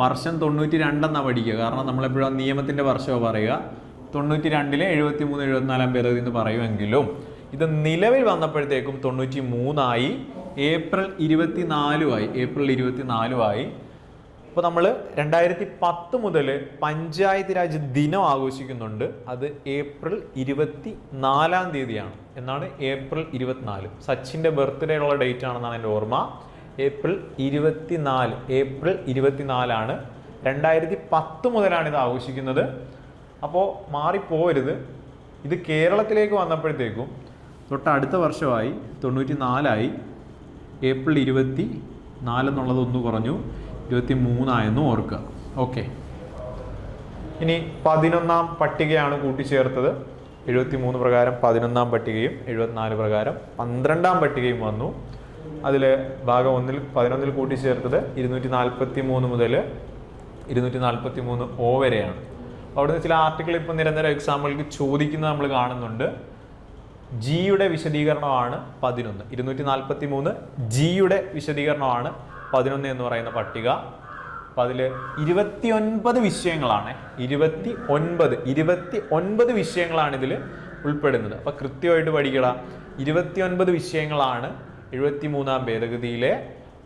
വർഷം 92 എന്നാണ് പഠിക്കുക. കാരണം നമ്മളെപ്പോഴും നിയമത്തിന്റെ വർഷമാണ് പറയുക. 92-ലെ 73, 74 ഭേദഗതി എന്ന് പറയുമെങ്കിലും ഇത് നിലവിൽ വന്നപ്പോഴത്തേക്കും 93 ഏപ്രിൽ 24 ആയി. അപ്പോൾ നമ്മൾ 2010 മുതൽ പഞ്ചായത്ത് രാജ് ദിനം ആഘോഷിക്കുന്നുണ്ട്. അത് ഏപ്രിൽ 24 എന്നാണ്. ഏപ്രിൽ 24 സച്ചിൻ്റെ ബർത്ത്ഡേ ഉള്ള ഡേറ്റ് ആണെന്നാണ് എൻ്റെ ഓർമ്മ. ഏപ്രിൽ 24 2010 മുതലാണ് ഇത് ആഘോഷിക്കുന്നത്. അപ്പോൾ മാറിപ്പോരുത്. ഇത് കേരളത്തിലേക്ക് വന്നപ്പോഴത്തേക്കും തൊട്ടടുത്ത വർഷമായി 94 ഏപ്രിൽ 24 എന്നുള്ളത് ഒന്ന് കുറഞ്ഞു, 23 ഓർക്കുക. ഓക്കെ, ഇനി 11ാം പട്ടികയാണ് കൂട്ടിച്ചേർത്തത്. 73 പ്രകാരം 11ാം പട്ടികയും 74 പ്രകാരം 12ാം പട്ടികയും വന്നു. അതിൽ ഭാഗം 1-ൽ 11-ൽ കൂട്ടിച്ചേർത്തത് 243 മുതൽ 243 O വരെയാണ്. അവിടുന്ന് ചില ആർട്ടിക്കിൾ ഇപ്പോൾ നിരന്തരം എക്സാമ്പിൾക്ക് ചോദിക്കുന്നത് നമ്മൾ കാണുന്നുണ്ട്. ജിയുടെ വിശദീകരണമാണ് 11. 243 ജിയുടെ വിശദീകരണമാണ് 11 എന്ന് പറയുന്ന പട്ടിക. അപ്പം അതിൽ 29 വിഷയങ്ങളാണ്. 29 വിഷയങ്ങളാണ് ഇതിൽ ഉൾപ്പെടുന്നത്. അപ്പം കൃത്യമായിട്ട് പഠിക്കട. 29 വിഷയങ്ങളാണ് 73ാം ഭേദഗതിയിലെ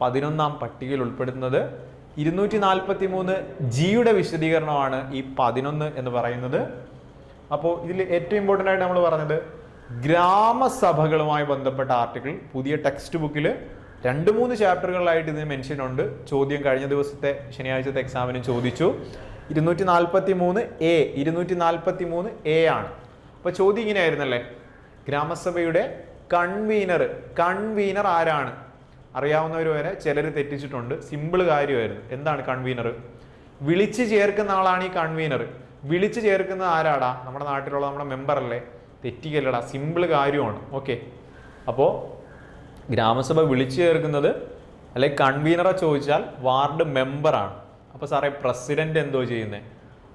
11ാം പട്ടികയിൽ ഉൾപ്പെടുന്നത്. 243 ജിയുടെ വിശദീകരണമാണ് ഈ 11 എന്ന് പറയുന്നത്. അപ്പോൾ ഇതിൽ ഏറ്റവും ഇമ്പോർട്ടൻ്റ് ആയിട്ട് നമ്മൾ പറഞ്ഞത് ഗ്രാമസഭകളുമായി ബന്ധപ്പെട്ട ആർട്ടിക്കിൾ പുതിയ ടെക്സ്റ്റ് ബുക്കിൽ 2-3 ചാപ്റ്ററുകളിലായിട്ട് ഇതിന് മെൻഷൻ ഉണ്ട്. ചോദ്യം കഴിഞ്ഞ ദിവസത്തെ ശനിയാഴ്ചത്തെ എക്സാമിന് ചോദിച്ചു. 243 ആണ്. അപ്പോൾ ചോദ്യം ഇങ്ങനെയായിരുന്നല്ലേ, ഗ്രാമസഭയുടെ കൺവീനർ ആരാണ്? അറിയാവുന്നവർ വരെ ചിലർ തെറ്റിച്ചിട്ടുണ്ട്. സിമ്പിൾ കാര്യമായിരുന്നു. എന്താണ് കൺവീനർ? വിളിച്ച് ചേർക്കുന്ന ആളാണ് ഈ കൺവീനർ. വിളിച്ച് ചേർക്കുന്ന ആരാടാ? നമ്മുടെ നാട്ടിലുള്ള നമ്മുടെ മെമ്പർ അല്ലേ? തെറ്റിക്കല്ലടാ, സിമ്പിൾ കാര്യമാണ്. ഓക്കെ, അപ്പോൾ ഗ്രാമസഭ വിളിച്ചു ചേർക്കുന്നത് അല്ലെങ്കിൽ കൺവീനറെ ചോദിച്ചാൽ വാർഡ് മെമ്പറാണ്. അപ്പോൾ സാറേ പ്രസിഡന്റ് എന്തോ ചെയ്യുന്നത്?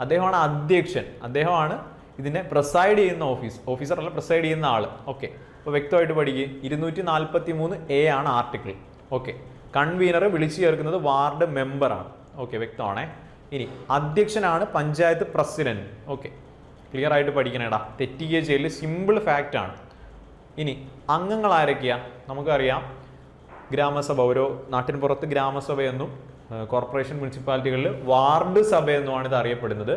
അദ്ദേഹമാണ് അധ്യക്ഷൻ. അദ്ദേഹമാണ് ഇതിനെ പ്രിസൈഡ് ചെയ്യുന്ന ഓഫീസർ അല്ല, പ്രിസൈഡ് ചെയ്യുന്ന ആൾ. ഓക്കെ, അപ്പോൾ വ്യക്തമായിട്ട് പഠിക്കുക. 243A ആണ് ആർട്ടിക്കിൾ. ഓക്കെ, കൺവീനർ വിളിച്ചു ചേർക്കുന്നത് വാർഡ് മെമ്പറാണ്. ഓക്കെ, വ്യക്തമാണേ. ഇനി അധ്യക്ഷനാണ് പഞ്ചായത്ത് പ്രസിഡന്റ്. ഓക്കെ, ക്ലിയർ ആയിട്ട് പഠിക്കണേടാ, തെറ്റിക്കുകയോ ചെയ്യല്, സിമ്പിൾ ഫാക്റ്റ് ആണ്. ഇനി അംഗങ്ങൾ ആരൊക്കെയാ? നമുക്കറിയാം, ഗ്രാമസഭ ഓരോ നാട്ടിൻ പുറത്ത് ഗ്രാമസഭയെന്നും കോർപ്പറേഷൻ മുനിസിപ്പാലിറ്റികളിൽ വാർഡ് സഭയെന്നുമാണ് ഇത് അറിയപ്പെടുന്നത്.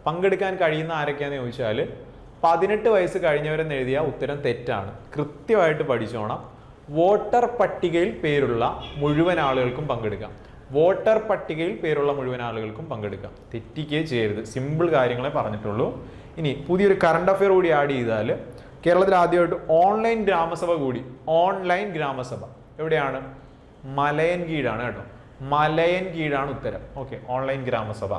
പങ്കെടുക്കാൻ കഴിയുന്ന ആരൊക്കെയാന്ന് ചോദിച്ചാൽ 18 വയസ്സ് കഴിഞ്ഞവരെന്ന് എഴുതിയ ഉത്തരം തെറ്റാണ്. കൃത്യമായിട്ട് പഠിച്ചോണം. വോട്ടർ പട്ടികയിൽ പേരുള്ള മുഴുവൻ ആളുകൾക്കും പങ്കെടുക്കാം. വോട്ടർ പട്ടികയിൽ പേരുള്ള മുഴുവൻ ആളുകൾക്കും പങ്കെടുക്കാം. തെറ്റിക്കുകയും ചെയ്യരുത്, സിമ്പിൾ കാര്യങ്ങളെ പറഞ്ഞിട്ടുള്ളൂ. ഇനി പുതിയൊരു കറണ്ട് അഫെയർ കൂടി ആഡ് ചെയ്താൽ കേരളത്തിൽ ആദ്യമായിട്ട് ഓൺലൈൻ ഗ്രാമസഭ കൂടി. ഓൺലൈൻ ഗ്രാമസഭ എവിടെയാണ്? മലയൻകീഴാണ് കേട്ടോ. മലയൻകീഴാണ് ഉത്തരം. ഓക്കെ, ഓൺലൈൻ ഗ്രാമസഭ.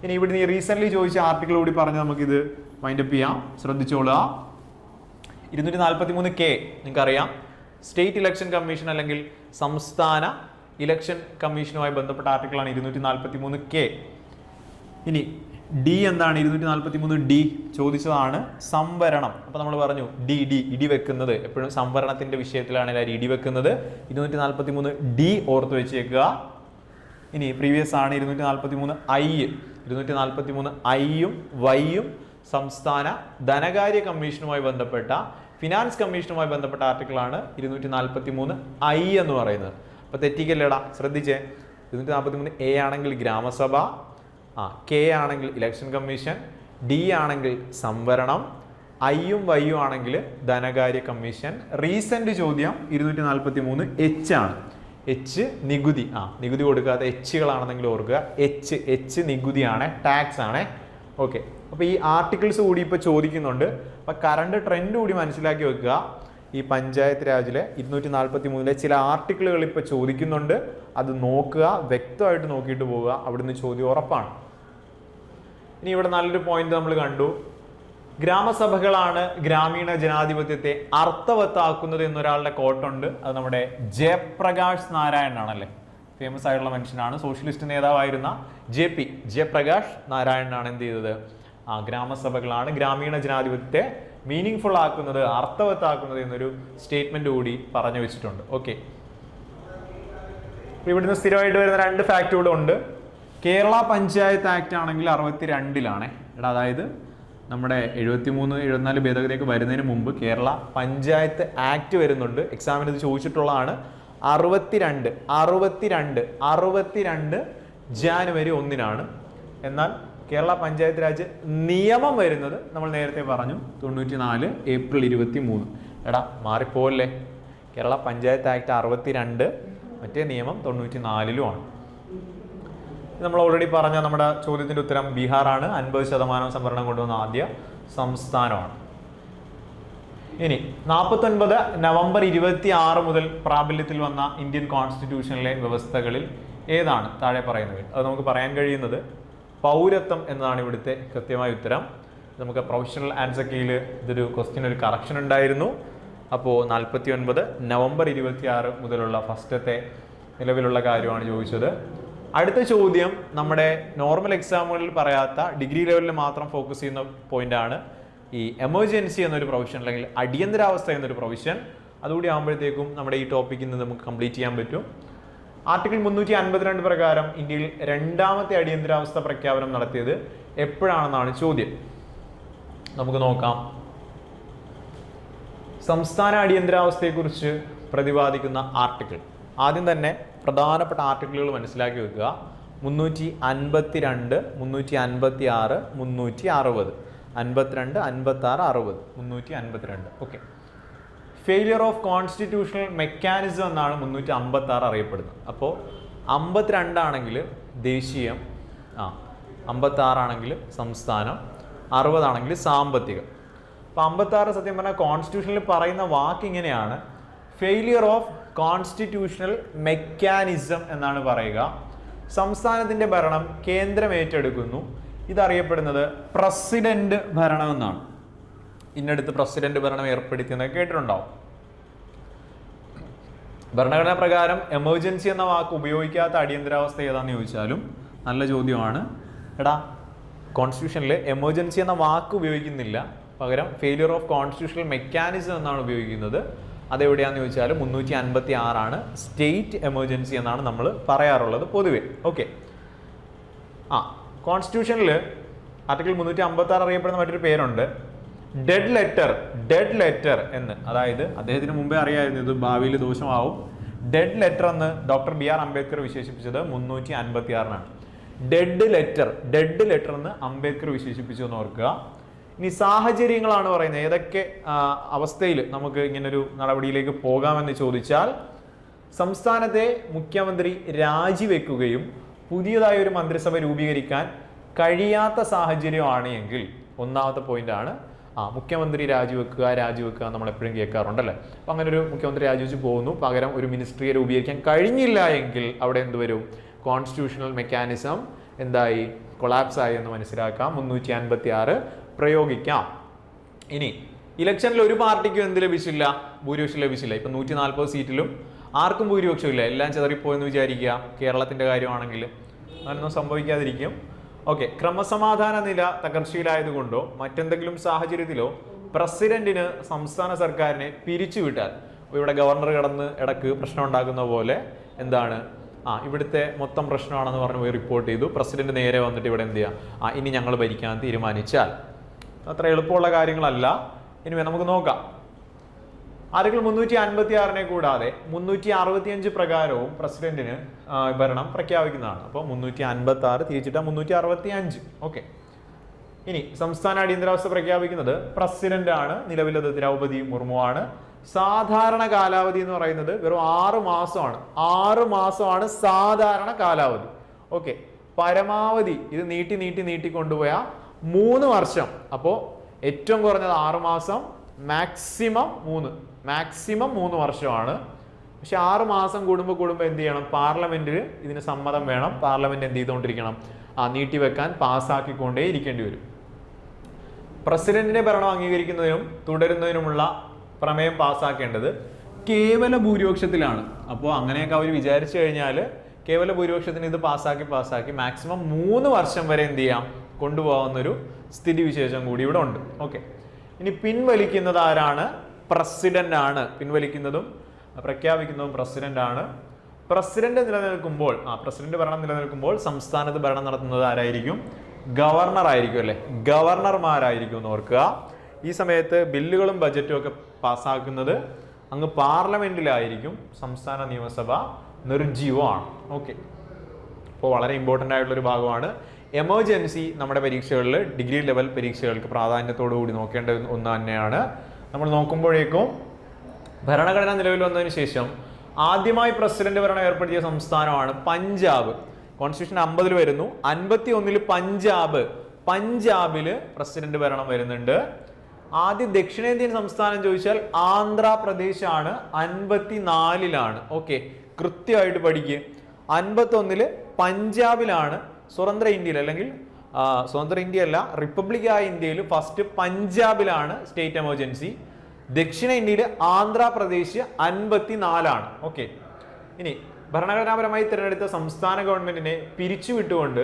ഇനി ഇവിടെ നീ റീസെന്റ് ചോദിച്ച ആർട്ടിക്കിൾ കൂടി പറഞ്ഞ് നമുക്കിത് വൈൻഡപ്പ് ചെയ്യാം. ശ്രദ്ധിച്ചോളുക. 243K നിങ്ങൾക്കറിയാം, സ്റ്റേറ്റ് ഇലക്ഷൻ കമ്മീഷൻ അല്ലെങ്കിൽ സംസ്ഥാന ഇലക്ഷൻ കമ്മീഷനുമായി ബന്ധപ്പെട്ട ആർട്ടിക്കിളാണ് 243K. ഇനി ഡി എന്താണ്? 243D ചോദിച്ചതാണ് സംവരണം. അപ്പോൾ നമ്മൾ പറഞ്ഞു ഇടി വെക്കുന്നത് എപ്പോഴും സംവരണത്തിന്റെ വിഷയത്തിലാണ് എല്ലാവരും ഇടി വെക്കുന്നത്. 243D ഓർത്ത് വെച്ചേക്കുക. ഇനി പ്രീവിയസ് ആണ് 243I. 243Iയും Yയും സംസ്ഥാന ധനകാര്യ കമ്മീഷനുമായി ബന്ധപ്പെട്ട ഫിനാൻസ് കമ്മീഷനുമായി ബന്ധപ്പെട്ട ആർട്ടിക്കിളാണ് 243I എന്ന് പറയുന്നത്. അപ്പോൾ തെറ്റിക്കല്ലേടാ, ശ്രദ്ധിച്ചേ. 243A ആണെങ്കിൽ ഗ്രാമസഭ, K ആണെങ്കിൽ ഇലക്ഷൻ കമ്മീഷൻ, D ആണെങ്കിൽ സംവരണം, Iയും Yയും ആണെങ്കിൽ ധനകാര്യ കമ്മീഷൻ. റീസെന്റ് ചോദ്യം 243H ആണ്. എച്ച് നികുതി. നികുതി കൊടുക്കാത്ത എച്ചുകളാണെന്നെങ്കിൽ ഓർക്കുക. എച്ച് നികുതിയാണ്, ടാക്സ് ആണ്. ഓക്കെ, അപ്പോൾ ഈ ആർട്ടിക്കിൾസ് കൂടി ഇപ്പോൾ ചോദിക്കുന്നുണ്ട്. അപ്പോൾ കറണ്ട് ട്രെൻഡ് കൂടി മനസ്സിലാക്കി വെക്കുക. ഈ പഞ്ചായത്ത് രാജിലെ 243 ചില ആർട്ടിക്കിളുകൾ ഇപ്പോൾ ചോദിക്കുന്നുണ്ട്. അത് നോക്കുക, വ്യക്തമായിട്ട് നോക്കിയിട്ട് പോവുക. അവിടുന്ന് ചോദ്യം ഉറപ്പാണ്. ഇനി ഇവിടെ നല്ലൊരു പോയിന്റ് നമ്മൾ കണ്ടു. ഗ്രാമസഭകളാണ് ഗ്രാമീണ ജനാധിപത്യത്തെ അർത്ഥവത്താക്കുന്നത് എന്നൊരാളുടെ കോട്ടുണ്ട്. അത് നമ്മുടെ ജയപ്രകാശ് നാരായണനാണല്ലേ, ഫേമസ് ആയിട്ടുള്ള മനുഷ്യനാണ്. സോഷ്യലിസ്റ്റ് നേതാവായിരുന്ന ജയപ്രകാശ് നാരായണനാണ് എന്ത് ചെയ്തത്? ഗ്രാമസഭകളാണ് ഗ്രാമീണ ജനാധിപത്യത്തെ മീനിങ് ഫുൾ ആക്കുന്നത്, അർത്ഥവത്താക്കുന്നത് എന്നൊരു സ്റ്റേറ്റ്മെന്റ് കൂടി പറഞ്ഞു വെച്ചിട്ടുണ്ട്. ഓക്കെ, ഇവിടുന്ന് സ്ഥിരമായിട്ട് വരുന്ന 2 ഫാക്ട് കൂടെ ഉണ്ട്. കേരള പഞ്ചായത്ത് ആക്ട് ആണെങ്കിൽ 62-ലാണ്. അതായത് നമ്മുടെ 73-74 ഭേദഗതിയൊക്കെ വരുന്നതിന് മുമ്പ് കേരള പഞ്ചായത്ത് ആക്ട് വരുന്നുണ്ട്. എക്സാമിന് ഇത് ചോദിച്ചിട്ടുള്ളതാണ്. 62 ജാനുവരി 1-നാണ്. എന്നാൽ കേരള പഞ്ചായത്ത് രാജ് നിയമം വരുന്നത് നമ്മൾ നേരത്തെ പറഞ്ഞു 94 ഏപ്രിൽ 23. മാറിപ്പോവല്ലേ. കേരള പഞ്ചായത്ത് ആക്ട് 62, മറ്റേ നിയമം 94-ലുമാണ്. നമ്മൾ ഓൾറെഡി പറഞ്ഞ നമ്മുടെ ചോദ്യത്തിന്റെ ഉത്തരം ബീഹാറാണ്. 50% സംവരണം കൊണ്ടുവന്ന ആദ്യ സംസ്ഥാനമാണ്. ഇനി 49 നവംബർ 26 മുതൽ പ്രാബല്യത്തിൽ വന്ന ഇന്ത്യൻ കോൺസ്റ്റിറ്റ്യൂഷനിലെ വ്യവസ്ഥകളിൽ ഏതാണ് താഴെ പറയുന്നത്? അത് നമുക്ക് പറയാൻ കഴിയുന്നത് പൗരത്വം എന്നതാണ് ഇവിടുത്തെ കൃത്യമായ ഉത്തരം. നമുക്ക് പ്രൊഫഷണൽ ആൻസർ കീയിൽ ഇതൊരു ക്വസ്റ്റ്യൻ ഒരു കറക്ഷൻ ഉണ്ടായിരുന്നു. അപ്പോൾ 49 നവംബർ 26 മുതലുള്ള ഫസ്റ്റത്തെ നിലവിലുള്ള കാര്യമാണ് ചോദിച്ചത്. അടുത്ത ചോദ്യം നമ്മുടെ നോർമൽ എക്സാമുകളിൽ പറയാത്ത ഡിഗ്രി ലെവലിൽ മാത്രം ഫോക്കസ് ചെയ്യുന്ന പോയിന്റാണ്. ഈ എമർജൻസി എന്നൊരു പ്രൊവിഷൻ അല്ലെങ്കിൽ അടിയന്തരാവസ്ഥ എന്നൊരു പ്രൊവിഷൻ. അതുകൂടി ആകുമ്പോഴത്തേക്കും നമ്മുടെ ഈ ടോപ്പിക്കിൽ നിന്ന് നമുക്ക് കംപ്ലീറ്റ് ചെയ്യാൻ പറ്റും. ആർട്ടിക്കിൾ 352 പ്രകാരം ഇന്ത്യയിൽ 2ാമത്തെ അടിയന്തരാവസ്ഥ പ്രഖ്യാപനം നടത്തിയത് എപ്പോഴാണെന്നാണ് ചോദ്യം. നമുക്ക് നോക്കാം. സംസ്ഥാന അടിയന്തരാവസ്ഥയെക്കുറിച്ച് പ്രതിപാദിക്കുന്ന ആർട്ടിക്കിൾ. ആദ്യം തന്നെ പ്രധാനപ്പെട്ട ആർട്ടിക്കിളുകൾ മനസ്സിലാക്കി വെക്കുക. 352, 356, 360, 52, 56, 60, 352. Okay. Failure of constitutional mechanism എന്നാണ് 356 അറിയപ്പെടുന്നത്. അപ്പോൾ 52 ആണെങ്കിൽ ദേശീയം, 56 ആണെങ്കിൽ സംസ്ഥാനം, 60 ആണെങ്കിൽ സാമ്പത്തികം. അപ്പോൾ 56 സത്യം പറഞ്ഞാൽ കോൺസ്റ്റിറ്റ്യൂഷനിൽ പറയുന്ന വാക്ക് ഇങ്ങനെയാണ്: ഫെയിലിയർ ഓഫ് കോൺസ്റ്റിറ്റ്യൂഷണൽ മെക്കാനിസം എന്നാണ് പറയുക. സംസ്ഥാനത്തിന്റെ ഭരണം കേന്ദ്രം ഏറ്റെടുക്കുന്നു. ഇതറിയപ്പെടുന്നത് പ്രസിഡന്റ് ഭരണം എന്നാണ്. ഇന്നടുത്ത് പ്രസിഡന്റ് ഭരണം ഏർപ്പെടുത്തിയെന്ന് കേട്ടിട്ടുണ്ടാവും. ഭരണഘടനാ പ്രകാരം എമർജൻസി എന്ന വാക്ക് ഉപയോഗിക്കാത്ത അടിയന്തരാവസ്ഥ ഏതാണെന്ന് ചോദിച്ചാലും നല്ല ചോദ്യമാണ്. എടാ, കോൺസ്റ്റിറ്റ്യൂഷനിൽ എമർജൻസി എന്ന വാക്ക് ഉപയോഗിക്കുന്നില്ല, പകരം ഫെയിലിയർ ഓഫ് കോൺസ്റ്റിറ്റ്യൂഷണൽ മെക്കാനിസം എന്നാണ് ഉപയോഗിക്കുന്നത്. അതെവിടെയാണെന്ന് ചോദിച്ചാൽ 356 സ്റ്റേറ്റ് എമർജൻസി എന്നാണ് നമ്മൾ പറയാറുള്ളത് പൊതുവെ. ഓക്കെ, കോൺസ്റ്റിറ്റ്യൂഷനിൽ ആർട്ടിക്കിൾ 356 അറിയപ്പെടുന്ന മറ്റൊരു പേരുണ്ട്, ഡെഡ് ലെറ്റർ എന്ന്. അതായത് അദ്ദേഹത്തിന് മുമ്പേ അറിയായിരുന്നു ഇത് ഭാവിയിൽ ദോഷമാവും. ഡെഡ് ലെറ്റർ എന്ന് ഡോക്ടർ BR അംബേദ്കർ വിശേഷിപ്പിച്ചത് 356 ഡെഡ് ലെറ്റർ എന്ന് അംബേദ്കർ വിശേഷിപ്പിച്ചു എന്ന് ഓർക്കുക. ഇനി സാഹചര്യങ്ങളാണ് പറയുന്നത്. ഏതൊക്കെ അവസ്ഥയിൽ നമുക്ക് ഇങ്ങനൊരു നടപടിയിലേക്ക് പോകാമെന്ന് ചോദിച്ചാൽ, സംസ്ഥാനത്തെ മുഖ്യമന്ത്രി രാജിവെക്കുകയും പുതിയതായ ഒരു മന്ത്രിസഭ രൂപീകരിക്കാൻ കഴിയാത്ത സാഹചര്യമാണ് എങ്കിൽ, ഒന്നാമത്തെ പോയിന്റ് ആണ് മുഖ്യമന്ത്രി രാജിവെക്കുക നമ്മൾ എപ്പോഴും കേൾക്കാറുണ്ടല്ലേ. അപ്പം അങ്ങനെ ഒരു മുഖ്യമന്ത്രി രാജിവെച്ച് പോകുന്നു, പകരം ഒരു മിനിസ്ട്രിയെ രൂപീകരിക്കാൻ കഴിഞ്ഞില്ല എങ്കിൽ അവിടെ എന്തുവരും? കോൺസ്റ്റിറ്റ്യൂഷണൽ മെക്കാനിസം എന്തായി? കൊളാപ്സ് ആയി എന്ന് മനസ്സിലാക്കാം. 356 പ്രയോഗിക്കാം. ഇനി ഇലക്ഷനിൽ ഒരു പാർട്ടിക്കും എന്ത് ലഭിച്ചില്ല? ഭൂരിപക്ഷം ലഭിച്ചില്ല. ഇപ്പം 140 സീറ്റിലും ആർക്കും ഭൂരിപക്ഷം ഇല്ല, എല്ലാം ചെതറിപ്പോയെന്ന് വിചാരിക്കുക. കേരളത്തിന്റെ കാര്യമാണെങ്കിൽ അങ്ങനൊന്നും സംഭവിക്കാതിരിക്കും. ഓക്കെ, ക്രമസമാധാന നില തകർച്ചയിലായതുകൊണ്ടോ മറ്റെന്തെങ്കിലും സാഹചര്യത്തിലോ പ്രസിഡന്റിന് സംസ്ഥാന സർക്കാരിനെ പിരിച്ചുവിട്ടാൽ, ഇവിടെ ഗവർണർ കിടന്ന് ഇടക്ക് പ്രശ്നം ഉണ്ടാക്കുന്ന പോലെ എന്താണ്, ഇവിടുത്തെ മൊത്തം പ്രശ്നമാണെന്ന് പറഞ്ഞ് പോയി റിപ്പോർട്ട് ചെയ്തു, പ്രസിഡന്റ് നേരെ വന്നിട്ട് ഇവിടെ എന്ത് ചെയ്യുക, ഇനി ഞങ്ങൾ ഭരിക്കാൻ തീരുമാനിച്ചാൽ, അത്ര എളുപ്പമുള്ള കാര്യങ്ങളല്ല. ഇനി നമുക്ക് നോക്കാം. ആർട്ടിക്കിൾ 356 കൂടാതെ 365 പ്രകാരവും പ്രസിഡന്റിന് ഭരണം പ്രഖ്യാപിക്കുന്നതാണ്. അപ്പോൾ 356 തിരിച്ചിട്ട 365. ഓക്കെ, ഇനി സംസ്ഥാന അടിയന്തരാവസ്ഥ പ്രഖ്യാപിക്കുന്നത് പ്രസിഡന്റ് ആണ്. നിലവിലത് ദ്രൗപദി മുർമു ആണ്. സാധാരണ കാലാവധി എന്ന് പറയുന്നത് വെറും 6 മാസമാണ്. 6 മാസമാണ് സാധാരണ കാലാവധി. ഓക്കെ, പരമാവധി ഇത് നീട്ടി കൊണ്ടുപോയാൽ 3 വർഷം. അപ്പോൾ ഏറ്റവും കുറഞ്ഞത് 6 മാസം, മാക്സിമം 3 വർഷമാണ്. പക്ഷെ 6 മാസം കൂടുമ്പോൾ എന്ത് ചെയ്യണം? പാർലമെന്റിൽ ഇതിന് സമ്മതം വേണം. പാർലമെന്റ് എന്ത് ചെയ്തുകൊണ്ടിരിക്കണം? നീട്ടിവെക്കാൻ പാസ്സാക്കിക്കൊണ്ടേ ഇരിക്കേണ്ടി വരും. പ്രസിഡന്റിന്റെ ഭരണം അംഗീകരിക്കുന്നതിനും തുടരുന്നതിനുമുള്ള പ്രമേയം പാസ്സാക്കേണ്ടത് കേവല ഭൂരിപക്ഷത്തിലാണ്. അപ്പോൾ അങ്ങനെയൊക്കെ അവർ വിചാരിച്ചു കഴിഞ്ഞാൽ കേവല ഭൂരിപക്ഷത്തിന് ഇത് പാസ്സാക്കി മാക്സിമം 3 വർഷം വരെ എന്ത് ചെയ്യാം? കൊണ്ടുപോകാവുന്നൊരു സ്ഥിതിവിശേഷം കൂടി ഇവിടെ ഉണ്ട്. ഓക്കെ, ഇനി പിൻവലിക്കുന്നത് ആരാണ്? പ്രസിഡന്റ് ആണ്. പിൻവലിക്കുന്നതും പ്രഖ്യാപിക്കുന്നതും പ്രസിഡന്റ് ആണ്. പ്രസിഡന്റ് നിലനിൽക്കുമ്പോൾ, പ്രസിഡന്റ് ഭരണം നിലനിൽക്കുമ്പോൾ സംസ്ഥാനത്ത് ഭരണം നടത്തുന്നത് ആരായിരിക്കും? ഗവർണർ ആയിരിക്കും അല്ലെ? ഗവർണർമാരായിരിക്കും എന്ന് ഓർക്കുക. ഈ സമയത്ത് ബില്ലുകളും ബജറ്റും ഒക്കെ പാസ്സാക്കുന്നത് അങ്ങ് പാർലമെന്റിലായിരിക്കും. സംസ്ഥാന നിയമസഭ നിർജ്ജീവമാണ്. ഓക്കെ, അപ്പോൾ വളരെ ഇമ്പോർട്ടൻ്റ് ആയിട്ടുള്ളൊരു ഭാഗമാണ്. എമർജൻസി നമ്മുടെ പരീക്ഷകളിൽ, ഡിഗ്രി ലെവൽ പരീക്ഷകൾക്ക് പ്രാധാന്യത്തോടു കൂടി നോക്കേണ്ട ഒന്ന് തന്നെയാണ്. നമ്മൾ നോക്കുമ്പോഴേക്കും ഭരണഘടന നിലവിൽ വന്നതിന് ശേഷം ആദ്യമായി പ്രസിഡന്റ് ഭരണം ഏർപ്പെടുത്തിയ സംസ്ഥാനമാണ് പഞ്ചാബ്. കോൺസ്റ്റിറ്റ്യൂഷൻ 50 വരുന്നു. 51 പഞ്ചാബില് പ്രസിഡന്റ് ഭരണം വരുന്നുണ്ട്. ആദ്യം ദക്ഷിണേന്ത്യൻ സംസ്ഥാനം ചോദിച്ചാൽ ആന്ധ്രാപ്രദേശ് ആണ്. 54 ഓക്കെ, കൃത്യമായിട്ട് പഠിക്കുക. 51 പഞ്ചാബിലാണ്. സ്വതന്ത്ര ഇന്ത്യയിൽ, അല്ലെങ്കിൽ സ്വതന്ത്ര ഇന്ത്യ അല്ല, റിപ്പബ്ലിക്കായ ഇന്ത്യയിൽ ഫസ്റ്റ് പഞ്ചാബിലാണ് സ്റ്റേറ്റ് എമർജൻസി. ദക്ഷിണ ഇന്ത്യയിൽ ആന്ധ്രാപ്രദേശ് 54. ഓക്കെ, ഇനി ഭരണഘടനാപരമായി തിരഞ്ഞെടുത്ത സംസ്ഥാന ഗവൺമെന്റിനെ പിരിച്ചുവിട്ടുകൊണ്ട്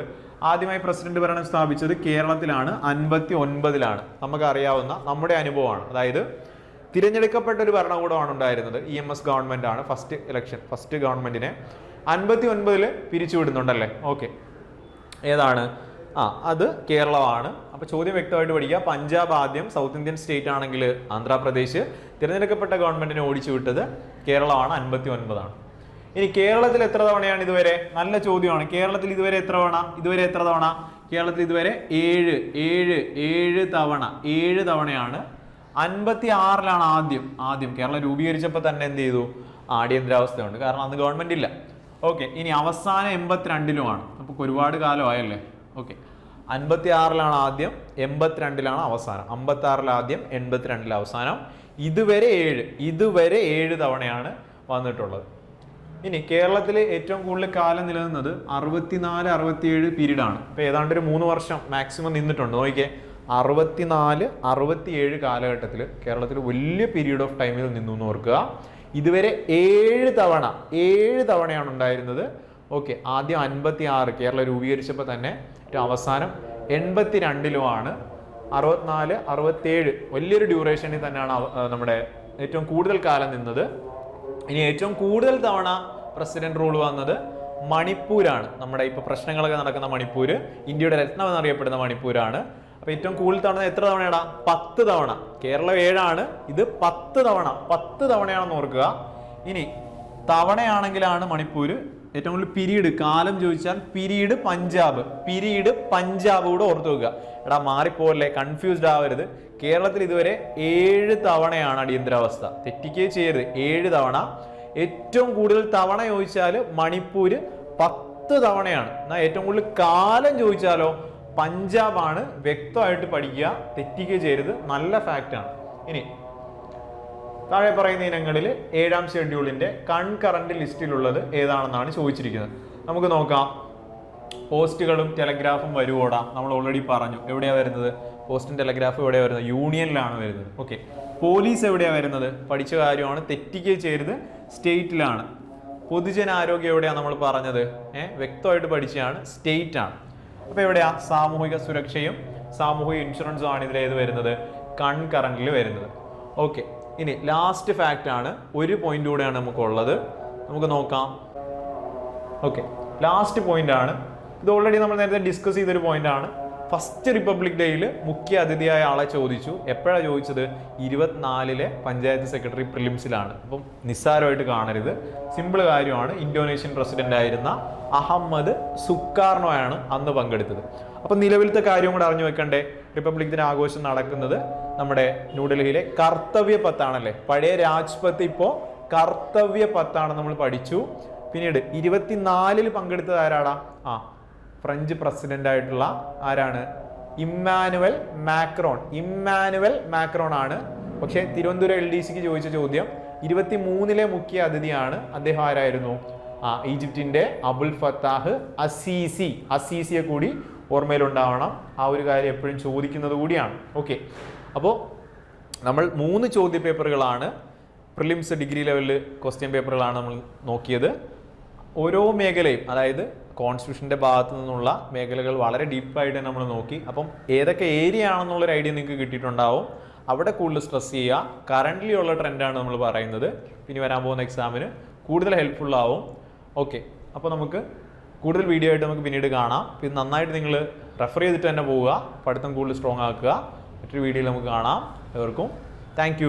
ആദ്യമായി പ്രസിഡന്റ് ഭരണം സ്ഥാപിച്ചത് കേരളത്തിലാണ്. 59 നമുക്ക് അറിയാവുന്ന നമ്മുടെ അനുഭവമാണ്. അതായത് തിരഞ്ഞെടുക്കപ്പെട്ട ഒരു ഭരണകൂടമാണ് ഉണ്ടായിരുന്നത്. EMS ഗവൺമെന്റ് ആണ്. ഫസ്റ്റ് ഗവൺമെന്റിനെ 59 പിരിച്ചുവിടുന്നുണ്ടല്ലേ. ഓക്കെ, ഏതാണ്? അത് കേരളമാണ്. അപ്പൊ ചോദ്യം വ്യക്തമായിട്ട് പഠിക്കുക. പഞ്ചാബ് ആദ്യം, സൗത്ത് ഇന്ത്യൻ സ്റ്റേറ്റ് ആണെങ്കിൽ ആന്ധ്രാപ്രദേശ്. തിരഞ്ഞെടുക്കപ്പെട്ട ഗവൺമെന്റിനെ ഓടിച്ചു വിട്ടത് കേരളമാണ്. 59. ഇനി കേരളത്തിൽ എത്ര തവണയാണ് ഇതുവരെ? നല്ല ചോദ്യമാണ്. കേരളത്തിൽ ഇതുവരെ എത്ര തവണ? കേരളത്തിൽ ഇതുവരെ 7 തവണ. 7 തവണയാണ്. 56 ആദ്യം കേരളം രൂപീകരിച്ചപ്പോൾ തന്നെ എന്ത് ചെയ്തു? അടിയന്തരാവസ്ഥയുണ്ട്, കാരണം അന്ന് ഗവൺമെന്റ് ഇല്ല. ഓക്കെ, ഇനി അവസാനം 82 അപ്പോൾ ഒരുപാട് കാലമായല്ലേ. ഓക്കെ, 56 ആദ്യം, 82 അവസാനം. 56 ആദ്യം, 82 അവസാനം. ഇതുവരെ 7 തവണയാണ് വന്നിട്ടുള്ളത്. ഇനി കേരളത്തിൽ ഏറ്റവും കൂടുതൽ കാലം നിലനിന്നത് 64-67 പീരീഡാണ്. ഇപ്പോൾ ഏതാണ്ട് ഒരു 3 വർഷം മാക്സിമം നിന്നിട്ടുണ്ട്. നോക്കിക്കേ, 64-67 കാലഘട്ടത്തിൽ കേരളത്തിൽ വലിയ പീരീഡ് ഓഫ് ടൈമിൽ നിന്നു എന്ന് ഓർക്കുക. ഇതുവരെ 7 തവണയാണ് ഉണ്ടായിരുന്നത്. ഓക്കെ, ആദ്യം 56 കേരളം രൂപീകരിച്ചപ്പോൾ തന്നെ, ഏറ്റവും അവസാനം 82-ലുമാണ്. 64-67 വലിയൊരു ഡ്യൂറേഷനിൽ തന്നെയാണ് നമ്മുടെ ഏറ്റവും കൂടുതൽ കാലം നിന്നത്. ഇനി ഏറ്റവും കൂടുതൽ തവണ പ്രസിഡന്റ് റൂൾ വന്നത് മണിപ്പൂരാണ്. നമ്മുടെ ഇപ്പൊ പ്രശ്നങ്ങളൊക്കെ നടക്കുന്ന മണിപ്പൂര്, ഇന്ത്യയുടെ രത്നം എന്നറിയപ്പെടുന്ന മണിപ്പൂരാണ്. അപ്പൊ ഏറ്റവും കൂടുതൽ തവണ എത്ര തവണയാടാ? 10 തവണ. കേരളം 7ആണ്, ഇത് 10 തവണയാണെന്ന് ഓർക്കുക. ഇനി തവണയാണെങ്കിലാണ് മണിപ്പൂര്. ഏറ്റവും കൂടുതൽ പീരീഡ്, കാലം ചോദിച്ചാൽ പീരീഡ് പഞ്ചാബ് കൂടെ ഓർത്തു വെക്കുക. എടാ മാറിപ്പോലേ, കൺഫ്യൂസ്ഡ് ആവരുത്. കേരളത്തിൽ ഇതുവരെ 7 തവണയാണ് അടിയന്തരാവസ്ഥ. തെറ്റിക്കേ ചെയ്യരുത്, 7 തവണ. ഏറ്റവും കൂടുതൽ തവണ ചോദിച്ചാൽ മണിപ്പൂര് 10 തവണയാണ്. എന്നാൽ ഏറ്റവും കൂടുതൽ കാലം ചോദിച്ചാലോ പഞ്ചാബാണ്. വ്യക്തമായിട്ട് പഠിക്കുക, തെറ്റിക്കേ ചെയ്യരുത്, നല്ല ഫാക്റ്റാണ്. ഇനി താഴെ പറയുന്ന ഇനങ്ങളിൽ 7ാം ഷെഡ്യൂളിന്റെ കൺകറന്റ് ലിസ്റ്റിലുള്ളത് ഏതാണെന്നാണ് ചോദിച്ചിരിക്കുന്നത്. നമുക്ക് നോക്കാം. പോസ്റ്റുകളും ടെലഗ്രാഫും വരുവോടാ? നമ്മൾ ഓൾറെഡി പറഞ്ഞു. എവിടെയാണ് വരുന്നത്? പോസ്റ്റും ടെലഗ്രാഫും എവിടെയാണ് വരുന്നത്? യൂണിയനിലാണ് വരുന്നത്. ഓക്കെ, പോലീസ് എവിടെയാണ് വരുന്നത്? പഠിച്ച കാര്യമാണ്, തെറ്റിക്കേ ചെയ്യരുത്, സ്റ്റേറ്റിലാണ്. പൊതുജനാരോഗ്യം എവിടെയാണ് നമ്മൾ പറഞ്ഞത്? വ്യക്തമായിട്ട് പഠിച്ചതാണ്, സ്റ്റേറ്റ് ആണ്. അപ്പൊ എവിടെയാ? സാമൂഹിക സുരക്ഷയും സാമൂഹിക ഇൻഷുറൻസും ആണ് ഇതിൽ ഏത് വരുന്നത്? കൺകറന്റിൽ വരുന്നത്. ഓക്കെ, ഇനി ലാസ്റ്റ് ഫാക്റ്റ് ആണ്, ഒരു പോയിന്റ് കൂടെയാണ് നമുക്കുള്ളത്. നമുക്ക് നോക്കാം. ഓക്കെ, ലാസ്റ്റ് പോയിന്റ് ആണ്. ഇത് ഓൾറെഡി നമ്മൾ നേരത്തെ ഡിസ്കസ് ചെയ്തൊരു പോയിന്റ് ആണ്. ഫസ്റ്റ് റിപ്പബ്ലിക് ഡേയിൽ മുഖ്യ അതിഥിയായ ആളെ ചോദിച്ചു. എപ്പോഴാണ് ചോദിച്ചത്? 24-ലെ പഞ്ചായത്ത് സെക്രട്ടറി പ്രിലിംസിലാണ്. അപ്പം നിസ്സാരമായിട്ട് കാണരുത്, സിമ്പിൾ കാര്യമാണ്. ഇന്തോനേഷ്യൻ പ്രസിഡന്റ് ആയിരുന്ന അഹമ്മദ് സുക്കാർണോയാണ് അന്ന് പങ്കെടുത്തത്. അപ്പം നിലവിലത്തെ കാര്യം കൂടെ അറിഞ്ഞു വെക്കണ്ടേ? റിപ്പബ്ലിക് ദിന ആഘോഷം നടക്കുന്നത് നമ്മുടെ ന്യൂഡൽഹിയിലെ കർത്തവ്യ പത്താണല്ലേ. പഴയ രാജ്പത്ത് ഇപ്പോൾ കർത്തവ്യ പത്താണ് നമ്മൾ പഠിച്ചു. പിന്നീട് 24-ൽ പങ്കെടുത്തത് ആരാടാ? ഫ്രഞ്ച് പ്രസിഡന്റ് ആയിട്ടുള്ള ആരാണ്? ഇമ്മാനുവൽ മാക്രോൺ ആണ്. പക്ഷേ തിരുവനന്തപുരം LDCക്ക് ചോദിച്ച ചോദ്യം 23-ലെ മുഖ്യ അതിഥിയാണ്. അദ്ദേഹം ആരായിരുന്നു? ഈജിപ്തിന്റെ അബുൽ ഫത്താഹ് അസീസിയെ കൂടി ഓർമ്മയിലുണ്ടാവണം. ആ ഒരു കാര്യം എപ്പോഴും ചോദിക്കുന്നത് കൂടിയാണ്. ഓക്കെ, അപ്പോൾ നമ്മൾ 3 ചോദ്യ പേപ്പറുകളാണ്, പ്രിലിംസ് ഡിഗ്രി ലെവലിൽ ക്വസ്റ്റ്യൻ പേപ്പറുകളാണ് നമ്മൾ നോക്കിയത്. ഓരോ മേഖലയും, അതായത് കോൺസ്റ്റിറ്റ്യൂഷൻ്റെ ഭാഗത്തു നിന്നുള്ള മേഖലകൾ വളരെ ഡീപ്പായിട്ട് നമ്മൾ നോക്കി. അപ്പം ഏതൊക്കെ ഏരിയ ആണെന്നുള്ളൊരു ഐഡിയ നിങ്ങൾക്ക് കിട്ടിയിട്ടുണ്ടാവും. അവിടെ കൂടുതൽ സ്ട്രെസ് ചെയ്യുക. കറൻ്റ്ലി ഉള്ള ട്രെൻഡാണ് നമ്മൾ പറയുന്നത്. പിന്നെ വരാൻ പോകുന്ന എക്സാമിന് കൂടുതൽ ഹെൽപ്ഫുൾ ആവും. ഓക്കെ, അപ്പോൾ നമുക്ക് കൂടുതൽ വീഡിയോ ആയിട്ട് നമുക്ക് പിന്നീട് കാണാം. പിന്നെ നന്നായിട്ട് നിങ്ങൾ റെഫർ ചെയ്തിട്ട് തന്നെ പോവുക, പഠിത്തം കൂടുതൽ സ്ട്രോങ് ആക്കുക. മറ്റൊരു വീഡിയോയിൽ നമുക്ക് കാണാം. എവർക്കും താങ്ക്